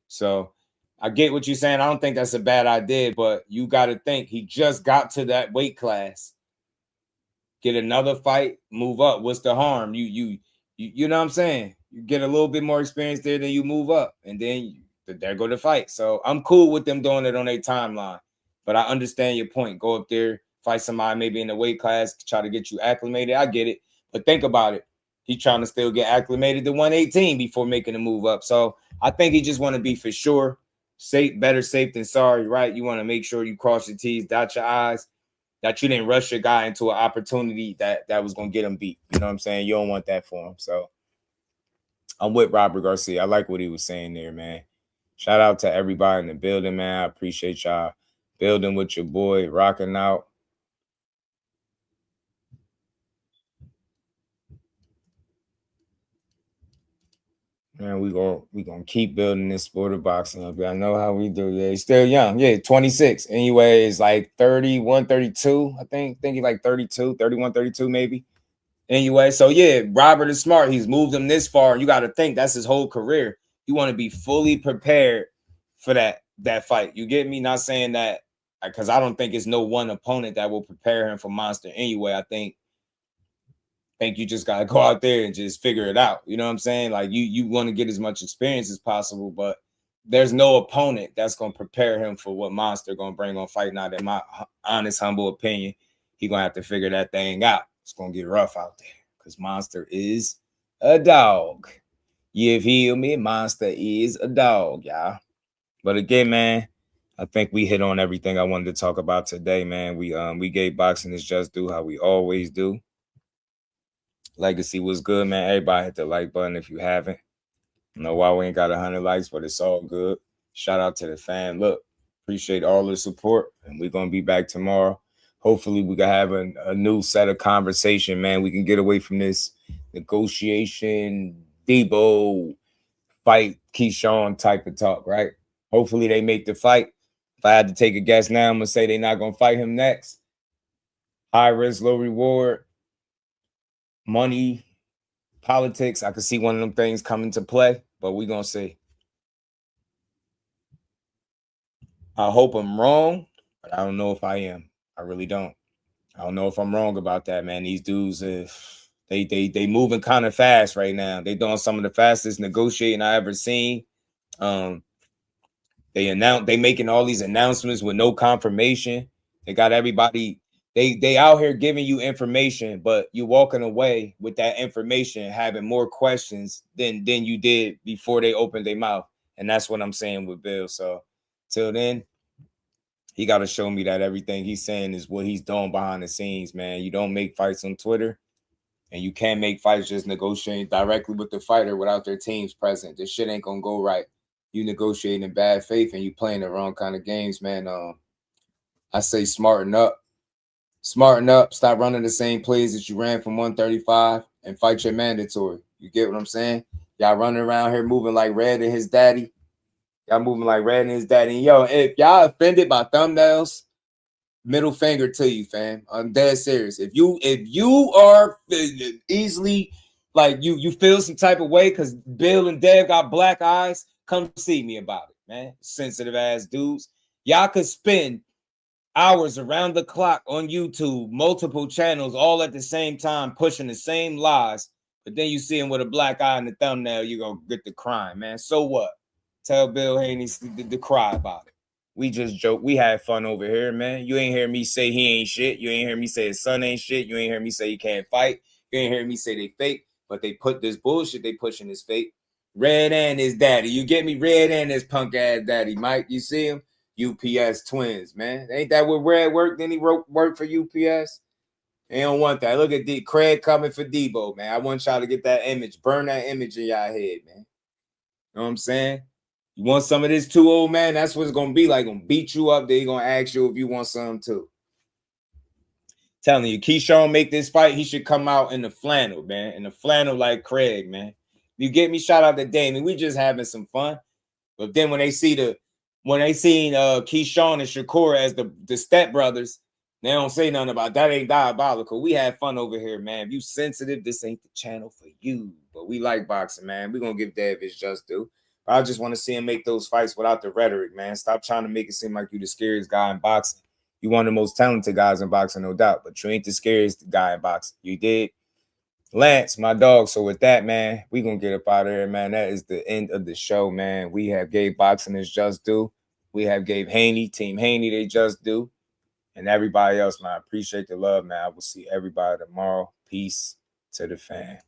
So I get what you're saying. I don't think that's a bad idea, but you gotta think he just got to that weight class. Get another fight, move up. What's the harm? You know what I'm saying? You get a little bit more experience there, then you move up, and then there go the fight. So I'm cool with them doing it on their timeline. But I understand your point. Go up there, fight somebody maybe in the weight class, try to get you acclimated. I get it. But think about it. He's trying to still get acclimated to 118 before making a move up. So I think he just want to be for sure. Better safe than sorry, right? You want to make sure you cross your T's, dot your I's. That you didn't rush your guy into an opportunity that was going to get him beat. You know what I'm saying? You don't want that for him. So I'm with Robert Garcia. I like what he was saying there, man. Shout out to everybody in the building, man. I appreciate y'all building with your boy, rocking out. Man, we gonna keep building this sport of boxing up. I know how we do. Yeah, he's still young. Yeah, 26. Anyway, it's like 31, 32. I think he's like 32, 31, 32 maybe. Anyway, so yeah, Robert is smart. He's moved him this far. You got to think that's his whole career. You want to be fully prepared for that fight. You get me? Not saying that because I don't think it's no one opponent that will prepare him for Monster anyway. I think you just gotta go out there and just figure it out. You know what I'm saying? Like you want to get as much experience as possible, but there's no opponent that's gonna prepare him for what Monster gonna bring on fight night. In my honest, humble opinion, he gonna have to figure that thing out. It's gonna get rough out there because Monster is a dog. You feel me? Monster is a dog, y'all. But again, man, I think we hit on everything I wanted to talk about today, man. We gave boxing its just due, how we always do. Legacy was good, man. Everybody hit the like button if you haven't. I know why we ain't got 100 likes, but it's all good. Shout out to the fam. Look, appreciate all the support, and we're gonna be back tomorrow. Hopefully, we can have a new set of conversation, man. We can get away from this negotiation, Debo fight, KEYSHAWN type of talk, right? Hopefully, they make the fight. If I had to take a guess now, I'm gonna say they're not gonna fight him next. High risk, low reward. Money, politics, I could see one of them things come into play, but we're going to see. I hope I'm wrong, but I don't know if I am. I really don't. I don't know if I'm wrong about that, man. These dudes, they moving kind of fast right now. They doing some of the fastest negotiating I ever seen. They making all these announcements with no confirmation. They got everybody. They out here giving you information, but you walking away with that information having more questions than you did before they opened their mouth. And that's what I'm saying with Bill. So till then, he got to show me that everything he's saying is what he's doing behind the scenes, man. You don't make fights on Twitter, and you can't make fights just negotiating directly with the fighter without their teams present. This shit ain't gonna go right. You negotiating in bad faith and you playing the wrong kind of games, man. I say smarten up. Smarten up, stop running the same plays that you ran from 135 and fight your mandatory. You get what I'm saying? Y'all running around here moving like Red and his daddy. Y'all moving like Red and his daddy. And yo, if y'all offended by thumbnails, middle finger to you, fam. I'm dead serious. If you are easily like you feel some type of way because Bill and Dev got black eyes, come see me about it, man. Sensitive ass dudes. Y'all could spend hours around the clock on YouTube, multiple channels, all at the same time, pushing the same lies. But then you see him with a black eye in the thumbnail, you're going to get the crime, man. So what? Tell Bill Haney to cry about it. We just joke. We had fun over here, man. You ain't hear me say he ain't shit. You ain't hear me say his son ain't shit. You ain't hear me say he can't fight. You ain't hear me say they fake. But they put this bullshit they pushing is fake. Red and his daddy. You get me? Red and his punk ass daddy, Mike. You see him? UPS twins, man. Ain't that what Red worked? Then he worked for UPS. They don't want that. Look at Craig coming for Debo, man. I want y'all to get that image. Burn that image in y'all head, man. You know what I'm saying? You want some of this too, old man? That's what it's going to be like. Going to beat you up. They're going to ask you if you want some too. Telling you, KEYSHAWN make this fight. He should come out in the flannel, man. In the flannel like Craig, man. You get me? Shout out to Damon. We just having some fun. But then when they seen KEYSHAWN and Shakur as the stepbrothers, they don't say nothing about that. Ain't diabolical. We had fun over here, man. If you sensitive, this ain't the channel for you. But we like boxing, man. We're going to give Dev his just due. But I just want to see him make those fights without the rhetoric, man. Stop trying to make it seem like you the scariest guy in boxing. You one of the most talented guys in boxing, no doubt. But you ain't the scariest guy in boxing. You did. Lance, my dog. So with that, man, we gonna get up out of here, man. That is the end of the show, man. We have gave boxing its just due. We have gave Haney, Team Haney, they just do. And everybody else, man. I appreciate the love, man. I will see everybody tomorrow. Peace to the fan.